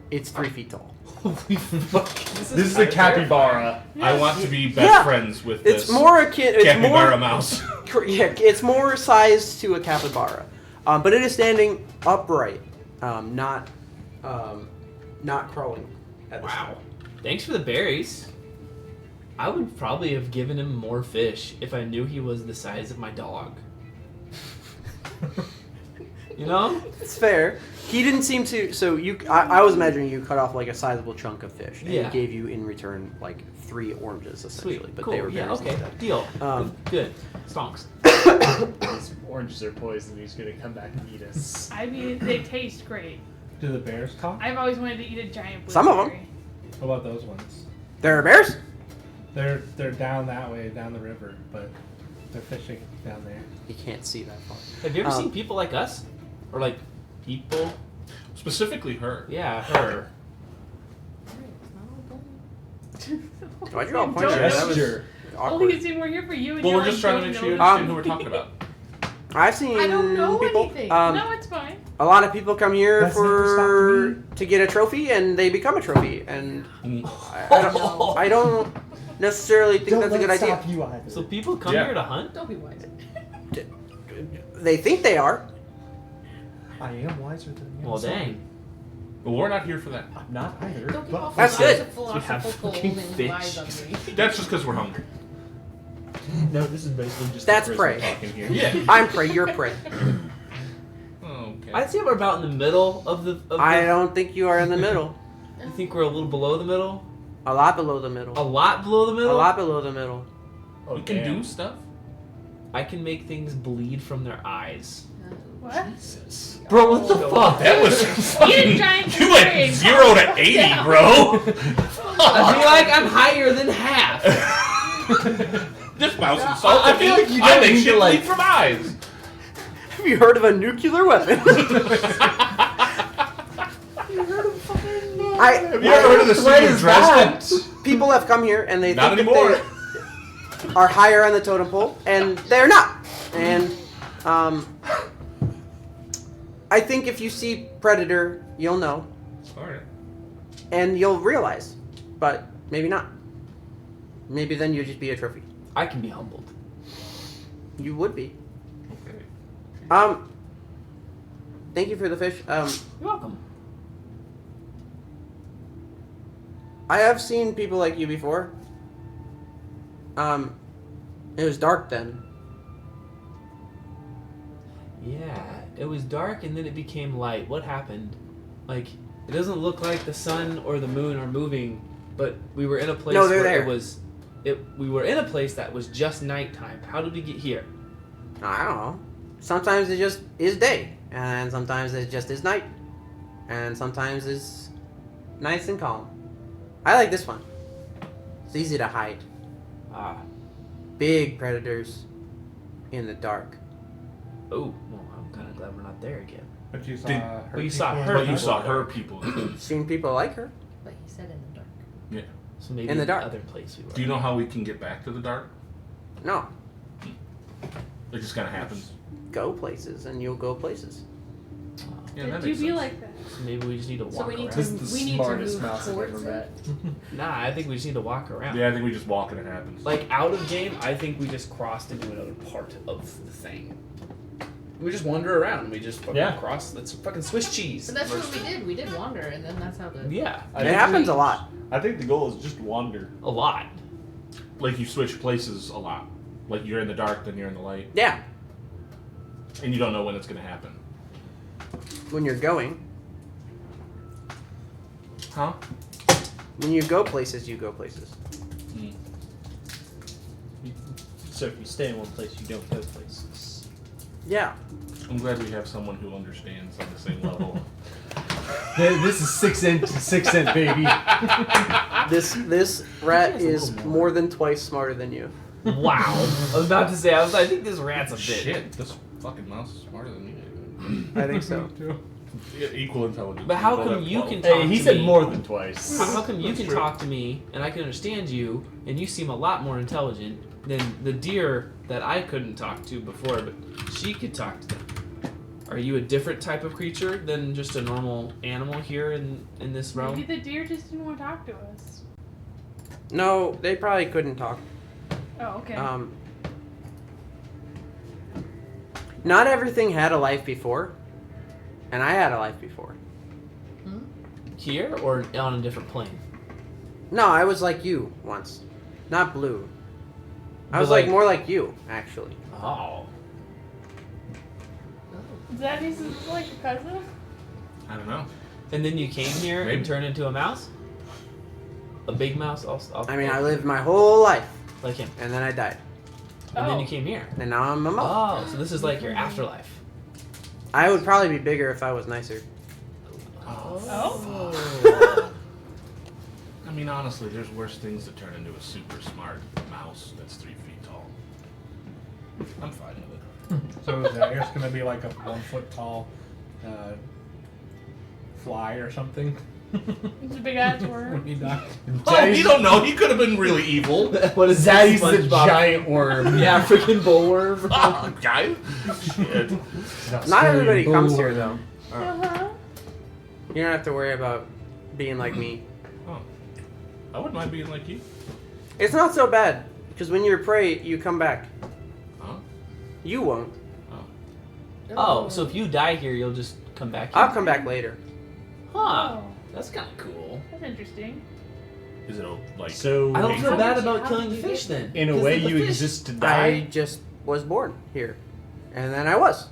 it's 3 feet tall. Holy fuck! This is a capybara. I want to be best Yeah. friends with this. It's more akin. It's capybara more. mouse. Yeah, it's more sized to a capybara, but it is standing upright, not crawling. At this Wow. time. Thanks for the berries. I would probably have given him more fish if I knew he was the size of my dog. You know? It's fair. He didn't seem to. So I was imagining you cut off like a sizable chunk of fish, and Yeah. he gave you in return like 3 oranges essentially. Sweet. But cool. they were yeah, berries okay. instead. Deal. Good. Stonks. These oranges are poison. He's gonna come back and eat us. I mean, they taste great. Do the bears talk? I've always wanted to eat a giant blueberry. Some of 'em. What about those ones? There are bears. They're down that way, down the river, but they're fishing down there. You can't see that far. Have you ever Um, seen people like us? Or like people? Specifically her. Yeah, her. Why'd you all point Don't at know. that? That was Gesture. Well, awkward. he's saying we're here for you. And Well, you're we're just like, trying to make sure you don't know. understand who we're talking about. I've seen I don't know people. anything. No, it's fine. A lot of people come here That's never stopped to get a trophy, and they become a trophy. And Mm. I don't necessarily think Don't that's a let good it idea. stop you either. So people come Yeah. here to hunt? Don't be wise. They think they are. I am wiser than you. Well, I'm sorry. dang. But we're not here for that. I'm not either. Don't get but- off That's the good. You have philosophical fucking and fish. lies on me. That's just because we're hungry. No, this is basically just That's the prey. Talking here. Yeah. I'm prey. You're prey. Okay. I'd say we're about in the middle of the. I don't think you are in the middle. I think we're a little below the middle. A lot below the middle. A lot below the middle. A lot below the middle. we can do stuff. I can make things bleed from their eyes. What? Jesus. Bro, what the fuck? That was You fucking. giant You went brain. 0 to 80, bro. I feel like I'm higher than half. This mouse insulted I feel me. like you I don't make need shit to, like- bleed from eyes. Have you heard of a nuclear weapon? Have you ever heard of the city of Dresden? People have come here and they Not think anymore. that they are higher on the totem pole, and they're not. And I think if you see Predator, you'll know, Alright. and you'll realize, but maybe not. Maybe then you'd just be a trophy. I can be humbled. You would be. Okay. Thank you for the fish. You're welcome. I have seen people like you before. It was dark then. Yeah, it was dark and then it became light. What happened? Like, it doesn't look like the sun or the moon are moving, but we were in a place No, they're where there. it was. We were in a place that was just nighttime. How did we get here? I don't know. Sometimes it just is day, and sometimes it just is night, and sometimes it's nice and calm. I like this one. It's easy to hide. Ah, Big predators in the dark. oh, well, I'm kind of glad we're not there again. But you saw Did- her. but you saw people her But in you the saw dark. her people. Seen people like her. But he said in the dark. So maybe In the dark. other place we were. Do you know how we can get back to the dark? No, It just kind of happens. go places, and you'll go places. Yeah, Did that you makes be sense. like that? So maybe we just need to walk So we need around. to- This is the We need to smartest move mouse I've ever towards met. Nah, I think we just need to walk around. Yeah, I think we just walk and it happens. Like out of game, I think we just crossed into another part of the thing. We just wander around. We just fucking Yeah. cross. That's fucking Swiss cheese. So that's what we did. We did wander, and then that's how the. Yeah, I It think happens we- a lot. I think the goal is just wander. a lot. Like you switch places a lot. Like you're in the dark, then you're in the light, Yeah, and you don't know when it's gonna happen. when you're going. Huh? When you go places, you go places. So if you stay in one place, you don't go places. Yeah. I'm glad we have someone who understands on the same level. This is 6 cent baby. This rat is more than twice smarter than you. Wow. I was about to say. I think this rat's a bit. Shit, this fucking mouse is smarter than me. I think so. Yeah, equal intelligence. But how We both come have you 12. can talk Hey, he to said me? more than twice. How come you That's can true. talk to me and I can understand you, and you seem a lot more intelligent than the deer that I couldn't talk to before, but she could talk to them? Are you a different type of creature than just a normal animal here in this realm? Maybe the deer just didn't want to talk to us. No, they probably couldn't talk. Oh, okay. Not everything had a life before, and I had a life before. Here or on a different plane? No, I was like you once, not blue. I But was like more like you, actually. Oh. Does that mean this is like a cousin? I don't know. And then you came here Maybe. and turned into a mouse? A big mouse? I mean, I lived my whole life, like him. and then I died, And then Oh. you came here. and now I'm a mouse. Oh, so this is like your afterlife. I would probably be bigger if I was nicer. Oh. I mean, honestly, there's worse things to turn into a super smart mouse that's 3 feet tall. I'm fine with it. So there's going to be like a 1 foot tall fly or something. He's a big ass worm. He died. Oh, you don't know. He could have been really evil. What is Daddy's this, the SpongeBob? giant worm. The African bullworm. Ah, guy. Shit. Not everybody comes here though. Uh-huh. You don't have to worry about being like me. Oh. I wouldn't mind being like you. It's not so bad because when you're prey, you come back. Huh? You won't. Oh, so if you die here, you'll just come back here? I'll come back later. Huh. Oh, That's kind of cool. that's interesting. Is it like? So I don't feel How bad did you- about how killing did the you fish get- then. in a 'Cause way, the you fish- exist to I die. just was born here, and then I was.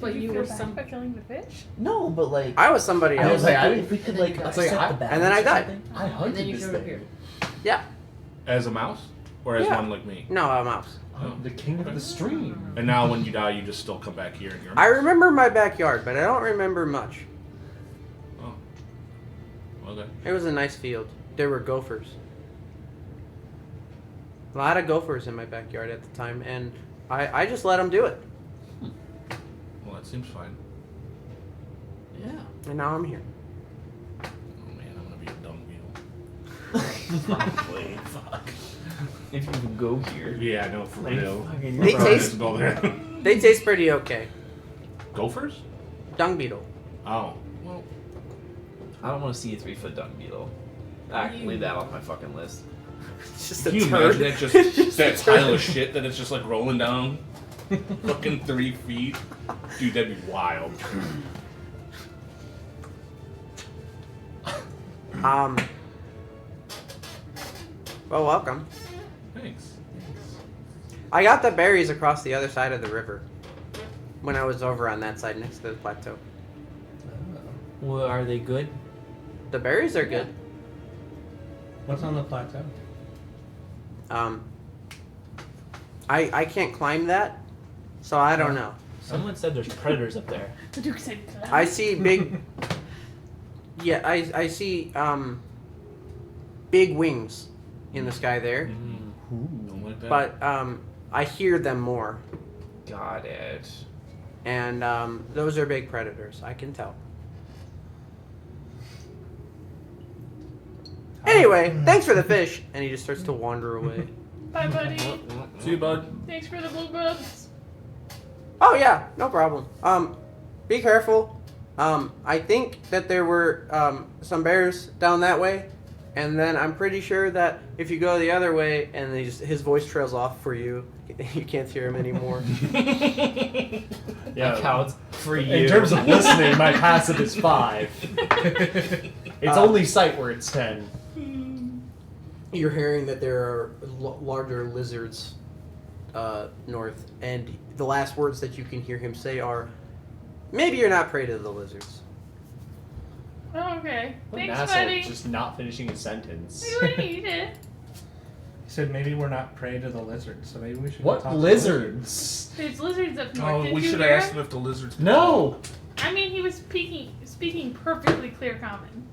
But Did you feel were bad some. by killing the fish. No, but like. I was somebody I else. was like, I- if we could and like then you upset died. the balance And then I or died. something. I hunted And then you this showed up thing. here. As a mouse, or as Yeah. one like me? No, a mouse. Oh. The king of the stream. And now, when you die, you just still come back here and you're. I remember my backyard, but I don't remember much. Oh. Okay. It was a nice field. There were gophers. A lot of gophers in my backyard at the time, and I just let them do it. Well, that seems fine. Yeah. And now I'm here. Oh man, I'm gonna be a dung beetle. Probably. Fuck. If you can go here. Yeah, I know for Like, real. fucking- They Probably taste- just go there. They taste pretty okay. Gophers? Dung beetle. Oh. Well. I don't want to see a 3-foot dung beetle. I can leave that off my fucking list. It's just Can a you turd. imagine that It's just that a pile turd. of shit that it's just like rolling down fucking 3 feet? Dude, that'd be wild. Well, welcome. Thanks. I got the berries across the other side of the river when I was over on that side next to the plateau. Well, are they good? The berries are good. What's on the plateau? I can't climb that, so I don't know. Someone said there's predators up there. The Duke said. I see big. Yeah, I see big wings in the sky there, Don't like that. but I hear them more, Got it. and those are big predators. I can tell. Anyway, thanks for the fish, and he just starts to wander away. Bye, buddy. See you, bud. Thanks for the blue bubs. Oh yeah, no problem. Be careful. I think that there were some bears down that way, and then I'm pretty sure that if you go the other way and his voice trails off for you, you can't hear him anymore. That counts for you. In terms of listening, my passive is 5. It's only sight where it's 10. You're hearing that there are larger lizards north, and the last words that you can hear him say are, "Maybe you're not prey to the lizards." Oh, okay. What an Thanks, asshole, buddy. just not finishing a sentence. What do you need? He said maybe we're not prey to the lizards, so maybe we should. go What talk to the lizards? There's lizards up north. Oh, Did we you should hear? have asked him if the lizards. No! I mean, he was speaking perfectly clear common.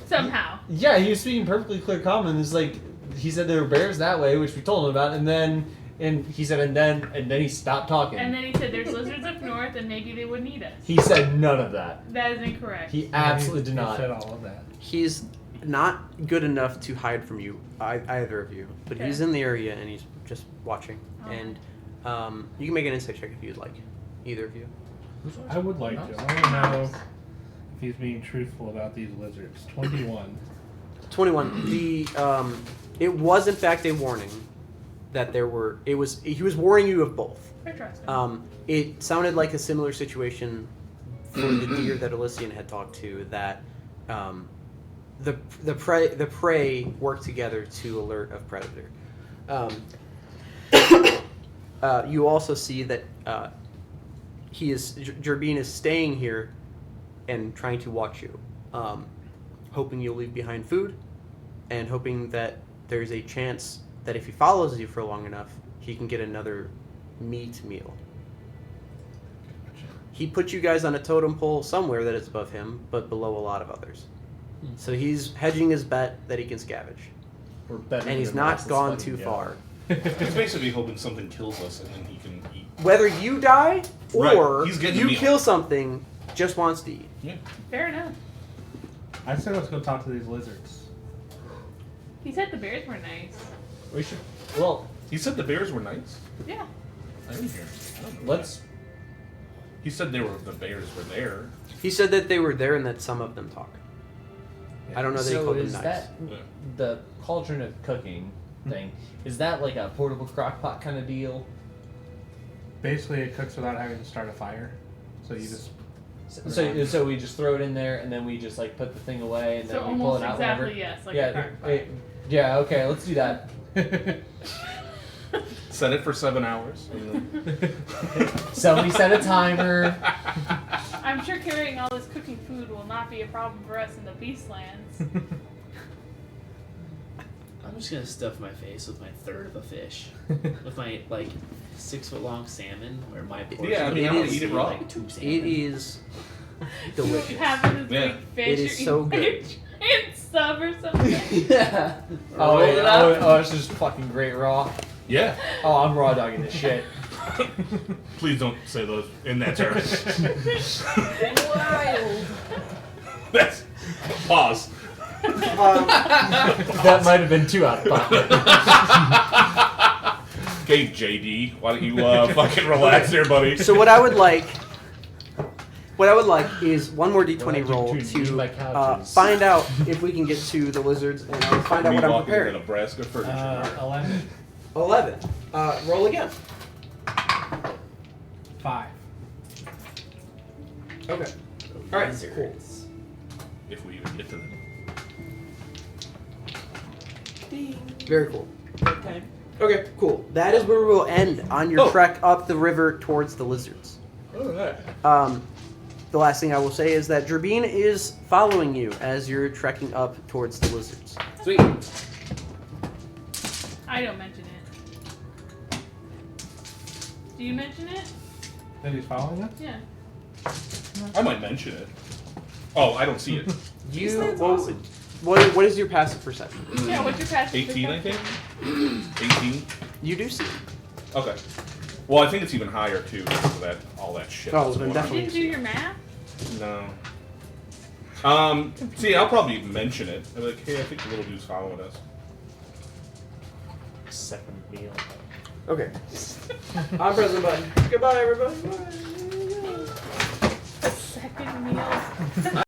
Somehow. Yeah, he was speaking perfectly clear common. It's like, he said there were bears that way, which we told him about, and then he stopped talking. And then he said there's lizards up north and maybe they wouldn't eat us. He said none of that. That is incorrect. He Yeah, absolutely did he not. said all of that. He's not good enough to hide from you, either of you, but Okay. he's in the area and he's just watching. Oh. And you can make an insight check if you'd like, either of you. I would like to. I want to know if he's being truthful about these lizards. 21. 21. It was in fact a warning that he was warning you of both. Interesting. It sounded like a similar situation for the deer that Elysian had talked to, that the prey work together to alert a predator. You also see that Jerbine is staying here and trying to watch you, hoping you'll leave behind food, and hoping that there's a chance that if he follows you for long enough, he can get another meat meal. He put you guys on a totem pole somewhere that is above him, but below a lot of others. So he's hedging his bet that he can scavenge. We're betting And he's the not masses gone fighting too together. far. He's basically hoping something kills us and then he can eat. Whether you die Right, or he's getting the you meal. kill something, just wants to eat. Yeah. Fair enough. I said let's go talk to these lizards. He said the bears were nice. We should. Well, He said the bears were nice. Yeah. I didn't hear. I don't know let's. that. He said the bears were there. He said that they were there and that some of them talk. I don't know that he So called them is nice. that the cauldron of cooking thing? Is that like a portable crock pot kind of deal? Basically, it cooks without having to start a fire. So you just. So we just throw it in there and then we just like put the thing away and So then we pull almost it out exactly whenever. yes, like yeah, a crock pot. yeah. Okay, let's do that. Set it for 7 hours. Somebody set a timer. I'm sure carrying all this cooking food will not be a problem for us in the Beastlands. I'm just gonna stuff my face with my third of a fish, with my like 6 foot long salmon, where my portion Yeah, I mean, would I'm gonna be eat it raw. like 2 salmon. It is delicious. You have this Yeah. big fish. It is you're so eating good. like a giant sub or something. Yeah. Roll it up. Oh, this is fucking great raw. Yeah. Oh, I'm raw dogging this shit. Please don't say those in that term. Wild. That's pause. That might have been too out of pocket. Okay, JD, why don't you fucking relax there, buddy? So what I would like is one more d20 Well, I do roll too, to my couches. find out if we can get to the lizards, and I'll find out Me what I'm walking into preparing. Nebraska furniture mart. 11. 11. Roll again. 5. Okay. All right. Cool. If we even get to them. Very cool. Okay, cool. That is where we will end on your trek up the river towards the lizards. Alright. The last thing I will say is that Dravine is following you as you're trekking up towards the lizards. Sweet. I don't mention it. Do you mention it? That he's following us? Yeah. I might mention it. Oh, I don't see it. What is your passive perception? Yeah, what's your passive 18, I perception? think? 18? You do see it. Okay. Well, I think it's even higher, too, because of that, all that shit. Oh, that's then going on. You didn't do your math? No. See, I'll probably mention it. I'll be like, hey, I think the little dude's following us. Second meal. Okay. I'm pressing the button. Goodbye, everybody. Bye. Second meal.